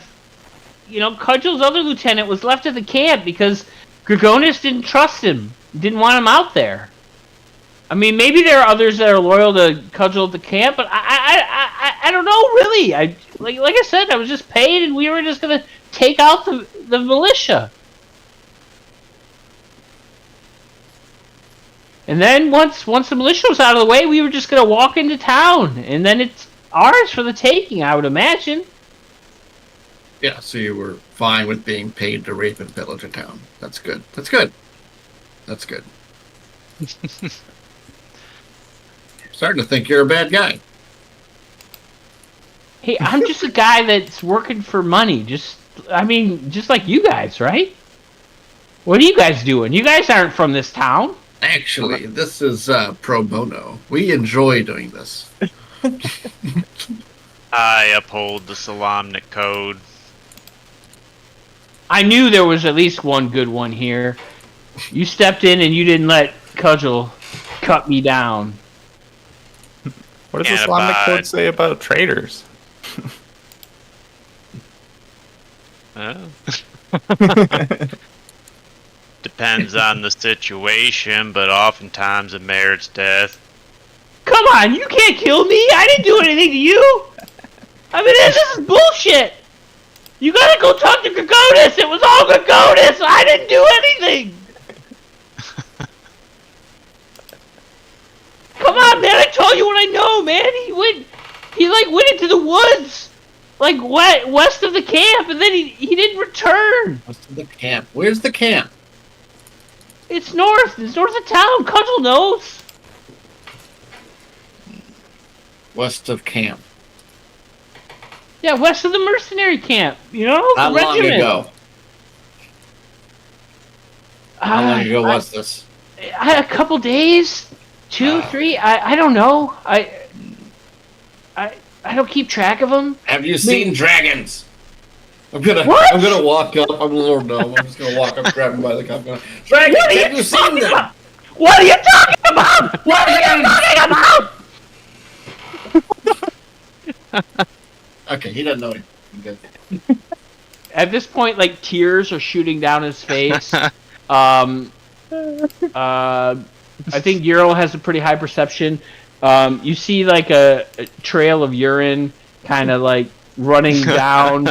Cudgel's other lieutenant was left at the camp because Dragonlance didn't trust him, didn't want him out there. I mean, maybe there are others that are loyal to Cudgel at the camp, but I don't know, really. Like I said, I was just paid, and we were just gonna take out the militia. And then once the militia was out of the way, we were just gonna walk into town, and then it's ours for the taking, I would imagine. Yeah, so you were fine with being paid to rape and pillage a town. That's good. That's good. That's good. Starting to think you're a bad guy. Hey, I'm just a guy that's working for money. Just like you guys, right? What are you guys doing? You guys aren't from this town. Actually, this is pro bono. We enjoy doing this. I uphold the Salamnic Code. I knew there was at least one good one here. You stepped in and you didn't let Cudgel cut me down. What does the Islamic Code say about traitors? Depends on the situation, but oftentimes it merits death. Come on, you can't kill me! I didn't do anything to you! I mean, this is bullshit! You gotta go talk to Dragonlance! It was all Dragonlance! I didn't do anything! Come on, man! I told you what I know, man! He went into the woods! Like, west of the camp, and then he didn't return! West of the camp? Where's the camp? It's north of town! Cudgel knows! West of camp. Yeah, west of the mercenary camp, How the long regiment. ago? How long ago was this? A couple days, 2, 3. I don't know. I don't keep track of them. Have you seen dragons? I'm gonna walk up. I'm a little dumb. I'm just gonna walk up, grab him by the cup. Dragons, have you seen them? What are you talking about? What are you talking about? Okay, he doesn't know anything. At this point, like, tears are shooting down his face. I think Ural has a pretty high perception. You see, like, a trail of urine kind of, like, running down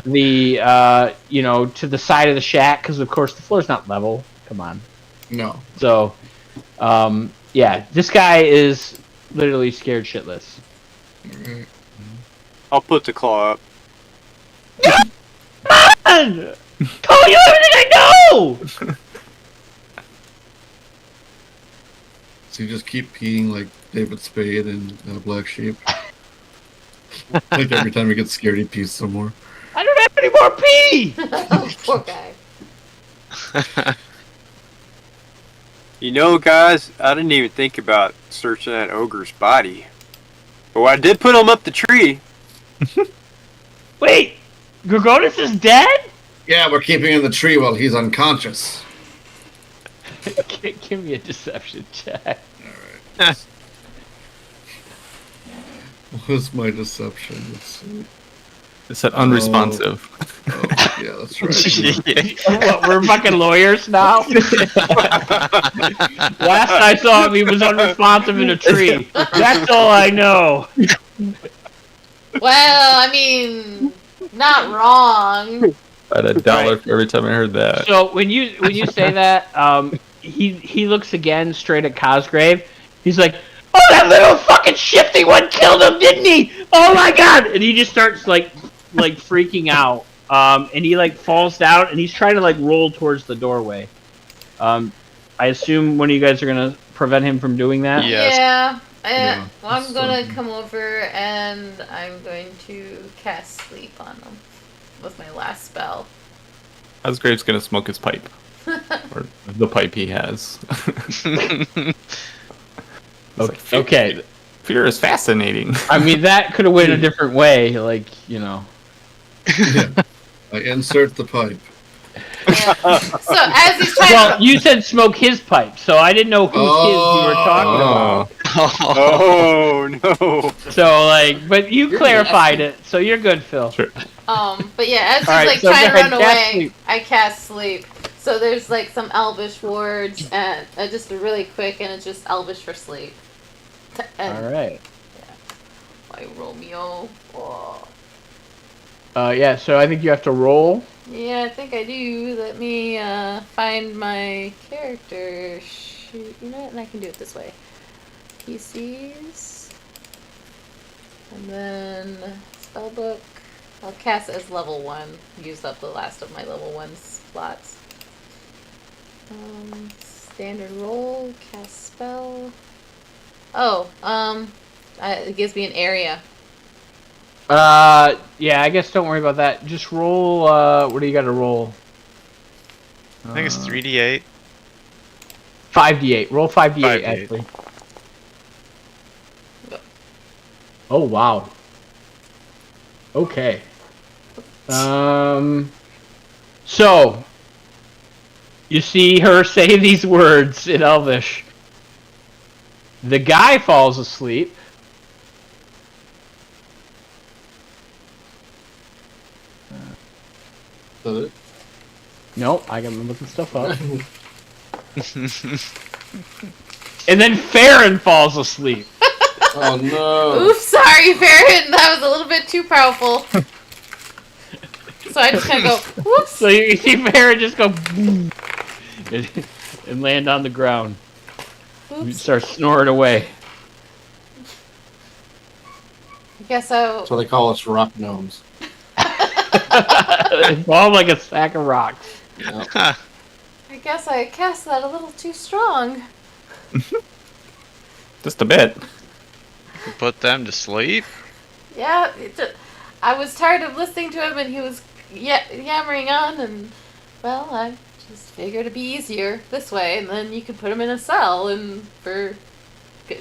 the, to the side of the shack, because, of course, the floor's not level. Come on. No. So, yeah, this guy is literally scared shitless. I'll put the claw up. Come on! Told you everything I know! So you just keep peeing like David Spade and Black Sheep? Like every time he gets scared, he pees some more. I don't have any more pee! Poor guy. Guys, I didn't even think about searching that ogre's body. But I did put him up the tree. Wait! Dragonlance is dead? Yeah, we're keeping him in the tree while he's unconscious. Give me a deception check. Alright. What's my deception? Let's see. It said unresponsive. Oh, yeah, that's right. What, we're fucking lawyers now? Last I saw him, he was unresponsive in a tree. That's all I know. Well, I mean, not wrong. I had $1 for every time I heard that. So when you say that, he looks again straight at Cosgrave. He's like, "Oh, that little fucking shifty one killed him, didn't he? Oh my god!" And he just starts like freaking out. And he like falls down, and he's trying to like roll towards the doorway. I assume one of you guys are gonna prevent him from doing that. Yes. Yeah. Yeah, Well, I'm so- gonna come over and I'm going to cast sleep on him with my last spell. Cosgrave's gonna smoke his pipe. Or the pipe he has. Okay. Fear is fascinating. I mean, that could have went a different way. Like, you know. Yeah. I insert the pipe. Yeah. So as he's trying Well, you said smoke his pipe, so I didn't know whose his you were talking about. Oh no! So like, but you clarified it, so you're good, Phil. Sure. but yeah, as he's Alright, like so trying to go ahead, run cast away, sleep. I cast sleep. So there's like some Elvish words and just really quick, and it's just Elvish for sleep. And All right. by Romeo. Oh. Yeah. So I think you have to roll. Yeah, I think I do. Let me find my character. Shoot, you know what? And I can do it this way. PCs. And then spellbook. I'll cast it as level 1. Use up the last of my level 1 slots. Standard roll. Cast spell. Oh, it gives me an area. Yeah. I guess don't worry about that. Just roll. What do you got to roll? I think it's 3d8. 5d8. Roll 5d8. 5d8. Actually. Oh wow. Okay. So you see her say these words in Elvish. The guy falls asleep. Is that it? Nope, I gotta look stuff up. And then Farron falls asleep. Oh no! Oops, sorry, Farron. That was a little bit too powerful. So I just kind of go, whoops. So you see Farron just go boom, and land on the ground. You Oops. start snoring away. I guess I'll. That's what they call us, rock gnomes. Fall like a sack of rocks. Yeah. I guess I cast that a little too strong. Just a bit. Put them to sleep. Yeah, I was tired of listening to him, and he was yammering on, and well, I just figured it'd be easier this way, and then you could put him in a cell, and for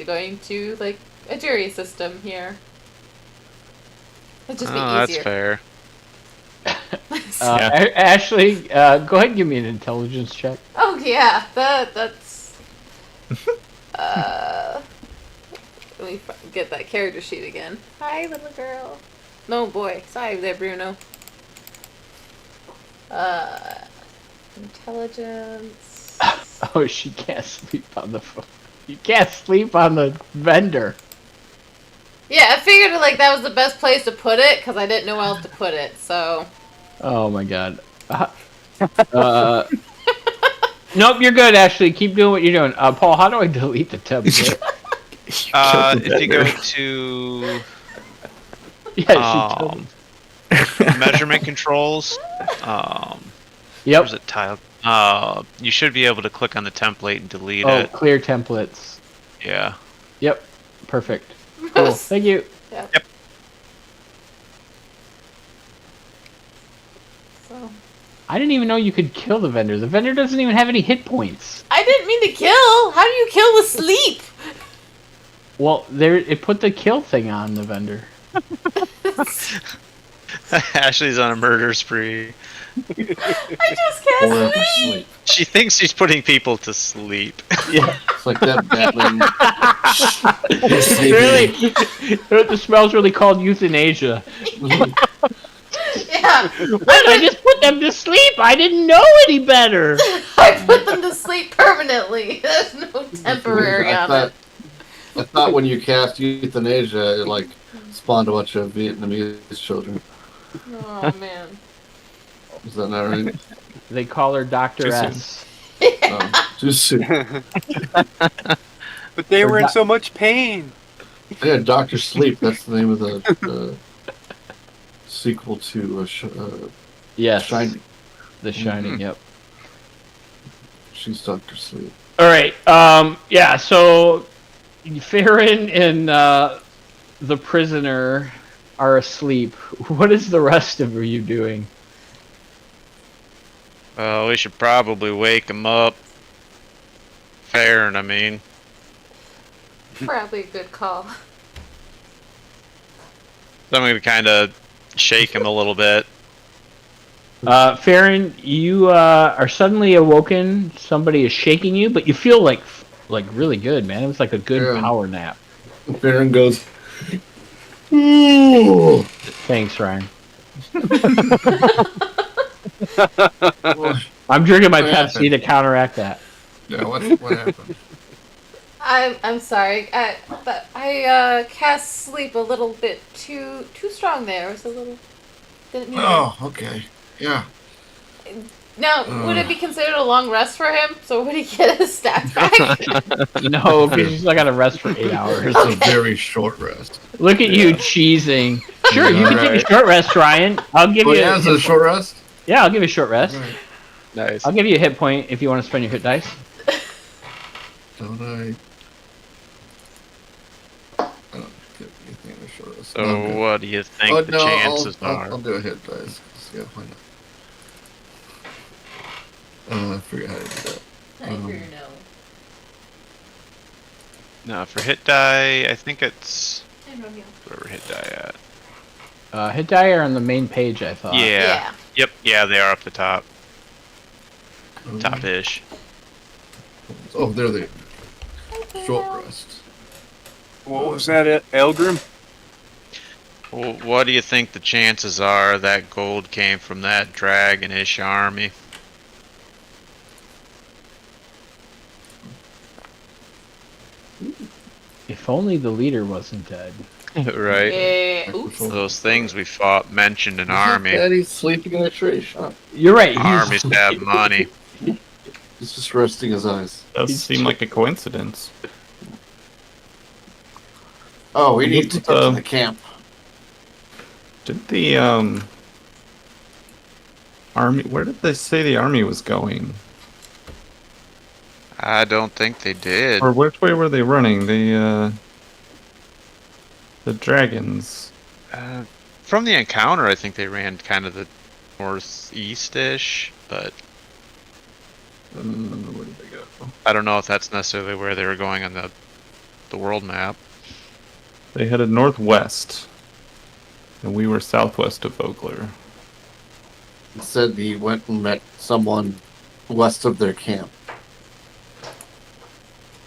going to like a jury system here. It'd just be That's easier. fair. Ashley, go ahead and give me an intelligence check. Oh yeah, that's. Let me get that character sheet again. Hi, little girl. No boy. Sorry there, Bruno. Intelligence. Oh, she can't sleep on the phone. You can't sleep on the vendor. Yeah, I figured like that was the best place to put it because I didn't know where else to put it. So. Oh my god. Nope, you're good, Ashley. Keep doing what you're doing. Paul, how do I delete the template? If you go to Yeah, she told me. measurement controls, Yep. where's it tiled? You should be able to click on the template and delete Oh, it. clear templates. Yeah. Yep. Perfect. Cool. Thank you. Yeah. Yep. So. I didn't even know you could kill the vendor. The vendor doesn't even have any hit points. I didn't mean to kill. How do you kill with sleep? Well, it put the kill thing on the vendor. Ashley's on a murder spree. I just can't Or sleep. sleep. She thinks she's putting people to sleep. Yeah. It's like that Batman. It's really, the smell's really called euthanasia. Yeah. What? I just put them to sleep. I didn't know any better. I put them to sleep permanently. There's no temporary on it. I thought when you cast euthanasia, it like spawned a bunch of Vietnamese children. Oh man. Is that not right? They call her Dr. Too soon. S. Too soon. But they were in so much pain. Yeah, Doctor Sleep. That's the name of the sequel to Yes. Shining. The Shining. Yep. She's Doctor Sleep. All right. Yeah. So, Farron and the prisoner are asleep. What is the rest of you doing? We should probably wake him up. Farron, I mean. Probably a good call. So I'm going to kind of shake him a little bit. Farron, you are suddenly awoken. Somebody is shaking you, but you feel like really good, man. It was like a good power nap. Farron goes, ooh. Thanks, Ryan. I'm drinking my Pepsi to counteract that. Yeah, what happened? I'm sorry. But I cast sleep a little bit too strong there. It was a little. Didn't mean. Oh, okay. Yeah. Now, would it be considered a long rest for him? So would he get his stat back? No, because you still got to rest for 8 hours. It's a very short rest. Look at you cheesing. Sure, you can take a short rest, Ryan. I'll give you. Yeah, it's a short rest. Yeah, I'll give you a short rest. Right. Nice. I'll give you a hit point if you want to spend your hit dice. Don't I don't get anything in a short rest. So what do you think the chances are? I'll do a hit dice. Yeah, why not? I forget how to do that. I hear no. No, for hit die, I think it's Hey, Romeo. wherever hit die at. Hit die are on the main page, I thought. Yeah. Yep. Yeah, they are up the top. Top-ish. Oh, there they are. Short rest. What was that, Elgrim? Well, what do you think the chances are that gold came from that Dragon-ish army? If only the leader wasn't dead. Right? Yeah. Oops. Those things we fought mentioned an army. Daddy's sleeping in a tree shop. You're right. Armies have money. He's just resting his eyes. Does seem like a coincidence. Oh, we need to get to the camp. Did the army? Where did they say the army was going? I don't think they did. Or which way were they running? The dragons. From the encounter, I think they ran kind of the northeast-ish, but Where did they go? I don't know if that's necessarily where they were going on the world map. They headed northwest, and we were southwest of Vogler. He said he went and met someone west of their camp.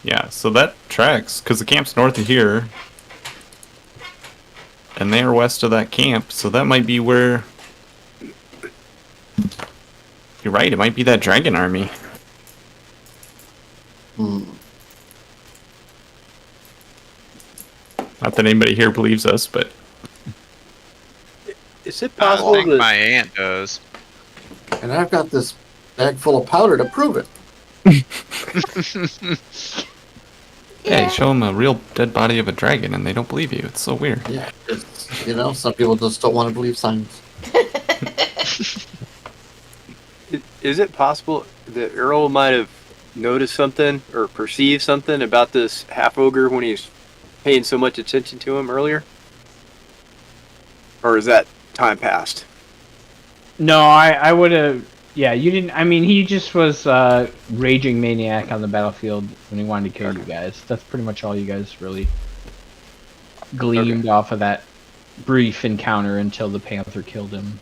Yeah, so that tracks, because the camp's north of here, and they are west of that camp, so that might be where... You're right, it might be that dragon army. Not that anybody here believes us, but... Is it I possible think that... my aunt does. And I've got this bag full of powder to prove it. Yeah, you show them a real dead body of a dragon, and they don't believe you. It's so weird. Yeah, it's, some people just don't want to believe science. Is it possible that Earl might have noticed something or perceived something about this half-ogre when he was paying so much attention to him earlier? Or is that time passed? No, I would have. Yeah, you didn't. I mean, he just was raging maniac on the battlefield when he wanted to kill you guys. That's pretty much all you guys really gleaned off of that brief encounter until the panther killed him.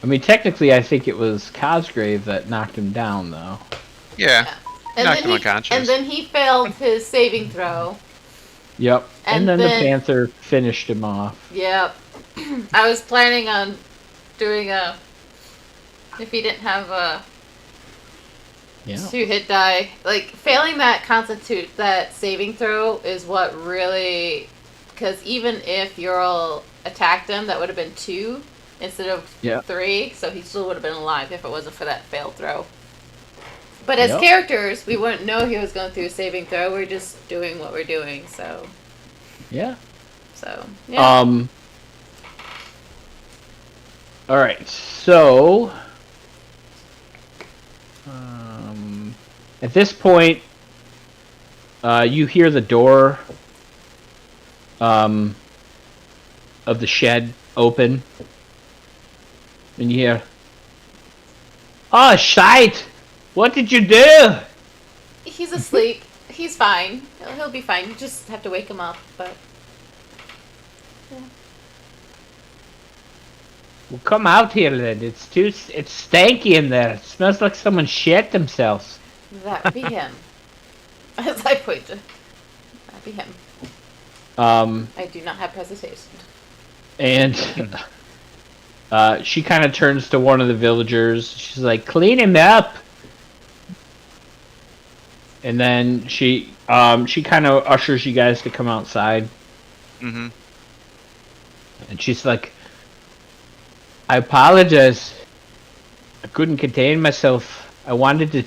I mean, technically, I think it was Cosgrave that knocked him down, though. Yeah. Knocked him unconscious. And then he failed his saving throw. Yep. And then the panther finished him off. Yep. I was planning on doing if he didn't have a 2-hit die. Like, failing that saving throw is what really... Because even if Ural attacked him, that would have been 2 instead of 3, so he still would have been alive if it wasn't for that failed throw. But as characters, we wouldn't know he was going through a saving throw. We're just doing what we're doing, so... Yeah. So, yeah. Alright, so... at this point, you hear the door of the shed open. And you hear... Oh, shite! What did you do? He's asleep. He's fine. He'll be fine. You just have to wake him up, but... Yeah. Well, come out here then. It's stanky in there. It smells like someone shit themselves. That would be him. As I point to... That'd be him. I do not have presentation. And she kind of turns to one of the villagers. She's like, "Clean him up." And then she kind of ushers you guys to come outside. Mm-hmm. And she's like, "I apologize. I couldn't contain myself. I wanted to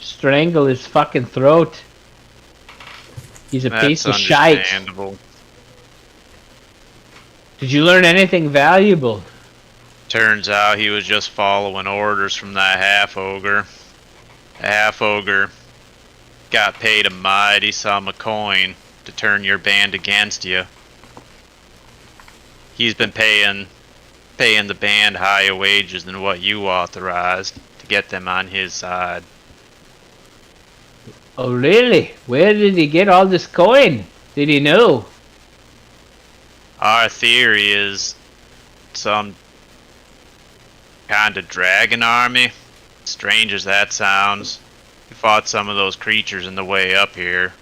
strangle his fucking throat. He's a piece of shite. Did you learn anything valuable?" Turns out he was just following orders from that half-ogre. The half-ogre got paid a mighty sum of coin to turn your band against you. He's been paying the band higher wages than what you authorized to get them on his side. Oh, really? Where did he get all this coin? Did he know? Our theory is some kind of dragon army. Strange as that sounds. We fought some of those creatures in the way up here.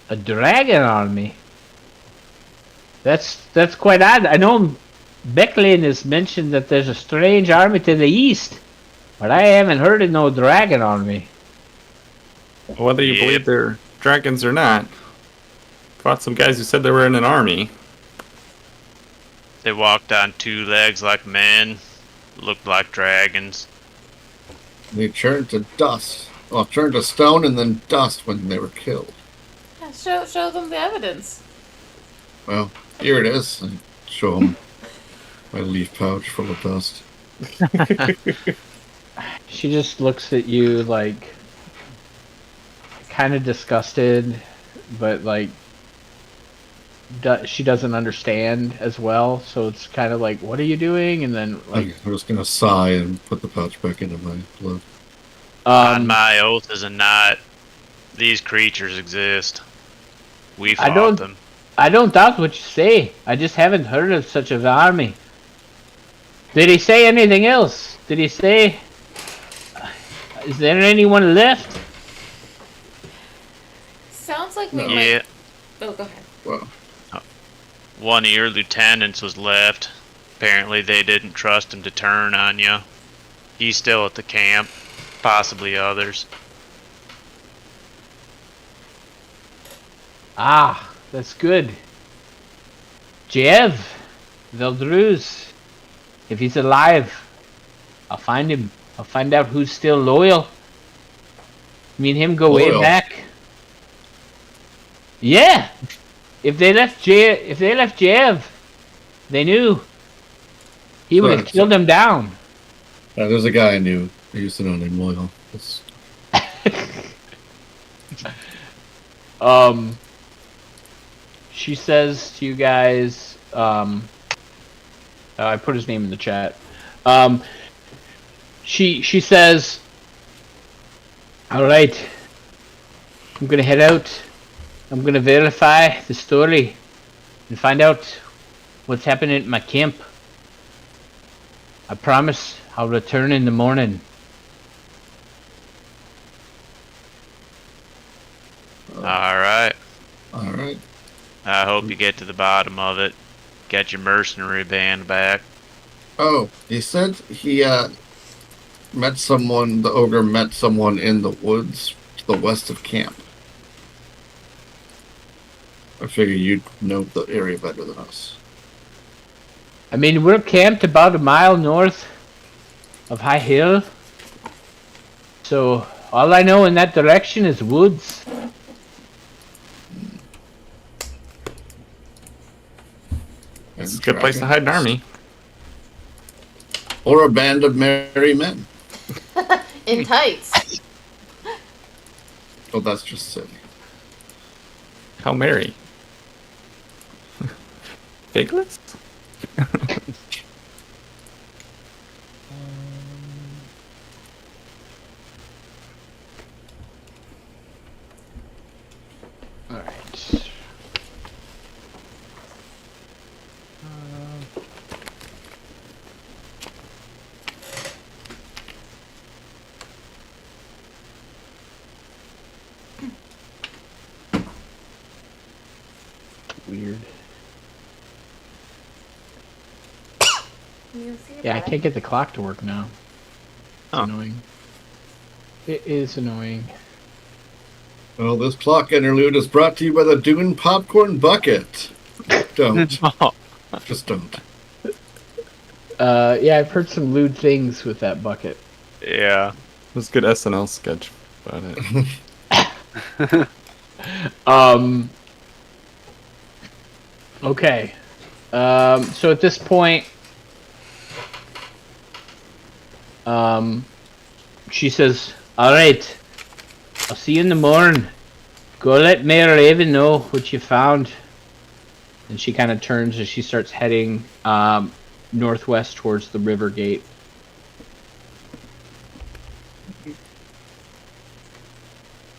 A dragon army? That's quite odd. I know Becklin has mentioned that there's a strange army to the east, but I haven't heard of no dragon army. Whether you believe they're dragons or not, fought some guys who said they were in an army. They walked on 2 legs like men, looked like dragons. They turned to dust. Well, turned to stone and then dust when they were killed. Yeah, show them the evidence. Well, here it is. I show them my leaf pouch full of dust. She just looks at you like kind of disgusted, but like she doesn't understand as well, so it's kind of like, what are you doing? And then like I was gonna sigh and put the pouch back into my glove. On my oath as a knight, these creatures exist. We fought them. I don't doubt what you say. I just haven't heard of such an army. Did he say anything else? Did he say, is there anyone left? Sounds like we might... Oh, go ahead. Well, one of your lieutenants was left. Apparently they didn't trust him to turn on you. He's still at the camp. Possibly others. Ah, that's good. Jev, Veldruz, if he's alive, I'll find him. I'll find out who's still loyal. Me and him go way back. Yeah. If they left Jev, they knew he would have killed him down. There's a guy I knew. I used to know named Loyal. She says to you guys, I put his name in the chat. She says, all right, I'm gonna head out. I'm gonna verify the story and find out what's happening at my camp. I promise I'll return in the morning. Alright. Alright. I hope you get to the bottom of it. Get your mercenary band back. Oh, he said he met someone, the ogre met someone in the woods to the west of camp. I figure you'd know the area better than us. I mean, we're camped about a mile north of High Hill. So, all I know in that direction is woods. It's a good place to hide an army. Or a band of merry men. In tights. Oh, that's just silly. How merry. Figlets? Alright. Weird. Yeah, I can't get the clock to work now. It's annoying. It is annoying. Well, this clock interlude is brought to you by the Dune Popcorn Bucket. Don't. Just don't. Yeah, I've heard some lewd things with that bucket. Yeah. It was a good SNL sketch about it. Okay. So at this point, she says, "Alright, I'll see you in the morning. Go let Mayor Raven know what you found." And she kind of turns as she starts heading northwest towards the river gate.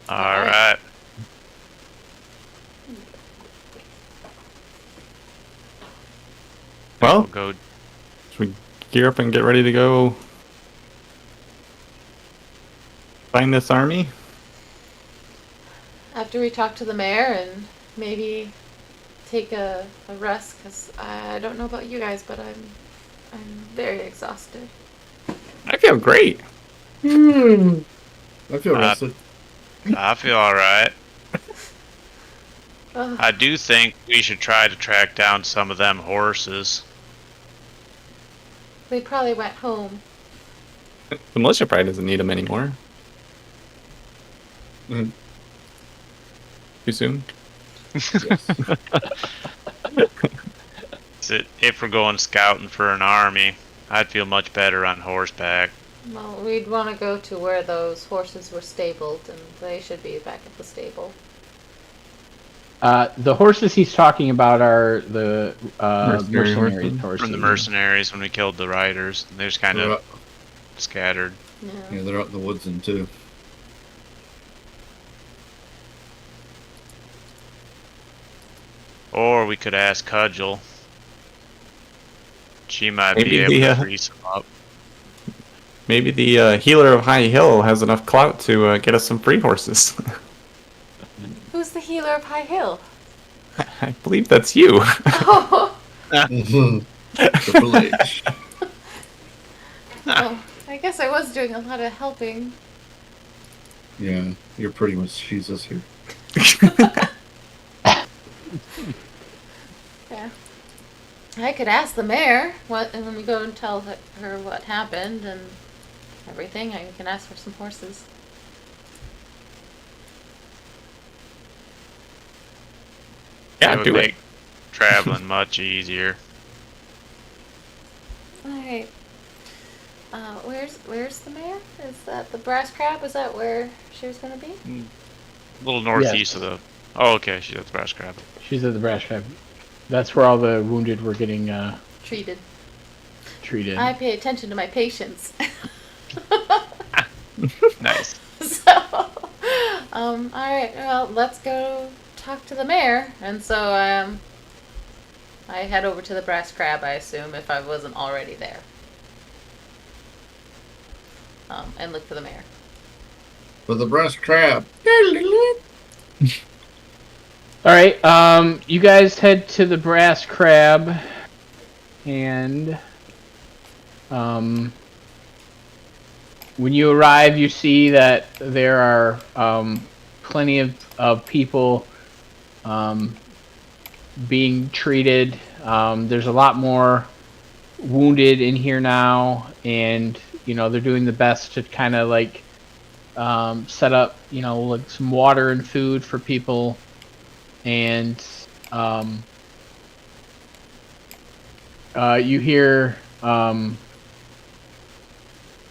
Alright. Well, We'll go. should we gear up and get ready to go find this army? After we talk to the mayor and maybe take a rest, because I don't know about you guys, but I'm very exhausted. I feel great. I feel rested. I feel alright. Ugh. I do think we should try to track down some of them horses. They probably went home. The militia probably doesn't need them anymore. Mm. Too soon? If we're going scouting for an army, I'd feel much better on horseback. Well, we'd want to go to where those horses were stabled, and they should be back at the stable. The horses he's talking about are the Mercenary mercenary horses. horses. From the mercenaries when we killed the riders. They're just kind They're of out, scattered. yeah, they're out in the woods and too. Or we could ask Cudgel. She might Maybe be able the, to free some up. Maybe the healer of High Hill has enough clout to get us some free horses. Who's the healer of High Hill? I believe that's you. Oh, Triple H. well, I guess I was doing a lot of helping. Yeah, you're pretty much Jesus here. Yeah. I could ask the mayor what, and when we go and tell her what happened and everything, I can ask for some horses. Yeah, It would do make it. traveling much easier. Alright. Where's the mayor? Is that the brass crab? Is that where she was gonna be? A little northeast of the... Oh, okay, she's at the Brass Crab. She's at the brass crab. That's where all the wounded were getting Treated. treated. I pay attention to my patients. Nice. So, Alright, well, let's go talk to the mayor. And so, I head over to the Brass Crab, I assume, if I wasn't already there. And look for the mayor. For the Brass Crab. Alright, you guys head to the Brass Crab, and, when you arrive, you see that there are, plenty of people, being treated. There's a lot more wounded in here now, and, you know, they're doing the best to kind of, like, set up, you know, like some water and food for people. And you hear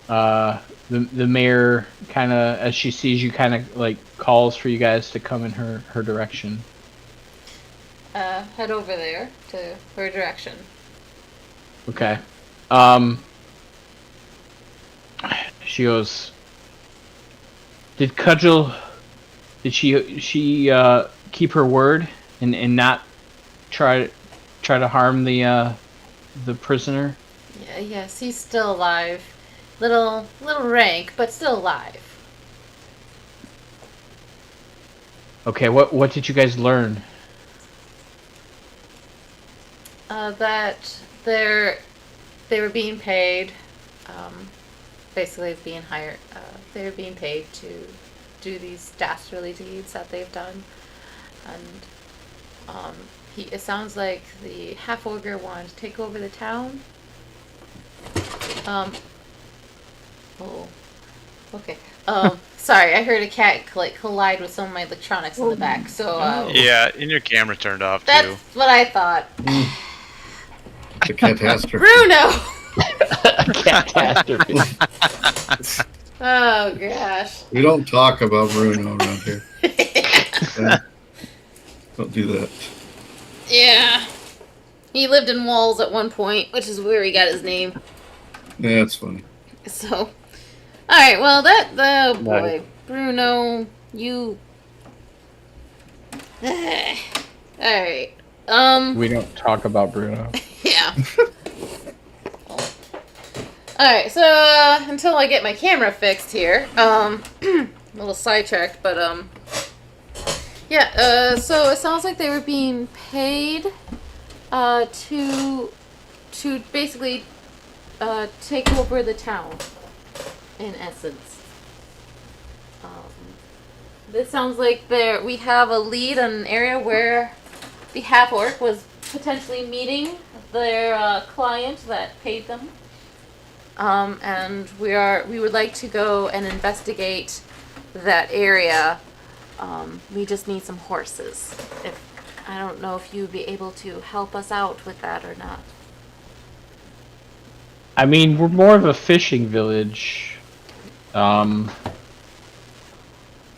the mayor kind of, as she sees you, kind of like calls for you guys to come in her direction. Head over there to her direction. Okay. She goes, did she keep her word and not try to harm the prisoner? Yeah, yes, he's still alive. Little rank, but still alive. Okay, what did you guys learn? That they were being paid, basically being hired. They were being paid to do these dastardly deeds that they've done, and it sounds like the half ogre wanted to take over the town. Oh, okay. Sorry, I heard a cat collide with some of my electronics in the back. So yeah, and your camera turned off that's too. what I thought. The catastrophe. Bruno. Catastrophe. Oh gosh. We don't talk about Bruno around here. Don't do that. Yeah. He lived in walls at one point, which is where he got his name. Yeah, that's funny. So, alright, well, oh boy. Right. Bruno, you. Alright. We don't talk about Bruno. Yeah. Alright, so, until I get my camera fixed here, a little sidetracked, but, yeah, so it sounds like they were being paid, to basically, take over the town, in essence. This sounds like we have a lead on an area where the half-orc was potentially meeting their, client that paid them. And we would like to go and investigate that area. We just need some horses. I don't know if you'd be able to help us out with that or not. I mean, we're more of a fishing village.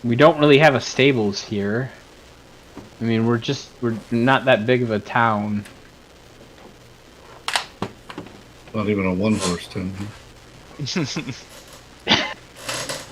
We don't really have a stables here. I mean, we're not that big of a town. Not even a one-horse town.